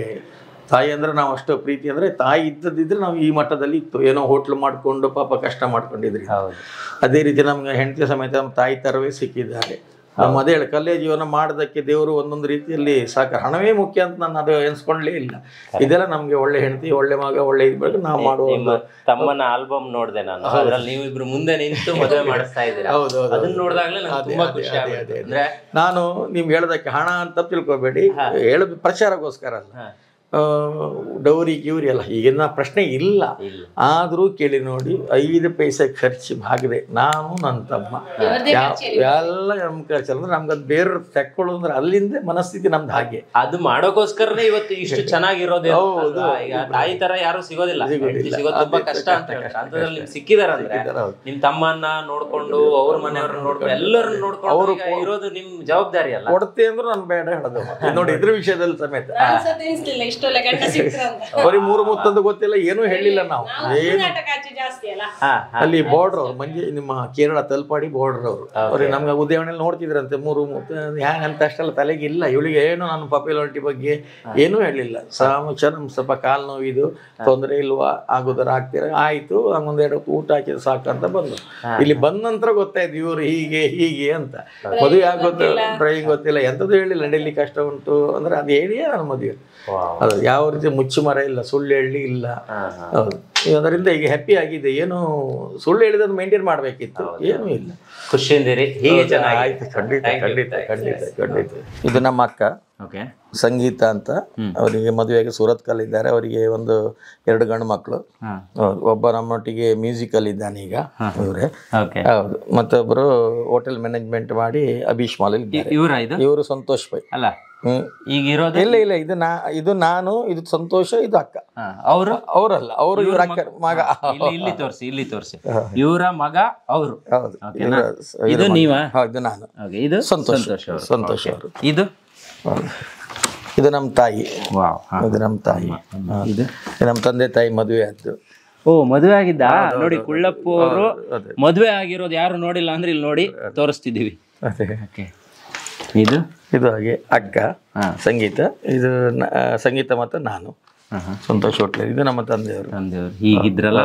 ತಾಯಿ ಅಂದರೆ ನಾವು ಅಷ್ಟು ಪ್ರೀತಿ ಅಂದರೆ ತಾಯಿ ಇದ್ದದಿದ್ರೆ ನಾವು ಈ ಮಟ್ಟದಲ್ಲಿ ಇತ್ತು. ಏನೋ ಹೋಟ್ಲು ಮಾಡಿಕೊಂಡು ಪಾಪ ಕಷ್ಟ ಮಾಡ್ಕೊಂಡಿದ್ರಿ. ಅದೇ ರೀತಿ ನಮ್ಗೆ ಹೆಂಡತಿ ಸಮೇತ ನಮ್ಮ ತಾಯಿ ಥರವೇ ಸಿಕ್ಕಿದ್ದಾರೆ. ನಮ್ಮ ಅದೇ ಹೇಳಿ ಕಲೆ ಜೀವನ ಮಾಡೋದಕ್ಕೆ ದೇವರು ಒಂದೊಂದು ರೀತಿಯಲ್ಲಿ ಸಾಕು. ಹಣವೇ ಮುಖ್ಯ ಅಂತ ನಾನು ಅದು ಎನ್ಸ್ಕೊಳ್ಳೇ ಇಲ್ಲ. ಇದೆಲ್ಲ ನಮ್ಗೆ ಒಳ್ಳೆ ಹೆಂಡತಿ, ಒಳ್ಳೆ ಮಗ, ಒಳ್ಳೆ ಇದ್ಬೇಕು ನಾವು ಮಾಡುವ ನಿಮ್ಮ ತಮ್ಮನ ಆಲ್ಬಮ್ ನೋಡಿದೆ ನಾನು, ಅದ್ರಲ್ಲಿ ನೀವಿಬ್ರು ಮುಂದೆ ನಿಂತು ಮದುವೆ ಮಾಡಿಸ್ತಾ ಇದ್ದೀರಾ. ಅದನ್ನ ನೋಡಿದಾಗ್ಲೇ ನಂಗೆ ತುಂಬಾ ಖುಷಿ ಆಗುತ್ತೆ. ಅಂದ್ರೆ ನಾನು ನಿಮ್ಗೆ ಹೇಳೋದಕ್ಕೆ ಹಣ ಅಂತ ತಿಳ್ಕೊಬೇಡಿ, ಹೇಳೋದು ಪ್ರಚಾರಕ್ಕೋಸ್ಕರ ಅಲ್ಲ. ಡೌರಿ ಗಿವ್ರಿ ಅಲ್ಲ, ಈಗಿನ ಪ್ರಶ್ನೆ ಇಲ್ಲ. ಆದರೂ ಕೇಳಿ ನೋಡಿ, 5 ಪೈಸೆ ಖರ್ಚು ಆಗದೆ ನಾನು ನನ್ನ ತಮ್ಮ ಎಲ್ಲ ನಮ್ ಖರ್ಚು ಅಂದ್ರೆ ನಮ್ಗೆ ಅದು ಬೇರೆ ತೆಕ್ಕೊಳ್ಳೋದು ಅಂದ್ರೆ ಅಲ್ಲಿಂದ ಮನಸ್ಥಿತಿ ನಮ್ದು ಹಾಗೆ. ಅದು ಮಾಡೋಕೋಸ್ಕರನೇ ಇವತ್ತು ಇಷ್ಟು ಚೆನ್ನಾಗಿರೋದು. ಈಗ ತಾಯಿ ತರ ಯಾರು ಸಿಗೋದಿಲ್ಲ, ಸಿಗೋದು ತುಂಬಾ ಕಷ್ಟ ಅಂತ ಹೇಳ್ತಾರೆ. ಅಂತದ್ರಲ್ಲಿ ನಿಮ್ಗೆ ಸಿಕ್ಕಿದಾರಂದ್ರೆ ನಿಮ್ ತಮ್ಮನ್ನ ನೋಡ್ಕೊಂಡು ಅವ್ರ ಮನೆಯವ್ರನ್ನ ನೋಡ್ಕೊಂಡು ಎಲ್ಲರನ್ನ ನೋಡ್ಕೊಂಡು ಅವ್ರು ಇರೋದು ನಿಮ್ ಜವಾಬ್ದಾರಿ ಅಲ್ಲ. ಕೊಡ್ತೆ ಅಂದ್ರೆ ನಾನು ಬೇಡ ಹೇಳೋದು ನೋಡಿ. ಇದ್ರ ವಿಷಯದಲ್ಲಿ ಸಮೇತ ಬರೀ 3 ಮುತ್ತಂದು ಗೊತ್ತಿಲ್ಲ, ಏನೂ ಹೇಳಿಲ್ಲ ನಾವು. ಏನು ಅಲ್ಲಿ ಬಾರ್ಡರ್ ಅವ್ರು ನಿಮ್ಮ ಕೇರಳ ತಲ್ಪಾಡಿ ಬಾರ್ಡರ್ ಅವರು ಅವ್ರಿಗೆ ನಮ್ಗೆ ಉದ್ಯಾವಣೆಯಲ್ಲಿ ನೋಡ್ತಿದ್ರಂತೆ 3 ಮುತ್ತ ಹ್ಯಾಂಗಂತ ಅಷ್ಟೆಲ್ಲ ತಲೆಗೆ ಇಲ್ಲ. ಇವಳಿಗೆ ಏನು ನಾನು ಪಾಪ್ಯುಲಾರಿಟಿ ಬಗ್ಗೆ ಏನೂ ಹೇಳಿಲ್ಲ. ನಮ್ ಸ್ವಲ್ಪ ಕಾಲು ನೋವಿದು ತೊಂದರೆ ಇಲ್ವಾ, ಆಗೋದರ ಆಗ್ತೀರ, ಆಯ್ತು ಹಂಗೊಂದೆರಡು ಊಟ ಹಾಕಿದ್ರೆ ಸಾಕಂತ ಬಂದು. ಇಲ್ಲಿ ಬಂದ ನಂತರ ಗೊತ್ತಾಯ್ತು ಇವ್ರು ಹೀಗೆ ಹೀಗೆ ಅಂತ. ಮದುವೆ ಆಗೋದು ಡ್ರೈವಿಂಗ್ ಗೊತ್ತಿಲ್ಲ, ಎಂಥದ್ದು ಹೇಳಿಲ್ಲ. ನಡೀಲಿ ಕಷ್ಟ ಉಂಟು ಅಂದ್ರೆ ಅದು ಹೇಳಿಯೇ ನಾನು ಮದುವೆ. ಅದು ಯಾವ ರೀತಿ ಮುಚ್ಚು ಮರ ಇಲ್ಲ, ಸುಳ್ಳು ಹೇಳಿ ಇಲ್ಲ. ಹೌದು, ಅದರಿಂದ ಈಗ ಹ್ಯಾಪಿ ಆಗಿದೆ. ಏನು ಸುಳ್ಳು ಹೇಳಿದನ್ನು ಮೇಂಟೈನ್ ಮಾಡ್ಬೇಕಿತ್ತು, ಏನೂ ಇಲ್ಲ. ಖುಷಿಯಿಂದಿರಿ, ಹೀಗೆ ಚೆನ್ನಾಗಿ ಆಯ್ತು. ಖಂಡಿತ ಖಂಡಿತ ಖಂಡಿತ ಖಂಡಿತ. ಇದು ನಮ್ಮ ಅಕ್ಕ ಸಂಗೀತ ಅಂತ, ಅವರಿಗೆ ಮದುವೆಗೆ ಸೂರತ್ಕಲ್ ಇದ್ದಾರೆ. ಅವರಿಗೆ 2 ಗಂಡು ಮಕ್ಕಳು. ಒಬ್ಬ ನಮ್ಮೊಟ್ಟಿಗೆ ಮ್ಯೂಸಿಕಲ್ ಇದ್ದಾನೆ ಈಗ, ಇವರೇ. ಹೌದು, ಮತ್ತೊಬ್ಬರು ಹೋಟೆಲ್ ಮ್ಯಾನೇಜ್ಮೆಂಟ್ ಮಾಡಿ ಅಭೀಶ್ ಮಾಲ್ ಇದ್ದಾರೆ. ಇವರು ಸಂತೋಷ್ ಪೈ ಅಲ್ಲ. ಈಗ ಇರೋದು ಇಲ್ಲ ಇಲ್ಲ, ಇದು ನಾನು, ಇದು ಸಂತೋಷ, ಇದು ಅಕ್ಕ. ಅವರಲ್ಲ, ಅವರು ಇವ್ರ ಅಕ್ಕ ಮಗ. ಇಲ್ಲಿ ತೋರಿಸಿ ಇವರ ಮಗ ಅವರು. ಹೌದು, ಇದು ನೀವಾ? ಹೌದು, ನಾನು. ಇದು ಸಂತೋಷ್ ಅವರು. ಇದು ನಮ್ಮ ತಾಯಿ. ಇದು ನಮ್ಮ ತಾಯಿ. ಇದು ನಮ್ಮ ತಂದೆ ತಾಯಿ ಮದುವೆ ಆದ್ದು. ಓ, ಮದುವೆ ಆಗಿದ್ದ ನೋಡಿ. ಕುಳ್ಳಪ್ಪು ಅವರು ಮದುವೆ ಆಗಿರೋದು ಯಾರು ನೋಡಿಲ್ಲ ಅಂದ್ರೆ ಇಲ್ಲಿ ನೋಡಿ ತೋರಿಸ್ತಿದ್ದೀವಿ. ಇದು ಹಾಗೆ ಅಕ್ಕ ಸಂಗೀತ, ಇದು ಸಂಗೀತ ಮತ್ತು ನಾನು ಸಂತೋಷ್ ಹೋಟ್ಲೆ. ಇದು ನಮ್ಮ ತಂದೆಯವರು. ಹೀಗಿದ್ರಲ್ಲ.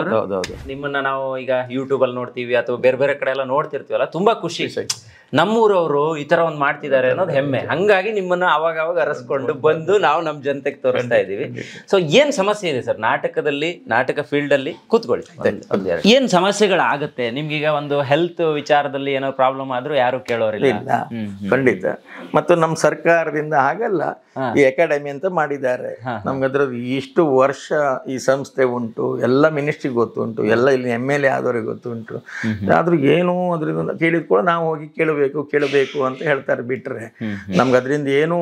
ನಿಮ್ಮನ್ನ ನಾವು ಈಗ ಯೂಟ್ಯೂಬ್ ಅಲ್ಲಿ ನೋಡ್ತೀವಿ ಅಥವಾ ಬೇರೆ ಬೇರೆ ಕಡೆ ಎಲ್ಲ ನೋಡ್ತಿರ್ತೀವಲ್ಲ, ತುಂಬಾ ಖುಷಿ. ನಮ್ಮೂರವರು ಈ ತರ ಒಂದ್ ಮಾಡ್ತಿದ್ದಾರೆ ಅನ್ನೋದು ಹೆಮ್ಮೆ. ಹಂಗಾಗಿ ನಿಮ್ಮನ್ನ ಅವಾಗ ಅರಸ್ಕೊಂಡು ಬಂದು ನಾವು ನಮ್ಮ ಜನತೆಗೆ ತೋರಿಸ್ತಾ ಇದೀವಿ. ಸೊ ಏನ್ ಸಮಸ್ಯೆ ಇದೆ ಸರ್ ನಾಟಕದಲ್ಲಿ, ನಾಟಕ ಫೀಲ್ಡ್ ಅಲ್ಲಿ? ಕೂತ್ಕೊಳ್ಳಿ. ಏನ್ ಸಮಸ್ಯೆಗಳಾಗತ್ತೆ ನಿಮ್ಗೀಗ? ಒಂದು ಹೆಲ್ತ್ ವಿಚಾರದಲ್ಲಿ ಏನೋ ಪ್ರಾಬ್ಲಮ್ ಆದ್ರೂ ಯಾರು ಕೇಳೋರಿಲ್ಲ. ಖಂಡಿತ. ಮತ್ತು ನಮ್ಮ ಸರ್ಕಾರದಿಂದ ಹಾಗಲ್ಲ, ಈ ಅಕಾಡೆಮಿ ಅಂತ ಮಾಡಿದ್ದಾರೆ. ನಮ್ಗೆ ಅದ್ರದ್ದು ಇಷ್ಟು ವರ್ಷ ಈ ಸಂಸ್ಥೆ ಉಂಟು, ಎಲ್ಲ ಮಿನಿಸ್ಟ್ರಿ ಗೊತ್ತುಂಟು, ಎಲ್ಲ ಇಲ್ಲಿ MLA ಆದವ್ರಿಗೆ ಗೊತ್ತುಂಟು. ಆದ್ರೂ ಏನು ಅದರಿಂದ ಕೇಳಿದ್ ಕೂಡ ನಾವು ಹೋಗಿ ಕೇಳಬೇಕು ಅಂತ ಹೇಳ್ತಾರೆ. ಬಿಟ್ರೆ ನಮ್ಗೆ ಅದರಿಂದ ಏನು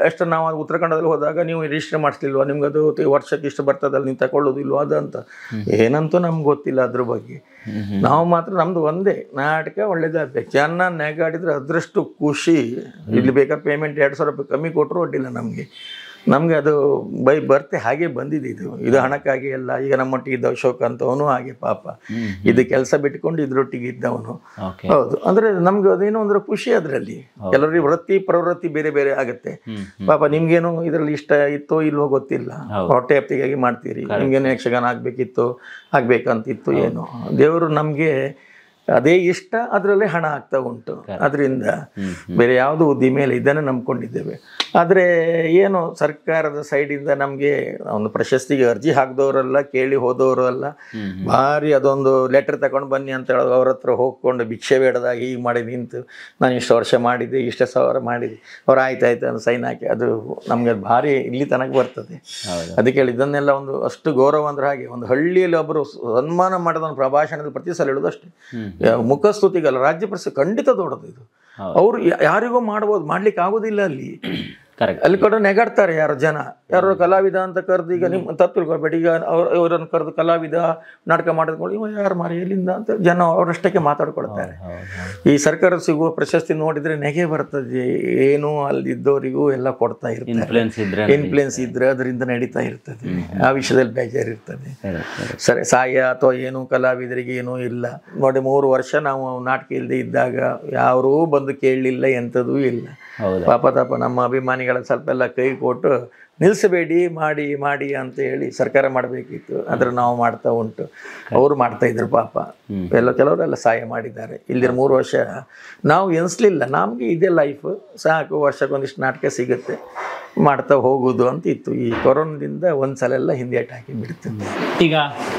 ಎಷ್ಟು ನಾವು ಉತ್ತರಾಖಂಡದಲ್ಲಿ ಹೋದಾಗ ನೀವು ರಿಜಿಸ್ಟರ್ ಮಾಡಿಸ್ಲಿಲ್ವಾ, ನಿಮ್ಗೆ ಅದು ವರ್ಷಕ್ಕೆ ಇಷ್ಟು ಬರ್ತದಲ್ಲ, ನೀವು ತಗೊಳ್ಳೋದಿಲ್ವಾ ಅದು ಅಂತ ಏನಂತೂ ನಮ್ಗೆ ಗೊತ್ತಿಲ್ಲ ಅದ್ರ ಬಗ್ಗೆ. ನಾವು ಮಾತ್ರ ನಮ್ದು ಒಂದೇ, ನಾಟಕ ಒಳ್ಳೇದಾಗಬೇಕು, ಜನ ನೆಗಾಡಿದ್ರೆ ಅದರಷ್ಟು ಖುಷಿ. ಇಲ್ಲಿ ಬೇಕಾ ಪೇಮೆಂಟ್ 2,000 ರೂಪಾಯಿ ಕಮ್ಮಿ ಕೊಟ್ಟರು ಅಡ್ಡಿಲ್ಲ ನಮ್ಗೆ ಅದು ಬರ್ತೆ ಹಾಗೆ ಬಂದಿದೆ. ಇದು ಹಣಕ್ಕಾಗಿ ಎಲ್ಲ. ಈಗ ನಮ್ಮೊಟ್ಟಿಗೆ ಇದ್ದ ಅಶೋಕ್ ಅಂತವನು ಹಾಗೆ ಪಾಪ, ಇದು ಕೆಲಸ ಬಿಟ್ಕೊಂಡು ಇದ್ರೊಟ್ಟಿಗೆ ಇದ್ದವನು. ಹೌದು, ಅಂದ್ರೆ ನಮ್ಗೆ ಅದೇನೋ ಅಂದ್ರೆ ಖುಷಿ ಅದರಲ್ಲಿ. ಕೆಲವರಿಗೆ ವೃತ್ತಿ ಪ್ರವೃತ್ತಿ ಬೇರೆ ಬೇರೆ ಆಗುತ್ತೆ. ಪಾಪ ನಿಮ್ಗೇನು ಇದ್ರಲ್ಲಿ ಇಷ್ಟ ಇತ್ತೋ ಇಲ್ವೋ ಗೊತ್ತಿಲ್ಲ, ಹೊಟ್ಟೆ ಹಪ್ತಿಗಾಗಿ ಮಾಡ್ತೀರಿ. ನಿಮ್ಗೇನು ಯಕ್ಷಗಾನ ಆಗ್ಬೇಕಂತಿತ್ತು, ಏನು ದೇವರು ನಮ್ಗೆ ಅದೇ ಇಷ್ಟ, ಅದರಲ್ಲೇ ಹಣ ಆಗ್ತಾ ಉಂಟು. ಅದರಿಂದ ಬೇರೆ ಯಾವುದು ಉದ್ದಿಮೆ ಇಲ್ಲ, ಇದನ್ನು ನಂಬ್ಕೊಂಡಿದ್ದೇವೆ. ಆದರೆ ಏನು ಸರ್ಕಾರದ ಸೈಡಿಂದ ನಮಗೆ ಒಂದು ಪ್ರಶಸ್ತಿಗೆ ಅರ್ಜಿ ಹಾಕಿದವರಲ್ಲ, ಕೇಳಿ ಹೋದವರು ಅಲ್ಲ. ಭಾರಿ ಅದೊಂದು ಲೆಟರ್ ತಗೊಂಡು ಬನ್ನಿ ಅಂತ ಹೇಳೋದು, ಅವ್ರ ಹತ್ರ ಹೋಗ್ಕೊಂಡು ಭಿಕ್ಷೆ ಬೇಡದಾಗ ಹೀಗೆ ಮಾಡಿ ನಿಂತು ನಾನು ಇಷ್ಟು ವರ್ಷ ಮಾಡಿದ್ದೆ, ಇಷ್ಟೇ ಸಾವಿರ ಮಾಡಿದೆ, ಅವ್ರು ಆಯ್ತಾಯ್ತು ಅಂತ ಸೈನ್ ಹಾಕಿ, ಅದು ನಮಗೆ ಭಾರಿ ಇಲ್ಲಿ ತನಕ ಬರ್ತದೆ. ಅದಕ್ಕೆ ಹೇಳಿ ಇದನ್ನೆಲ್ಲ ಒಂದು ಅಷ್ಟು ಗೌರವ ಅಂದ್ರೆ ಹಾಗೆ. ಒಂದು ಹಳ್ಳಿಯಲ್ಲಿ ಒಬ್ಬರು ಸನ್ಮಾನ ಮಾಡೋದನ್ನು ಪ್ರಭಾಷಣದಲ್ಲಿ ಪ್ರತಿ ಸಲ ಹೇಳೋದು ಅಷ್ಟೇ, ಮುಖಸ್ತುತಿಗಲ್ಲ, ರಾಜ್ಯ ಪ್ರಶಸ್ತಿ ಖಂಡಿತ ದೊಡ್ಡದು ಇದು. ಅವರು ಯಾರಿಗೂ ಮಾಡ್ಬೋದು, ಮಾಡ್ಲಿಕ್ಕೆ ಆಗೋದಿಲ್ಲ ಅಲ್ಲಿ. ಅಲ್ಲಿ ಕಡೆ ನೆಗಾಡ್ತಾರೆ ಯಾರು ಜನ, ಯಾರು ಕಲಾವಿದ ಅಂತ ಕರೆದು. ಈಗ ನಿಮ್ಮ ತಪ್ಪುಬೇಡಿ, ಈಗ ಇವರನ್ನು ಕರೆದು ಕಲಾವಿದ ನಾಟಕ ಮಾಡಿದ್ಕೊಂಡು ಇವ ಯಾರು ಮಾರಿ ಎಲ್ಲಿಂದ ಅಂತ ಜನ ಅವರಷ್ಟಕ್ಕೆ ಮಾತಾಡ್ಕೊಳ್ತಾರೆ. ಈ ಸರ್ಕಾರ ಸಿಗುವ ಪ್ರಶಸ್ತಿ ನೋಡಿದ್ರೆ ನೆಗೆ ಬರ್ತದೆ. ಏನು ಅಲ್ಲಿದ್ದವರಿಗೂ ಎಲ್ಲ ಕೊಡ್ತಾ ಇರ್ತಾರೆ, ಇನ್ಫ್ಲುಯೆನ್ಸ್ ಇದ್ರೆ ಅದರಿಂದ ನಡೀತಾ ಇರ್ತದೆ. ಆ ವಿಷಯದಲ್ಲಿ ಬೇಜಾರಿರ್ತದೆ. ಸರಿ, ಸಹಾಯ ಅಥವಾ ಏನು ಕಲಾವಿದರಿಗೆ ಏನೂ ಇಲ್ಲ ನೋಡಿ. 3 ವರ್ಷ ನಾವು ನಾಟಕ ಇಲ್ಲದೆ ಇದ್ದಾಗ ಯಾರೂ ಬಂದು ಕೇಳಲಿಲ್ಲ, ಎಂಥದೂ ಇಲ್ಲ. ಹೌದು. ಪಾಪ ನಮ್ಮ ಅಭಿಮಾನಿಗಳ ಸ್ವಲ್ಪ ಎಲ್ಲ ಕೈ ಕೊಟ್ಟು ನಿಲ್ಲಿಸಬೇಡಿ ಮಾಡಿ ಅಂತ ಹೇಳಿ ಸರ್ಕಾರ ಮಾಡಬೇಕಿತ್ತು, ಆದರೆ ನಾವು ಮಾಡ್ತಾ ಉಂಟು. ಅವರು ಮಾಡ್ತಾ ಇದ್ರು ಪಾಪ, ಕೆಲವರೆಲ್ಲ ಸಹಾಯ ಮಾಡಿದ್ದಾರೆ. ಇಲ್ಲಿನ 3 ವರ್ಷ ನಾವು ಎನಿಸ್ಲಿಲ್ಲ, ನಮಗೆ ಇದೇ ಲೈಫ್ ಸಾಕು, ವರ್ಷಕ್ಕೊಂದಿಷ್ಟು ನಾಟಕ ಸಿಗುತ್ತೆ ಮಾಡ್ತಾ ಹೋಗುದು ಅಂತ ಇತ್ತು. ಈ ಕೊರೋನಾದಿಂದ ಒಂದ್ಸಲ ಎಲ್ಲ ಹಿಂದೇಟ್ ಹಾಕಿ ಬಿಡ್ತು. ಈಗ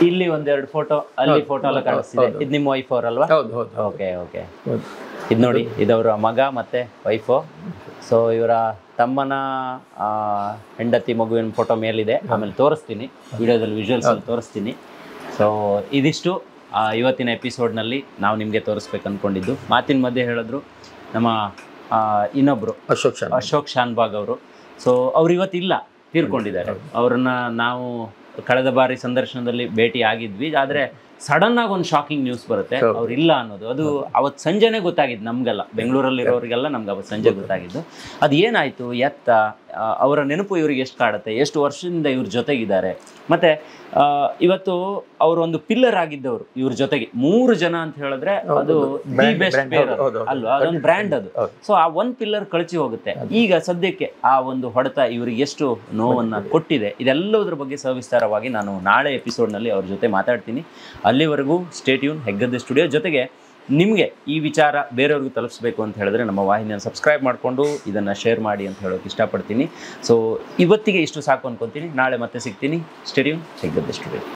ಇಲ್ಲಿ ಒಂದೆರಡು ಫೋಟೋ, ಅಲ್ಲಿ ಫೋಟೋ ಎಲ್ಲ ಕಾಣಿಸ್ತಿದೆ. ಇದು ನಿಮ್ಮ ವೈಫ್ ಅವರಲ್ವಾ? ಹೌದು ಹೌದು ಓಕೆ ಓಕೆ. ಇದು ನೋಡಿ, ಇದವರ ಮಗ ಮತ್ತೆ ವೈಫು. ಸೊ ಇವರ ತಮ್ಮನ ಹೆಂಡತಿ ಮಗುವಿನ ಫೋಟೋ ಮೇಲಿದೆ, ಆಮೇಲೆ ತೋರಿಸ್ತೀನಿ ವಿಡಿಯೋದಲ್ಲಿ, ವಿಜುವಲ್ಸ್ ಅಲ್ಲಿ ತೋರಿಸ್ತೀನಿ. ಸೊ ಇದಿಷ್ಟು ಇವತ್ತಿನ ಎಪಿಸೋಡ್ನಲ್ಲಿ ನಾವು ನಿಮಗೆ ತೋರಿಸ್ಬೇಕು ಅಂದ್ಕೊಂಡಿದ್ದು. ಮಾತಿನ ಮಧ್ಯೆ ಹೇಳಿದ್ರು ನಮ್ಮ ಇನ್ನೊಬ್ಬರು ಅಶೋಕ್ ಶಾನ್ಭಾಗ್ ಅವರು. ಸೊ ಅವ್ರು ಇವತ್ತಿಲ್ಲ, ತೀರ್ಕೊಂಡಿದ್ದಾರೆ. ಅವ್ರನ್ನ ನಾವು ಕಳೆದ ಬಾರಿ ಸಂದರ್ಶನದಲ್ಲಿ ಭೇಟಿ ಆಗಿದ್ವಿ, ಆದರೆ ಸಡನ್ ಆಗಿ ಒಂದು ಶಾಕಿಂಗ್ ನ್ಯೂಸ್ ಬರುತ್ತೆ ಅವ್ರು ಇಲ್ಲ ಅನ್ನೋದು. ಅದು ಅವತ್ತು ಸಂಜೆನೇ ಗೊತ್ತಾಗಿದ್ದು ನಮಗೆಲ್ಲ, ಬೆಂಗಳೂರಲ್ಲಿರೋರಿಗೆಲ್ಲ ನಮ್ಗೆ ಅವತ್ತು ಸಂಜೆ ಗೊತ್ತಾಗಿದ್ದು. ಅದು ಏನಾಯಿತು, ಅವರ ನೆನಪು ಇವ್ರಿಗೆ ಎಷ್ಟು ಕಾಡುತ್ತೆ, ಎಷ್ಟು ವರ್ಷದಿಂದ ಇವ್ರ ಜೊತೆಗಿದ್ದಾರೆ. ಮತ್ತು ಇವತ್ತು ಅವರು ಒಂದು ಪಿಲ್ಲರ್ ಆಗಿದ್ದವರು ಇವ್ರ ಜೊತೆಗೆ. 3 ಜನ ಅಂತ ಹೇಳಿದ್ರೆ ಅದು ದಿ ಬೆಸ್ಟ್ ಪೇರ್ ಅಲ್ವಾ, ಅದೊಂದು ಬ್ರ್ಯಾಂಡ್ ಅದು. ಸೊ ಆ ಒಂದು ಪಿಲ್ಲರ್ ಕಳಚಿ ಹೋಗುತ್ತೆ. ಈಗ ಸದ್ಯಕ್ಕೆ ಆ ಒಂದು ಹೊಡೆತ ಇವ್ರಿಗೆ ಎಷ್ಟು ನೋವನ್ನು ಕೊಟ್ಟಿದೆ, ಇದೆಲ್ಲದರ ಬಗ್ಗೆ ಸವಿಸ್ತಾರವಾಗಿ ನಾನು ನಾಳೆ ಎಪಿಸೋಡ್ನಲ್ಲಿ ಅವ್ರ ಜೊತೆ ಮಾತಾಡ್ತೀನಿ. ಅಲ್ಲಿವರೆಗೂ ಸ್ಟೇ ಟ್ಯೂನ್ ಹೆಗ್ಗದ್ದೆ ಸ್ಟುಡಿಯೋ. ಜೊತೆಗೆ ನಿಮಗೆ ಈ ವಿಚಾರ ಬೇರೆಯವ್ರಿಗೂ ತಲುಪಿಸ್ಬೇಕು ಅಂತ ಹೇಳಿದ್ರೆ ನಮ್ಮ ವಾಹಿನಿಯನ್ನು ಸಬ್ಸ್ಕ್ರೈಬ್ ಮಾಡಿಕೊಂಡು ಇದನ್ನು ಶೇರ್ ಮಾಡಿ ಅಂತ ಹೇಳೋಕೆ ಇಷ್ಟಪಡ್ತೀನಿ. ಸೊ ಇವತ್ತಿಗೆ ಇಷ್ಟು ಸಾಕು ಅನ್ಕೊತೀನಿ. ನಾಳೆ ಮತ್ತೆ ಸಿಗ್ತೀನಿ. Stay tune Heggadde studio.